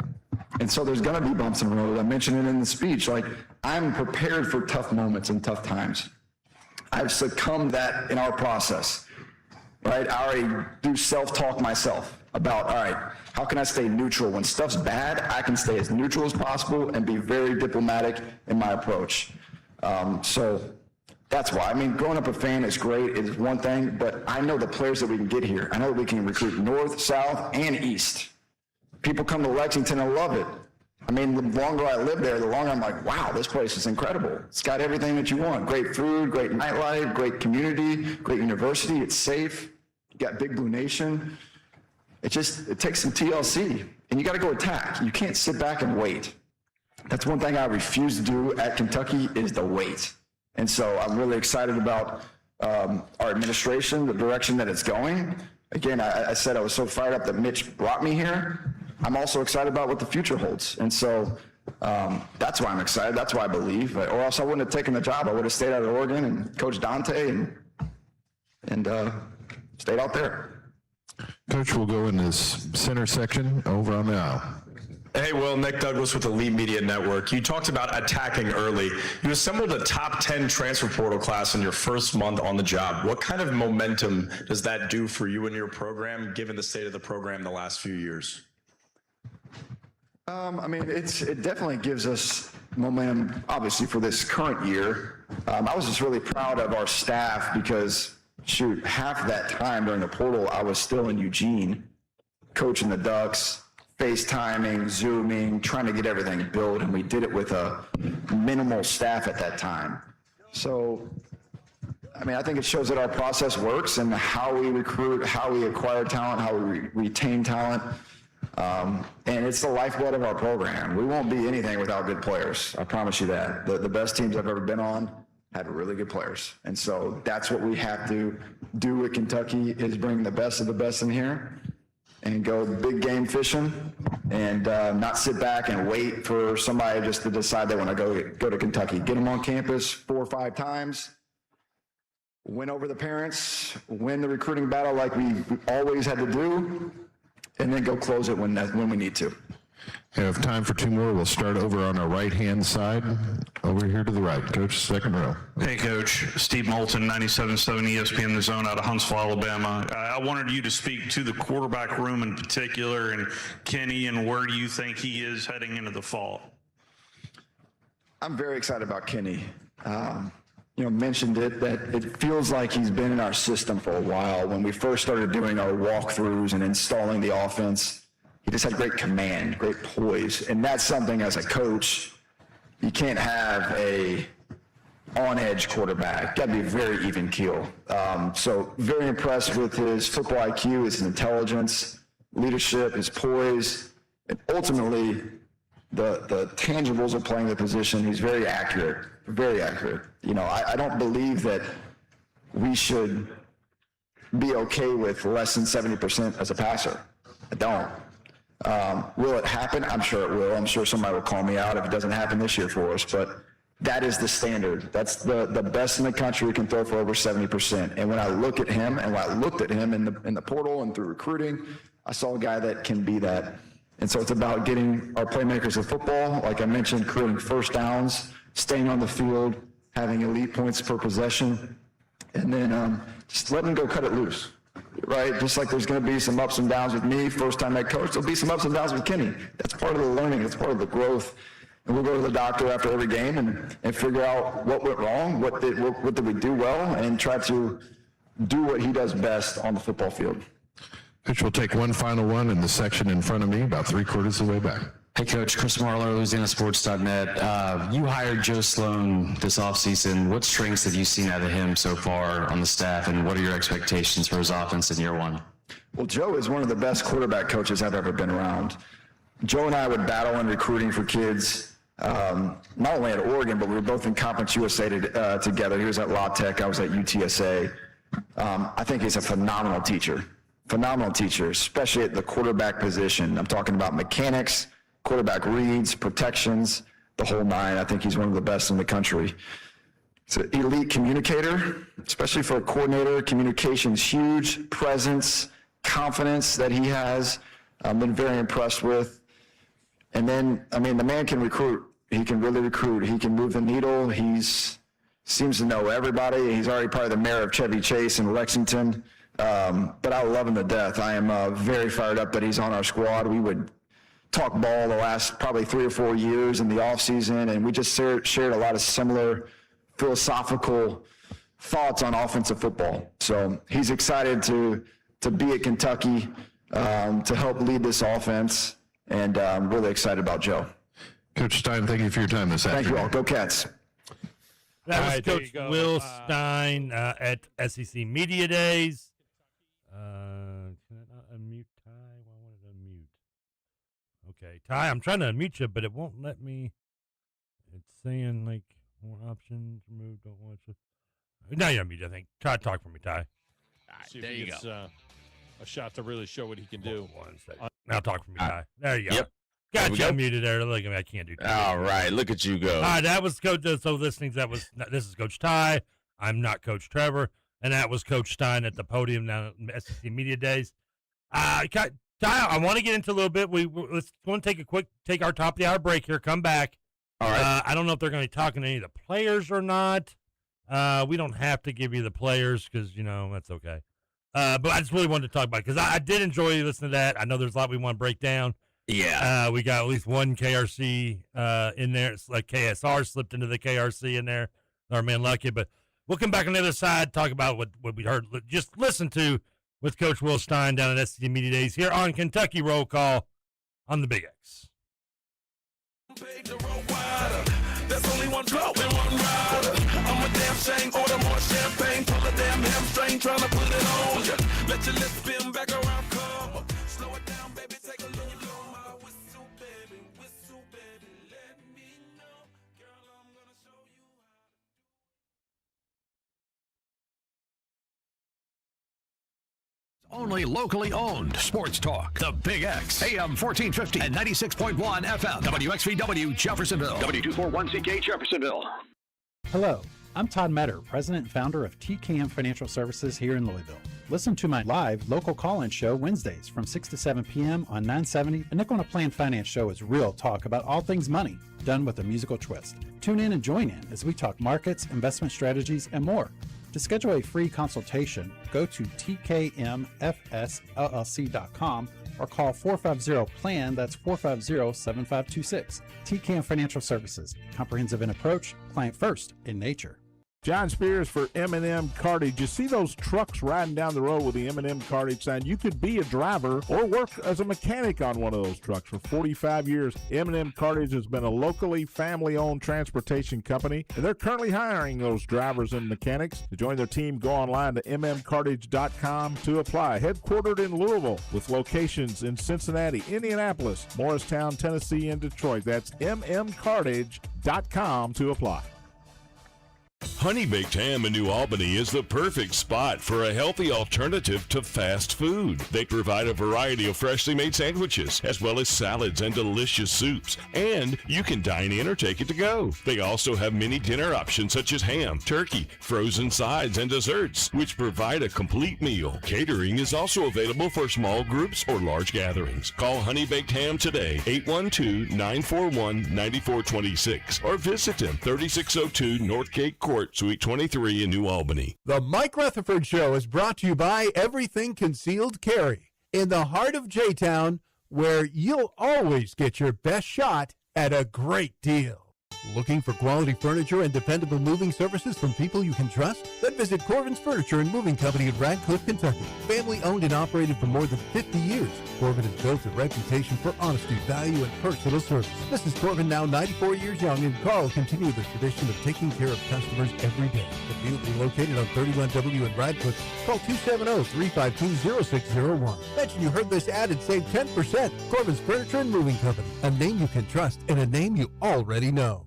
And so there's going to be bumps in the road. I mentioned it in the speech. Like, I'm prepared for tough moments and tough times. I've succumbed that in our process, right? I already do self-talk myself about, all right, how can I stay neutral? When stuff's bad, I can stay as neutral as possible and be very diplomatic in my approach. So that's why. I mean, growing up a fan is great, it is one thing, but I know the players that we can get here. I know that we can recruit north, south, and east. People come to Lexington and love it. I mean, the longer I live there, the longer I'm like, wow, this place is incredible. It's got everything that you want. Great food, great nightlife, great community, great university. It's safe. You got Big Blue Nation. It takes some TLC, and you got to go attack. You can't sit back and wait. That's one thing I refuse to do at Kentucky is the wait. And so I'm really excited about our administration, the direction that it's going. Again, I said I was so fired up that Mitch brought me here. I'm also excited about what the future holds. And so that's why I'm excited. That's why I believe. Or else I wouldn't have taken the job. I would have stayed out of Oregon and coached Dante and stayed out there. Coach, we'll go in this center section over on the aisle. Hey, Will, Nick Douglas with Elite Media Network. You talked about attacking early. You assembled a top 10 transfer portal class in your first month on the job. What kind of momentum does that do for you and your program, given the state of the program the last few years? I mean, it definitely gives us momentum, obviously, for this current year. I was just really proud of our staff because, shoot, half that time during the portal, I was still in Eugene, coaching the Ducks, FaceTiming, Zooming, trying to get everything built, and we did it with a minimal staff at that time. So, I mean, I think it shows that our process works and how we recruit, how we acquire talent, how we retain talent. And it's the lifeblood of our program. We won't be anything without good players. I promise you that. The best teams I've ever been on had really good players. And so that's what we have to do at Kentucky is bring the best of the best in here and go big game fishing and not sit back and wait for somebody just to decide they want to go to Kentucky. Get them on campus 4 or 5 times, win over the parents, win the recruiting battle like we always had to do, and then go close it when we need to. We have time for two more. We'll start over on our right-hand side, over here to the right. Coach, second row. Hey, Coach. Steve Moulton, 97.7 ESPN The Zone out of Huntsville, Alabama. I wanted you to speak to the quarterback room in particular and Kenny, and where do you think he is heading into the fall? I'm very excited about Kenny. Mentioned it, that it feels like he's been in our system for a while. When we first started doing our walkthroughs and installing the offense, he just had great command, great poise. And that's something as a coach, you can't have a on-edge quarterback. Got to be very even keel. So very impressed with his football IQ, his intelligence, leadership, his poise, and ultimately the tangibles of playing the position. He's very accurate, very accurate. I don't believe that we should be okay with less than 70% as a passer. I don't. Will it happen? I'm sure it will. I'm sure somebody will call me out if it doesn't happen this year for us, but that is the standard. That's the best in the country who can throw for over 70%. And when I look at him, and when I looked at him in the portal and through recruiting, I saw a guy that can be that. And so it's about getting our playmakers of football, like I mentioned, creating first downs, staying on the field, having elite points per possession, and then just let them go cut it loose. Right? Just like there's going to be some ups and downs with me, first-time head coach, there'll be some ups and downs with Kenny. That's part of the learning. That's part of the growth. And we'll go to the doctor after every game and figure out what went wrong, what did we do well, and try to do what he does best on the football field. Coach, we'll take one final one in the section in front of me, about 3/4 of the way back. Hey, Coach. Chris Marlowe, LouisianaSports.net. You hired Joe Sloan this offseason. What strengths have you seen out of him so far on the staff, and what are your expectations for his offense in year one? Well, Joe is one of the best quarterback coaches I've ever been around. Joe and I would battle in recruiting for kids, not only at Oregon, but we were both in Conference USA together. He was at La Tech. I was at UTSA. I think he's a phenomenal teacher, especially at the quarterback position. I'm talking about mechanics, quarterback reads, protections, the whole nine. I think he's one of the best in the country. He's an elite communicator, especially for a coordinator. Communication's huge. Presence, confidence that he has. I've been very impressed with. And then, the man can recruit. He can really recruit. He can move the needle. Seems to know everybody. He's already probably the mayor of Chevy Chase in Lexington. But I love him to death. I am very fired up that he's on our squad. We would talk ball the last probably 3 or 4 years in the offseason, and we just shared a lot of similar philosophical thoughts on offensive football. So he's excited to be at Kentucky, to help lead this offense, and I'm really excited about Joe. Coach Stein, thank you for your time this afternoon. Thank you all. Go Cats. That was Coach Will Stein at SEC Media Days. Can I not unmute Ty? I wanted to unmute. Okay, Ty, I'm trying to unmute you, but it won't let me. It's saying, more options, remove, don't want to. Now you're unmuted, I think. Try to talk for me, Ty. All right, there you go. A shot to really show what he can do. Now talk for me, Ty. There you go. Yep. Got you unmuted there. Look at me. I can't do that. All right. Look at you go. All right. That was Coach. So listening, this is Coach Ty. I'm not Coach Trevor. And that was Coach Stein at the podium now at SEC Media Days. Ty, I want to get into a little bit. Let's want to take our top of the hour break here. Come back. All right. I don't know if they're going to be talking to any of the players or not. We don't have to give you the players because, that's okay. But I just really wanted to talk about it because I did enjoy listening to that. I know there's a lot we want to break down. Yeah. We got at least one KRC in there. It's like KSR slipped into the KRC in there. Our man Lucky. But we'll come back on the other side, talk about what we heard. Just listen to with Coach Will Stein down at SEC Media Days here on Kentucky Roll Call on the Big X. There's only one blow and one rider. I'm a damn shame, order more champagne, pull a damn hamstring, trying to put it on ya. Let your lips spin back around, come. Slow it down, baby, take a look. Blow my whistle, baby, let me know. Girl, I'm gonna show you how. Only locally owned sports talk. The Big X. AM 1450 and 96.1 FM. WXVW Jeffersonville. W241CK Jeffersonville. Hello, I'm Todd Metter, President and Founder of TKM Financial Services here in Louisville. Listen to my live local call-in show Wednesdays from 6 to 7 p.m. on 970. A Nickel on a Plan Finance Show is real talk about all things money, done with a musical twist. Tune in and join in as we talk markets, investment strategies, and more. To schedule a free consultation, go to tkmfsllc.com or call 450-PLAN, that's 450-7526. TKM Financial Services, comprehensive in approach, client first in nature. John Spears for M&M Cartage. You see those trucks riding down the road with the M&M Cartage sign. You could be a driver or work as a mechanic on one of those trucks. For 45 years, M&M Cartage has been a locally family-owned transportation company, and they're currently hiring those drivers and mechanics. To join their team, go online to mmcartage.com to apply. Headquartered in Louisville with locations in Cincinnati, Indianapolis, Morristown, Tennessee, and Detroit. That's mmcartage.com to apply. Honey Baked Ham in New Albany is the perfect spot for a healthy alternative to fast food. They provide a variety of freshly made sandwiches, as well as salads and delicious soups. And you can dine in or take it to go. They also have many dinner options such as ham, turkey, frozen sides, and desserts, which provide a complete meal. Catering is also available for small groups or large gatherings. Call Honey Baked Ham today, 812-941-9426, or visit them, 3602 North Cape Court, Suite 23 in New Albany. The Mike Rutherford Show is brought to you by Everything Concealed Carry, in the heart of J-Town, where you'll always get your best shot at a great deal. Looking for quality furniture and dependable moving services from people you can trust? Then visit Corbin's Furniture and Moving Company in Radcliffe, Kentucky. Family owned and operated for more than 50 years, Corbin has built a reputation for honesty, value, and personal service. Mrs. Corbin, now 94 years young, and Carl continue the tradition of taking care of customers every day. Conveniently located on 31W in Radcliffe, call 270-352-0601. Mention you heard this ad and save 10%. Corbin's Furniture and Moving Company, a name you can trust and a name you already know.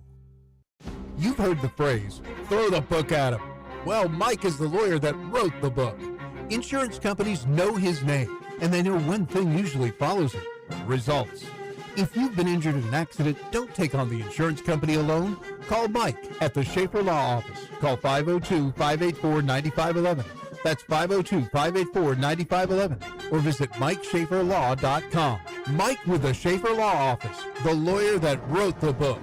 You've heard the phrase, throw the book at him. Well, Mike is the lawyer that wrote the book. Insurance companies know his name, and they know one thing usually follows it: results. If you've been injured in an accident, don't take on the insurance company alone. Call Mike at the Schaefer Law Office. Call 502-584-9511. That's 502-584-9511. Or visit MikeSchaeferLaw.com. Mike with the Schaefer Law Office, the lawyer that wrote the book.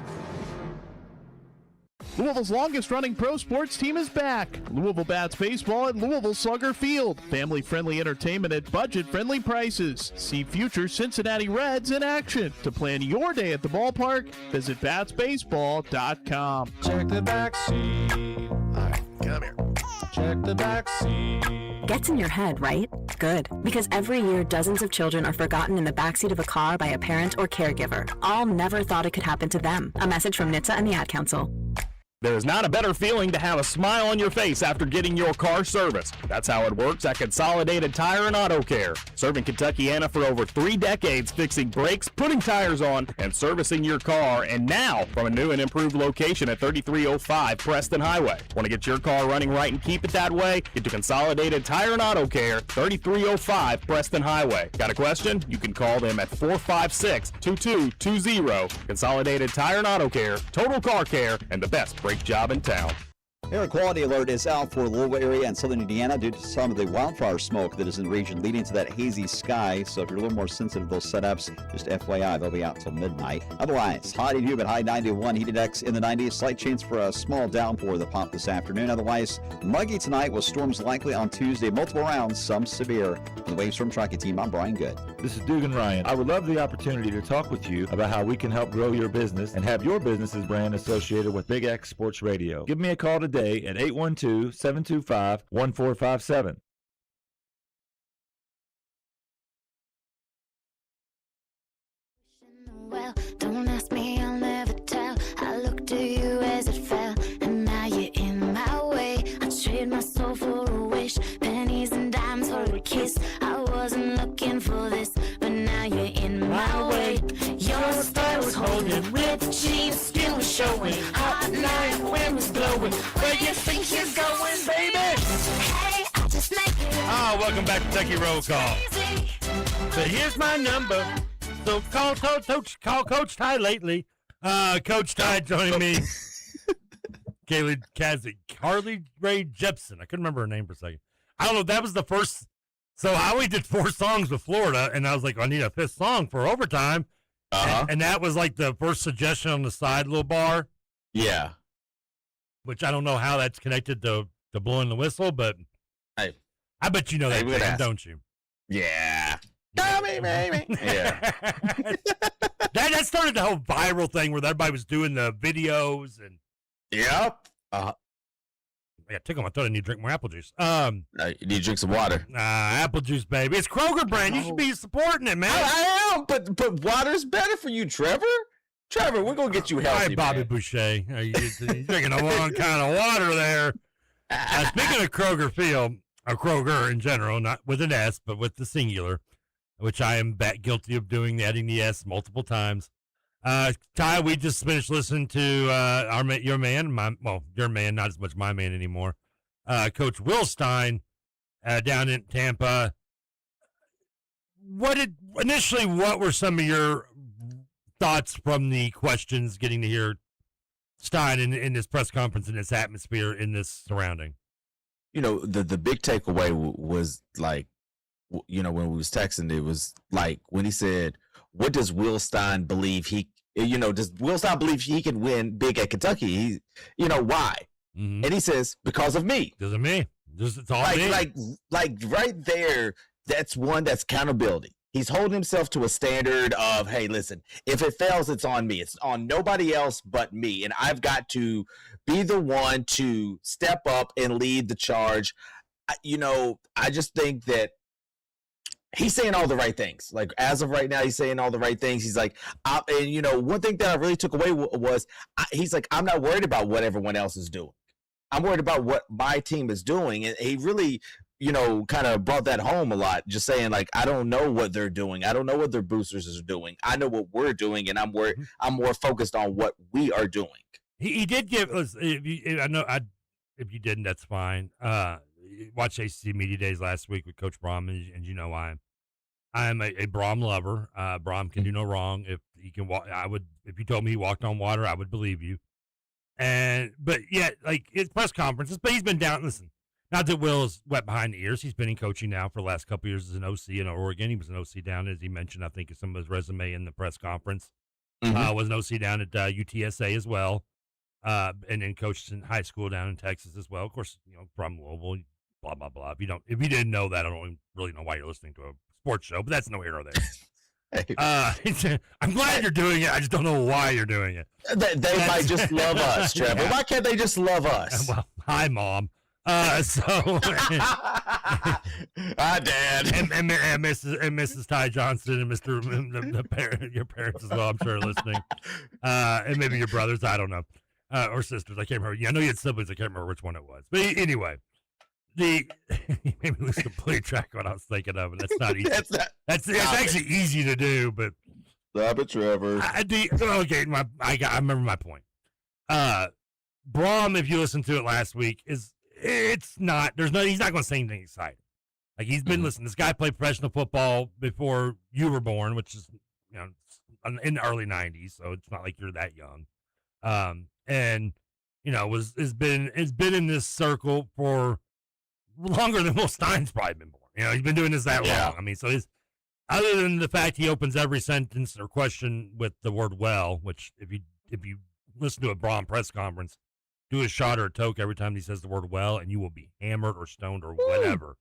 Louisville's longest-running pro sports team is back. Louisville Bats Baseball at Louisville Slugger Field. Family-friendly entertainment at budget-friendly prices. See future Cincinnati Reds in action. To plan your day at the ballpark, visit batsbaseball.com. Check the back seat. All right, come here. Check the back seat. Gets in your head, right? Good. Because every year, dozens of children are forgotten in the backseat of a car by a parent or caregiver. All never thought it could happen to them. A message from NHTSA and the Ad Council. There is not a better feeling to have a smile on your face after getting your car serviced. That's how it works at Consolidated Tire and Auto Care. Serving Kentuckiana for over 3 decades, fixing brakes, putting tires on, and servicing your car. And now, from a new and improved location at 3305 Preston Highway. Want to get your car running right and keep it that way? Get to Consolidated Tire and Auto Care, 3305 Preston Highway. Got a question? You can call them at 456-2220. Consolidated Tire and Auto Care, total car care, and the best brake job in town. Air quality alert is out for the Louisville area and southern Indiana due to some of the wildfire smoke that is in the region, leading to that hazy sky. So if you're a little more sensitive to those setups, just FYI, they'll be out until midnight. Otherwise, hot and humid, high 91, heat index in the 90s. Slight chance for a small downpour that pop this afternoon. Otherwise, muggy tonight with storms likely on Tuesday. Multiple rounds, some severe. On the Waves from Truckee team, I'm Brian Good. This is Dugan Ryan. I would love the opportunity to talk with you about how we can help grow your business and have your business's brand associated with Big X Sports Radio. Give me a call today at 812-725-1457. Well, don't ask me, I'll never tell. I looked to you as it fell, and now you're in my way. I trade my soul for a wish, pennies and dimes for a kiss. I wasn't looking for this, but now you're in my way. Your style was holding, ripped jeans, skin was showing. Hot night, wind was blowing. Where you think you're going, baby? Hey, I just make it. Welcome back to Kentucky Roll Call. So here's my number. So call Coach Ty lately. Coach Ty joining me. Kaylee Kazik Carly Rae Jepsen. I couldn't remember her name for a second. I don't know. That was the first. So I only did 4 songs with Florida, and I was like, I need a 5th song for overtime. And that was like the first suggestion on the side little bar. Yeah. Which I don't know how that's connected to blowing the whistle, but hey, I bet you know that, band, don't you? Yeah. Tommy, baby. Yeah. that started the whole viral thing where everybody was doing the videos and. Yep. I got tickle my throat. I need to drink more apple juice. You need to drink some water. Apple juice, baby. It's Kroger brand. You should be supporting it, man. I am, but water's better for you, Trevor. Trevor, we're gonna get you healthy. All right, Bobby man. Boucher. You're drinking the wrong kind of water there. Speaking of Kroger in general, not with an S, but with the singular, which I am guilty of doing, adding the S multiple times. Ty, we just finished listening to your man, your man, not as much my man anymore, Coach Will Stein down in Tampa. What were some of your thoughts from the questions getting to hear Stein in this press conference, in this atmosphere, in this surrounding? The big takeaway was like, when we was texting, it was like when he said, what does Will Stein believe does Will Stein believe he can win big at Kentucky? Why? Mm-hmm. And he says, because of me. Because of me. It's all me. Like right there, that's accountability. He's holding himself to a standard of, hey, listen, if it fails, it's on me. It's on nobody else but me. And I've got to be the one to step up and lead the charge. I just think that he's saying all the right things. Like, as of right now, he's saying all the right things. He's like, one thing that I really took away was he's like, I'm not worried about what everyone else is doing. I'm worried about what my team is doing. And he really, kind of brought that home a lot, just saying, like, I don't know what they're doing. I don't know what their boosters are doing. I know what we're doing, and I'm more focused on what we are doing. He did give us, if you didn't, that's fine. Watched ACC Media Days last week with Coach Brom, and I'm a Brom lover. Brom can do no wrong. If he can walk, if you told me he walked on water, I would believe you. But yet, like, it's press conferences, but he's been down. Listen, not that Will is wet behind the ears. He's been in coaching now for the last couple of years as an OC in Oregon. He was an OC down, as he mentioned, I think, in some of his resume in the press conference. Mm-hmm. Was an OC down at UTSA as well, and then coached in high school down in Texas as well. Of course, from Louisville. Blah blah blah. If you didn't know that, I don't really know why you're listening to a sports show, but that's no here or there. I'm glad you're doing it. I just don't know why you're doing it. They might just love us, Trevor. Yeah. Why can't they just love us? Well, hi, Mom. Dad, and Mrs. Ty Johnson and your parents as well. I'm sure are listening, and maybe your brothers. I don't know, or sisters. I can't remember. Yeah, I know you had siblings. I can't remember which one it was. But anyway. You made me lose complete track of what I was thinking of, and that's not easy. It's actually easy to do, but stop it, Trevor. I remember my point. Brom, if you listened to it last week, he's not going to say anything exciting. Like, he's been listening. This guy played professional football before you were born, which is in the early '90s, so it's not like you're that young. And has been in this circle for longer than Will Stein's probably been born. He's been doing this that long. I mean, so other than the fact he opens every sentence or question with the word well, which if you listen to a Brom press conference, do a shot or a toke every time he says the word well, and you will be hammered or stoned or whatever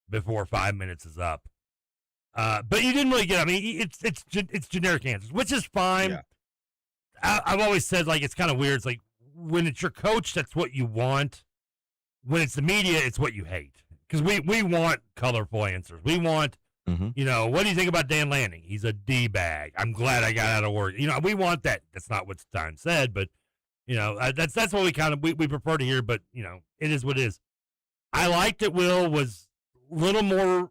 before 5 minutes is up. But you didn't really get, it's generic answers, which is fine. Yeah. I've always said, like, it's kind of weird. It's like, when it's your coach, that's what you want. When it's the media, it's what you hate. Because we want colorful answers. We want, what do you think about Dan Lanning? He's a D-bag. I'm glad I got out of work. We want that. That's not what Stein said, but, that's what we kind of, we prefer to hear, but, it is what it is. I liked that Will was a little more,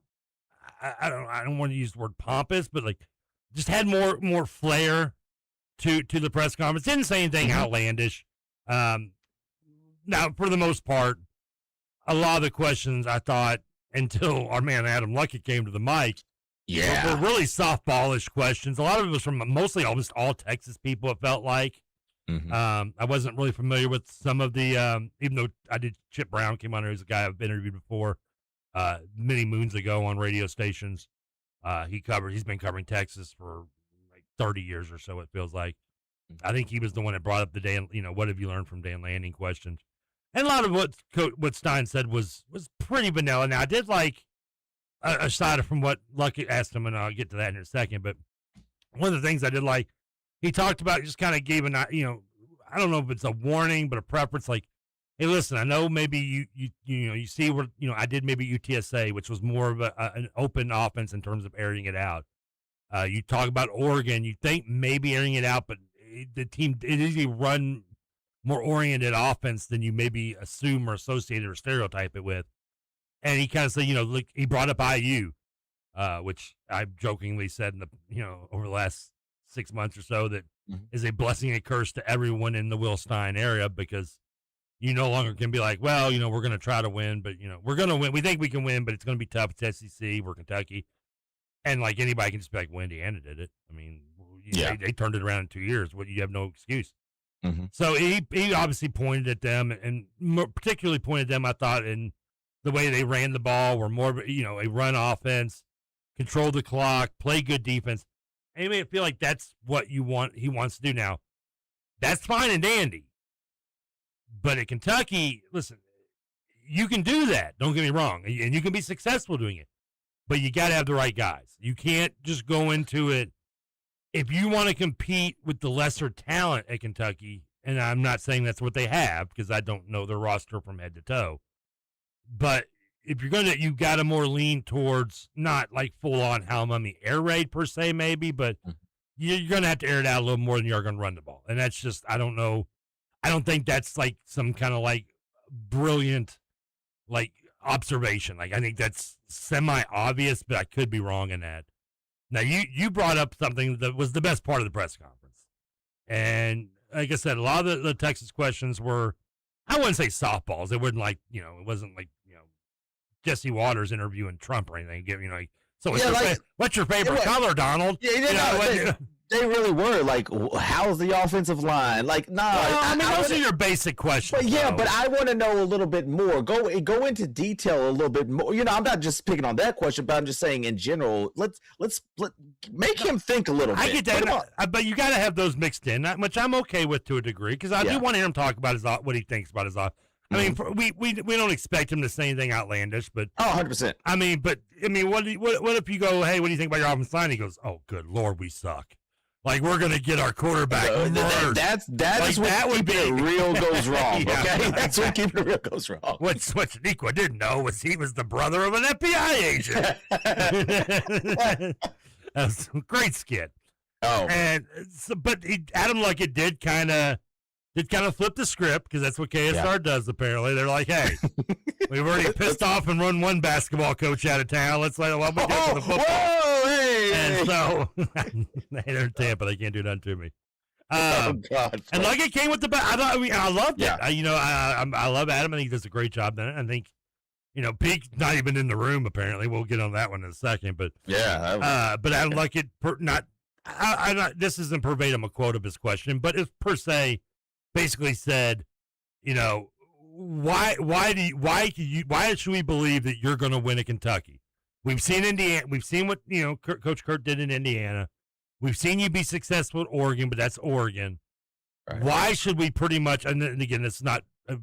I don't want to use the word pompous, but, like, just had more flair to the press conference. Didn't say anything outlandish. Now, for the most part, a lot of the questions, I thought, until our man Adam Luckett came to the mic, were really softballish questions. A lot of it was from mostly almost all Texas people, it felt like. I wasn't really familiar with some of the, even though I did, Chip Brown came on here, who's a guy I've interviewed before, many moons ago on radio stations. He's been covering Texas for like 30 years or so, it feels like. I think he was the one that brought up the Dan, what have you learned from Dan Lanning questions. And a lot of what Stein said was pretty vanilla. Now, I did like, aside from what Lucky asked him, and I'll get to that in a second, but one of the things I did like, he talked about, just kind of gave I don't know if it's a warning, but a preference, like, hey, listen, I know maybe you see where, I did maybe UTSA, which was more of an open offense in terms of airing it out. You talk about Oregon, you think maybe airing it out, but the team, it usually run more oriented offense than you maybe assume or associate it or stereotype it with. And he kind of said, like, he brought up IU, which I jokingly said over the last 6 months or so, that is a blessing and a curse to everyone in the Will Stein area, because you no longer can be like, well, we're going to try to win, but we're going to win. We think we can win, but it's going to be tough. It's SEC. We're Kentucky. And like anybody can just be like, well, Indiana did it. I mean, they turned it around in 2 years. You have no excuse. So he obviously pointed at them, and particularly pointed at them, I thought, in the way they ran the ball, were more, a run offense, control the clock, play good defense. And he made it feel like that's what he wants to do now. That's fine and dandy. But at Kentucky, listen, you can do that. Don't get me wrong. And you can be successful doing it. But you got to have the right guys. You can't just go into it. If you want to compete with the lesser talent at Kentucky, and I'm not saying that's what they have, because I don't know their roster from head to toe, but if you're you got to more lean towards not like full on Halmummy air raid per se, maybe, but you're going to have to air it out a little more than you're going to run the ball. And that's just, I don't know. I don't think that's like some kind of like brilliant like observation. Like, I think that's semi obvious, but I could be wrong in that. Now, you brought up something that was the best part of the press conference. And like I said, a lot of the Texas questions were, I wouldn't say softballs. It wasn't like, it wasn't like, Jesse Waters interviewing Trump or anything. So what's your favorite color, Donald? They really were like, how's the offensive line? Like, those are your basic questions. But I want to know a little bit more. Go into detail a little bit more. I'm not just picking on that question, but I'm just saying in general. Let's make him think a little bit. I get that, but you got to have those mixed in, which I'm okay with to a degree, because I do want to hear him talk about what he thinks about his offense. I mean, we don't expect him to say anything outlandish, but 100%. I mean, what if you go, hey, what do you think about your offensive line? He goes, oh, good Lord, we suck. Like, we're gonna get our quarterback murdered. That's what keeping it real goes wrong. Okay, that's what keeping it real goes wrong. What Shaniqua didn't know was he was the brother of an FBI agent. That was a great skit. Oh, and but Adam Luckett did kind of flip the script, because that's what KSR does. Apparently, they're like, hey, we've already pissed off and run one basketball coach out of town. Let's let what we do for the football. Whoa, hey, and so they're in Tampa. They can't do nothing to me. God! And Luckett came with the best. I loved it. I love Adam. I think he does a great job. Then I think, Peke's not even in the room. Apparently, we'll get on that one in a second. But but Adam Luckett this isn't verbatim a quote of his question, but it's per se basically said, why should we believe that you're going to win at Kentucky? We've seen Indiana. We've seen what Coach Kurt did in Indiana. We've seen you be successful at Oregon, but that's Oregon. Right. Why should we pretty much? And again, it's not a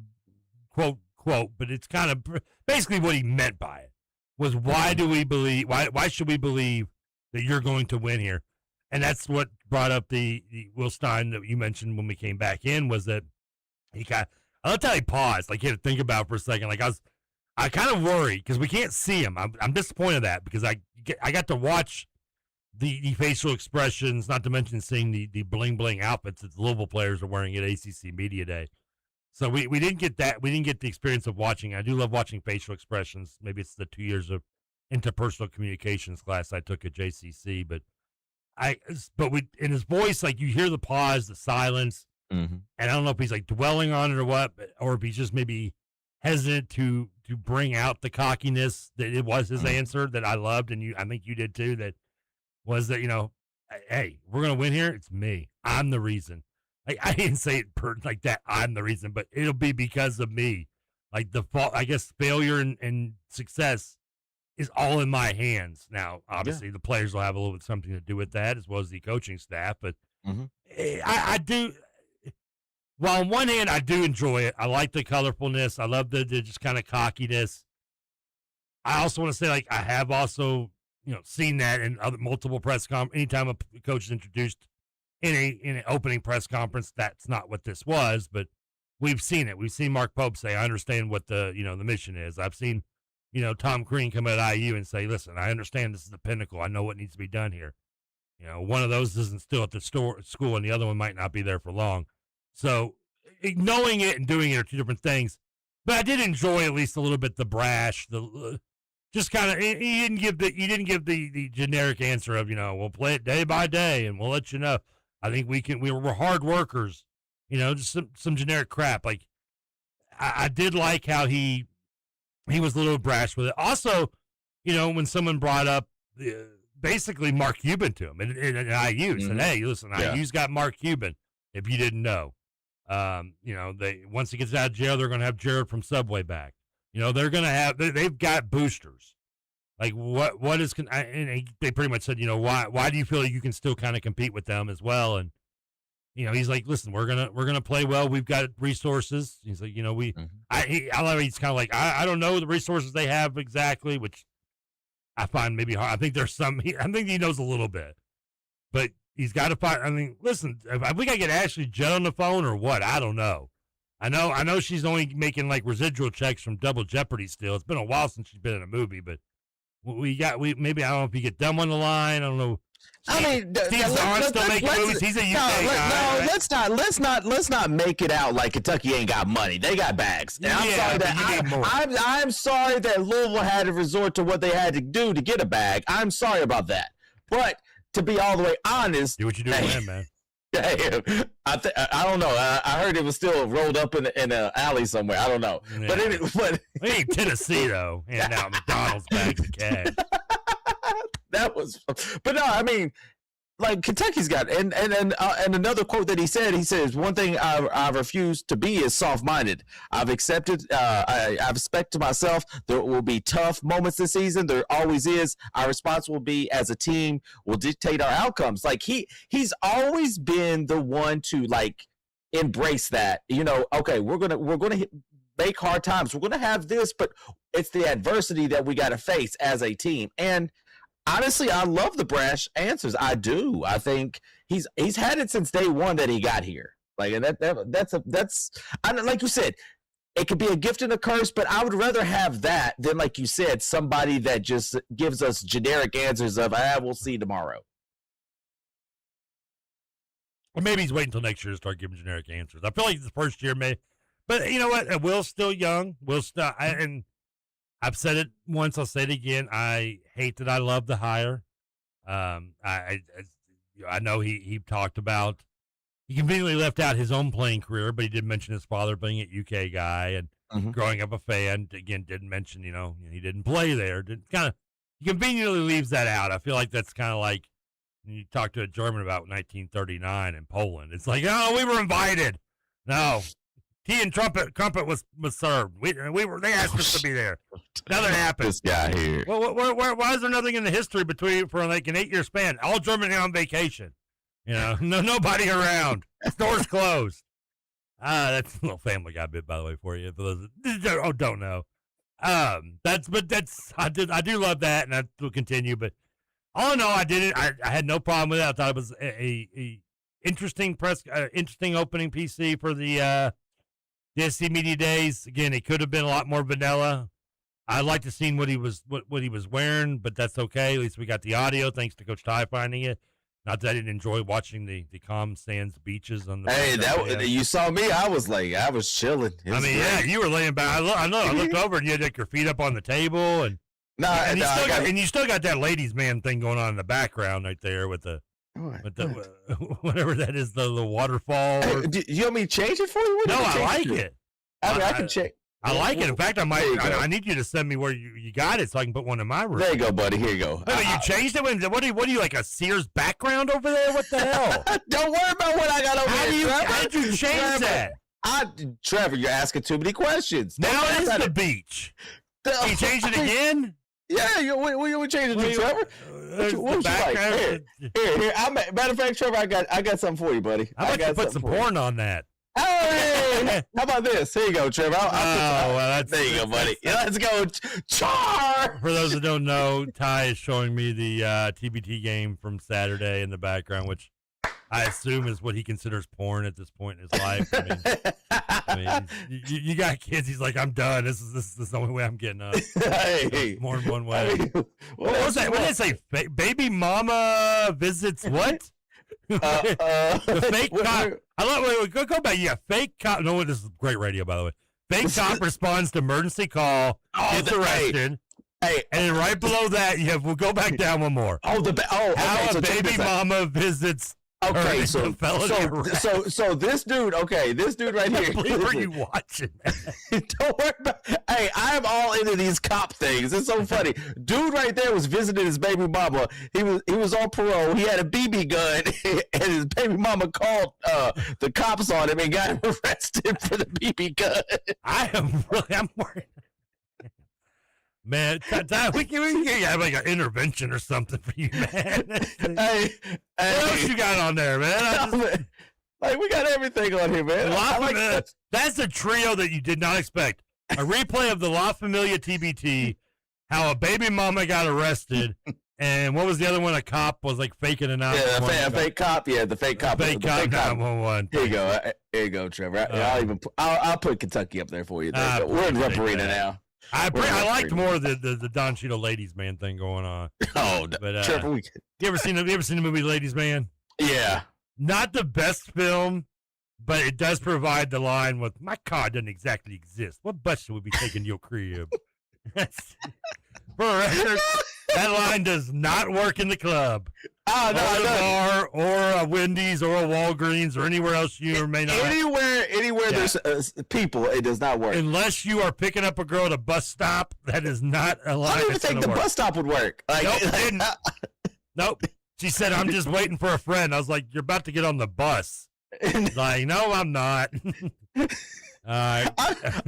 quote, but it's kind of basically what he meant by it was, why do we believe? Why should we believe that you're going to win here? And that's what brought up the Will Stein that you mentioned when we came back in, was that I love how he paused, like he had to think about it for a second. Like I kind of worried because we can't see him. I'm disappointed in that, because I got to watch the facial expressions, not to mention seeing the bling bling outfits that the Louisville players are wearing at ACC Media Day. So we didn't get that. We didn't get the experience of watching. I do love watching facial expressions. Maybe it's the 2 years of interpersonal communications class I took at JCC, but in his voice, like, you hear the pause, the silence, and I don't know if he's like dwelling on it or what, or if he's just maybe hesitant to bring out the cockiness that it was his answer that I loved, and I think you did too. That was that, hey, we're gonna win here. It's me. I'm the reason. I didn't say it like that. I'm the reason, but it'll be because of me. Like the fault, I guess failure and success is all in my hands. Now, obviously, the players will have a little bit something to do with that, as well as the coaching staff. But I do. Well, on one hand, I do enjoy it. I like the colorfulness. I love the just kind of cockiness. I also want to say, like, I have also, seen that in other multiple press conferences. Anytime a coach is introduced in an opening press conference, that's not what this was, but we've seen it. We've seen Mark Pope say, I understand what the mission is. I've seen, Tom Crean come at IU and say, listen, I understand this is the pinnacle. I know what needs to be done here. One of those isn't still at the school and the other one might not be there for long. So knowing it and doing it are two different things. But I did enjoy at least a little bit the brash, just kind of. You didn't give the generic answer of we'll play it day by day and we'll let you know. I think we're hard workers, just some generic crap. Like I did like how he was a little brash with it. Also, when someone brought up basically Mark Cuban to him and IU said, hey, listen, IU's got Mark Cuban. If you didn't know. Once he gets out of jail, they're going to have Jared from Subway back. They're going to have, they've got boosters. Like what is, and they pretty much said, why do you feel like you can still kind of compete with them as well? And, he's like, listen, we're going to play well. We've got resources. He's like, I love it. He's kind of like, I don't know the resources they have exactly, which I find maybe hard. I think there's I think he knows a little bit, but he's got to find. I mean, listen, if we got to get Ashley Judd on the phone or what? I don't know. I know she's only making like residual checks from Double Jeopardy still. It's been a while since she's been in a movie, but maybe I don't know if you get them on the line. I don't know. Steve Zahn still making movies. He's a UK guy. No, let's not make it out like Kentucky ain't got money. They got bags. And I'm sorry that Louisville had to resort to what they had to do to get a bag. I'm sorry about that. But to be all the way honest, do what you do to win, man. I don't know. I heard it was still rolled up in an alley somewhere. I don't know. Yeah. But we ain't Tennessee though. And now McDonald's bags of cash. That was, but no, I mean, like Kentucky's got, and another quote that he says, one thing I refuse to be is soft-minded. I've accepted, I've expected myself, there will be tough moments this season. There always is. Our response will be as a team will dictate our outcomes. Like he's always been the one to like embrace that, okay, we're going to make hard times. We're going to have this, but it's the adversity that we got to face as a team. And honestly, I love the brash answers. I do. I think he's had it since day one that he got here. Like, and that's like you said, it could be a gift and a curse, but I would rather have that than, like you said, somebody that just gives us generic answers of, we'll see tomorrow. Or maybe he's waiting until next year to start giving generic answers. I feel like the first year may, but you know what? Will's still young. And I've said it once. I'll say it again. I hate that I love the hire. I know he talked about, he conveniently left out his own playing career, but he did mention his father being an UK guy and growing up a fan. Again, didn't mention, he didn't play there. He conveniently leaves that out. I feel like that's kind of like when you talk to a German about 1939 in Poland. It's like, oh, we were invited. No. Tea and crumpet was served. They asked us to be there. Nothing happened. This guy here. Well, why is there nothing in the history for like an 8-year span? All Germany on vacation. Nobody around. Stores closed. That's a little Family Guy bit, by the way, for you. For those don't know. I do love that, and that will continue. But all in all, I did it. I had no problem with it. I thought it was a interesting interesting opening PC for the SC Media Days. Again, it could have been a lot more vanilla. I'd like to see what he was wearing, but that's okay. At least we got the audio, thanks to Coach Ty finding it. Not that I didn't enjoy watching the calm sands beaches on the. Hey, you saw me. I was chilling. You were laying back. I know. I looked over and you had like your feet up on the table, and you still got that ladies' man thing going on in the background right there with the whatever that is, the waterfall. Hey, do you want me to change it for you? No, I like it. I can change. I like it. In fact, I need you to send me where you got it so I can put one in my room. There you go, buddy. Here you go. Wait, you changed it? What are you, like a Sears background over there? What the hell? Don't worry about what I got over here. How did you change that? Trevor, you're asking too many questions. Now it is the beach. You changed it again? Yeah, we changed it to Trevor. What would you like? Here. Matter of fact, Trevor, I got something for you, buddy. How about you put some porn on that? Hey, how about this? Here you go, Trevor. There you go, buddy. Let's go, Char. For those that don't know, Ty is showing me the TBT game from Saturday in the background, which I assume is what he considers porn at this point in his life. I mean, you got kids. He's like, I'm done. This is the only way I'm getting up. Hey, more than one way. What was that? What did it say? Baby mama visits what? The fake cop. I love. Wait, go back. Yeah, fake cop. No, this is great radio, by the way. Fake cop responds to emergency call. Gets arrested. Hey, and then right below that, we'll go back down one more. How a baby mama visits. Okay, so this dude, right here. What are you watching? Don't worry about. Hey, I'm all into these cop things. It's so funny. Dude, right there was visiting his baby mama. He was on parole. He had a BB gun, and his baby mama called the cops on him and got him arrested for the BB gun. I'm worried. Man, we can have like an intervention or something for you, man. Hey, what else you got on there, man? We got everything on here, man. That's a trio that you did not expect. A replay of the La Familia TBT, how a baby mama got arrested, and what was the other one? A cop was like faking an out. Yeah, a fake cop. Yeah, the fake cop. Fake cop 911. Here you go, Trevor. I'll put Kentucky up there for you. We're in Rupp Arena now. I liked more of the Don Cheadle Ladies Man thing going on. Oh, but Trevor, you ever seen the movie Ladies Man? Yeah. Not the best film, but it does provide the line with, my car doesn't exactly exist. What bus should we be taking to your crib? For a record, that line does not work in the club. Oh, no, or the bar, or a Wendy's, or a Walgreens, or anywhere else you may not. Anywhere there's people, it does not work. Unless you are picking up a girl at a bus stop, that is not a line. I don't even think the bus stop would work. Nope. She said, I'm just waiting for a friend. I was like, you're about to get on the bus. Like, no, I'm not. All right.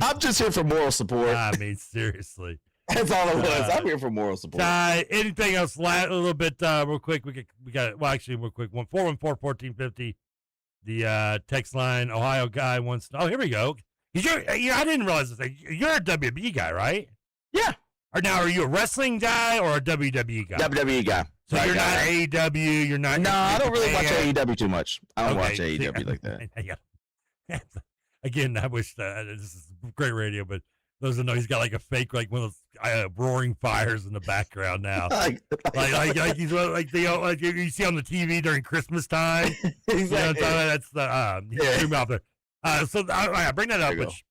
I'm just here for moral support. I mean, seriously. That's all it was. I'm here for moral support. Anything else? A little bit, real quick. We got. Well, actually, real quick. 414-1450. The text line. Ohio guy wants. Oh, here we go. I didn't realize this. You're a WWE guy, right? Yeah. Or now, are you a wrestling guy or a WWE guy? WWE guy. So you're not AEW. You're not. No, I don't really watch AEW too much. I don't watch AEW like that. Again, I wish this is great radio, but those that know, he's got like a fake, like one of those roaring fires in the background now. like he's like you see on the TV during Christmas time. Exactly. That's the out there. So I bring that up, which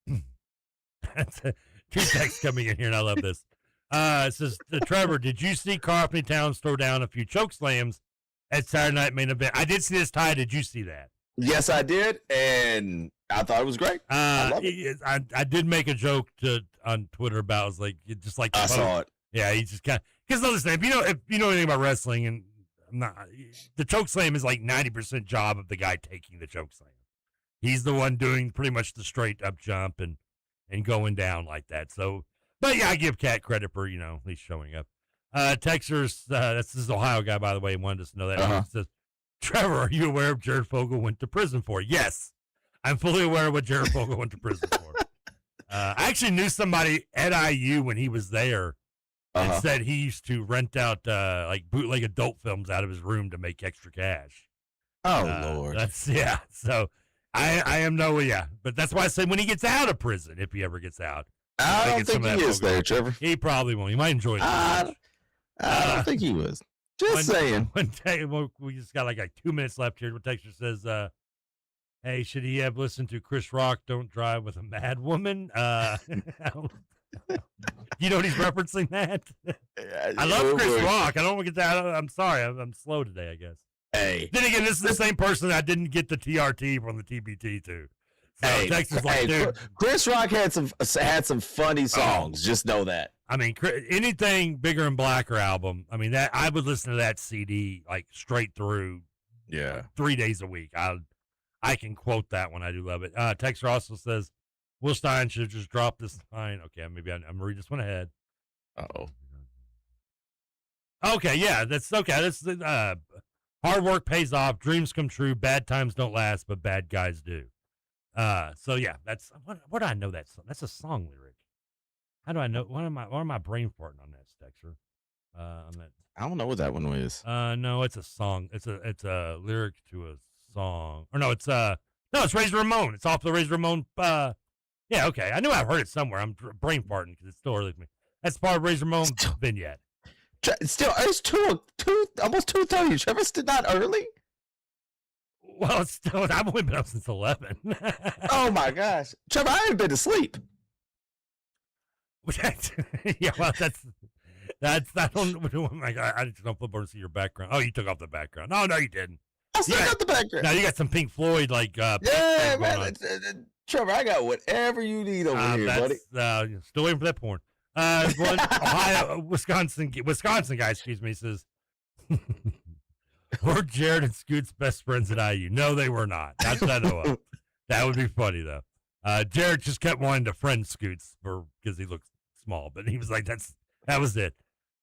two texts coming in here, and I love this. It says, Trevor, did you see Carpany Towns throw down a few choke slams at Saturday Night Main Event? I did see this, Ty. Did you see that? Yes, I did, and I thought it was great. I love it. I did make a joke on Twitter about, I was like, just like I saw it. Yeah, he just kind of, because understand, if you know anything about wrestling, and the choke slam is like 90% job of the guy taking the choke slam. He's the one doing pretty much the straight up jump and going down like that. So, but yeah, I give Cat credit for, at least showing up. Texers, this is Ohio guy, by the way, wanted us to know that. He says, Trevor, are you aware of Jared Fogle went to prison for? Yes, I'm fully aware of what Jared Fogle went to prison for. I actually knew somebody at IU when he was there and said he used to rent out like bootleg adult films out of his room to make extra cash. Oh, Lord. So I am but that's why I say when he gets out of prison, if he ever gets out. I don't think he is there, Trevor. He probably won't. He might enjoy it. I don't think he was. Just saying. We just got like 2 minutes left here. One texter says, hey, should he have listened to Chris Rock, Don't Drive with a Mad Woman? You know what he's referencing that? I love Chris Rock. I don't want to get that. I'm sorry. I'm slow today, I guess. Hey. Then again, this is the same person I didn't get the TRT from the TBT to. So Texas like, dude, Chris Rock had some funny songs. Just know that. I mean, anything Bigger and Blacker album. I mean, that I would listen to that CD like straight through. Yeah, 3 days a week. I can quote that one. I do love it. Tex Russell says Will Stein should have just dropped this line. Okay, maybe I'm gonna read this one ahead. Okay, yeah, that's okay. That's hard work pays off. Dreams come true. Bad times don't last, but bad guys do. So yeah, that's what do I know that song? That's a song lyric. How do I know? Why am I brain farting on that, Stexer? On that. I don't know what that one was. No, it's a song. It's a lyric to a song. Or no, it's Razor Ramon. It's off the Razor Ramon. Yeah, okay. I knew I've heard it somewhere. I'm brain farting because it's still early for me. That's part of Razor Ramon vignette. Still, it's almost 2:30. Trevor, still not early. Well, it's still. I've only been up since 11. Oh my gosh, Trevor, I haven't been to sleep. Yeah, well, that's. I don't. Oh my God, I just don't flip over to see your background. Oh, you took off the background. No, you didn't. I still got the background. No, you got some Pink Floyd like. Yeah, man. Trevor, I got whatever you need over here, buddy. Still waiting for that porn. Ohio, Wisconsin guy, excuse me, says, were Jared and Scoot's best friends at IU? No, they were not. Not that I know of. That would be funny, though. Jared just kept wanting to friend Scoots because he looked small, but he was like, that was it.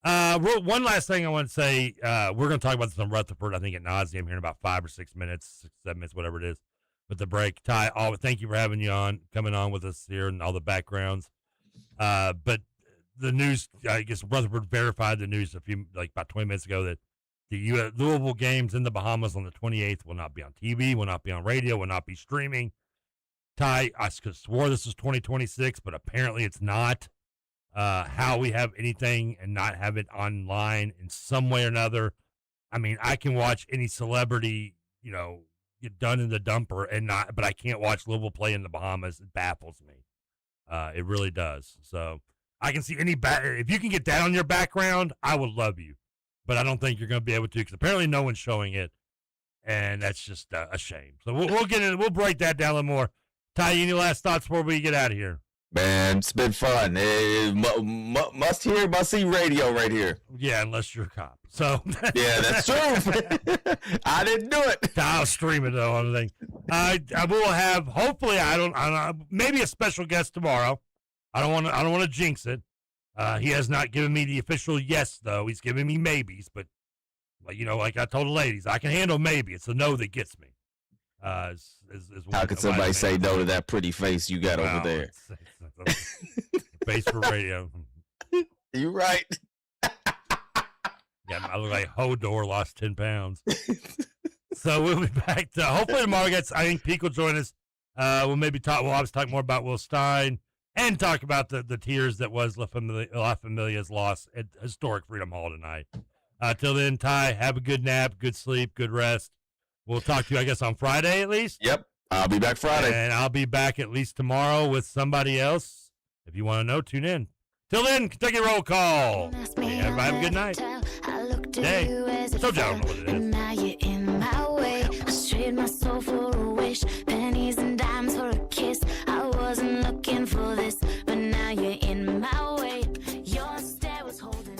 One last thing I want to say. We're going to talk about this on Rutherford, I think, at nauseam here in about 5 or 6 minutes, 6, 7 minutes, whatever it is, with the break. Ty, thank you for coming on with us here and all the backgrounds. But the news, I guess Rutherford verified the news about 20 minutes ago that the Louisville games in the Bahamas on the 28th will not be on TV, will not be on radio, will not be streaming. Ty, I swore this was 2026, but apparently it's not. How we have anything and not have it online in some way or another. I mean, I can watch any celebrity, get done in the dumper but I can't watch Louisville play in the Bahamas. It baffles me. It really does. So I can see if you can get that on your background, I would love you, but I don't think you're going to be able to because apparently no one's showing it, and that's just a shame. So we'll get in. We'll break that down a little more. Ty, any last thoughts before we get out of here? Man, it's been fun. Must hear, must see radio right here. Yeah, unless you're a cop. So yeah, that's true. I didn't do it. I'll stream it though on the thing. I will have hopefully I don't maybe a special guest tomorrow. I don't want to jinx it. He has not given me the official yes though. He's giving me maybes, but like I told the ladies, I can handle maybe. It's the no that gets me. How could somebody say no to that pretty face you got over there? It's face for radio. You're right. Yeah, I look like Hodor lost 10 pounds. So we'll be back to hopefully tomorrow. I think Pete will join us. We'll obviously talk more about Will Stein and talk about the tears that was La Familia's loss at historic Freedom Hall tonight. Till then, Ty, have a good nap, good sleep, good rest. We'll talk to you, I guess, on Friday at least. Yep. I'll be back Friday. And I'll be back at least tomorrow with somebody else. If you want to know, tune in. Till then, Kentucky Roll Call. Hey, everybody have a good night. Hey, I told you I don't know what it is. Now you're in my way. I trade my soul for a wish. Pennies and dimes for a kiss. I wasn't looking for this, but now you're in my way. Your stare was holding.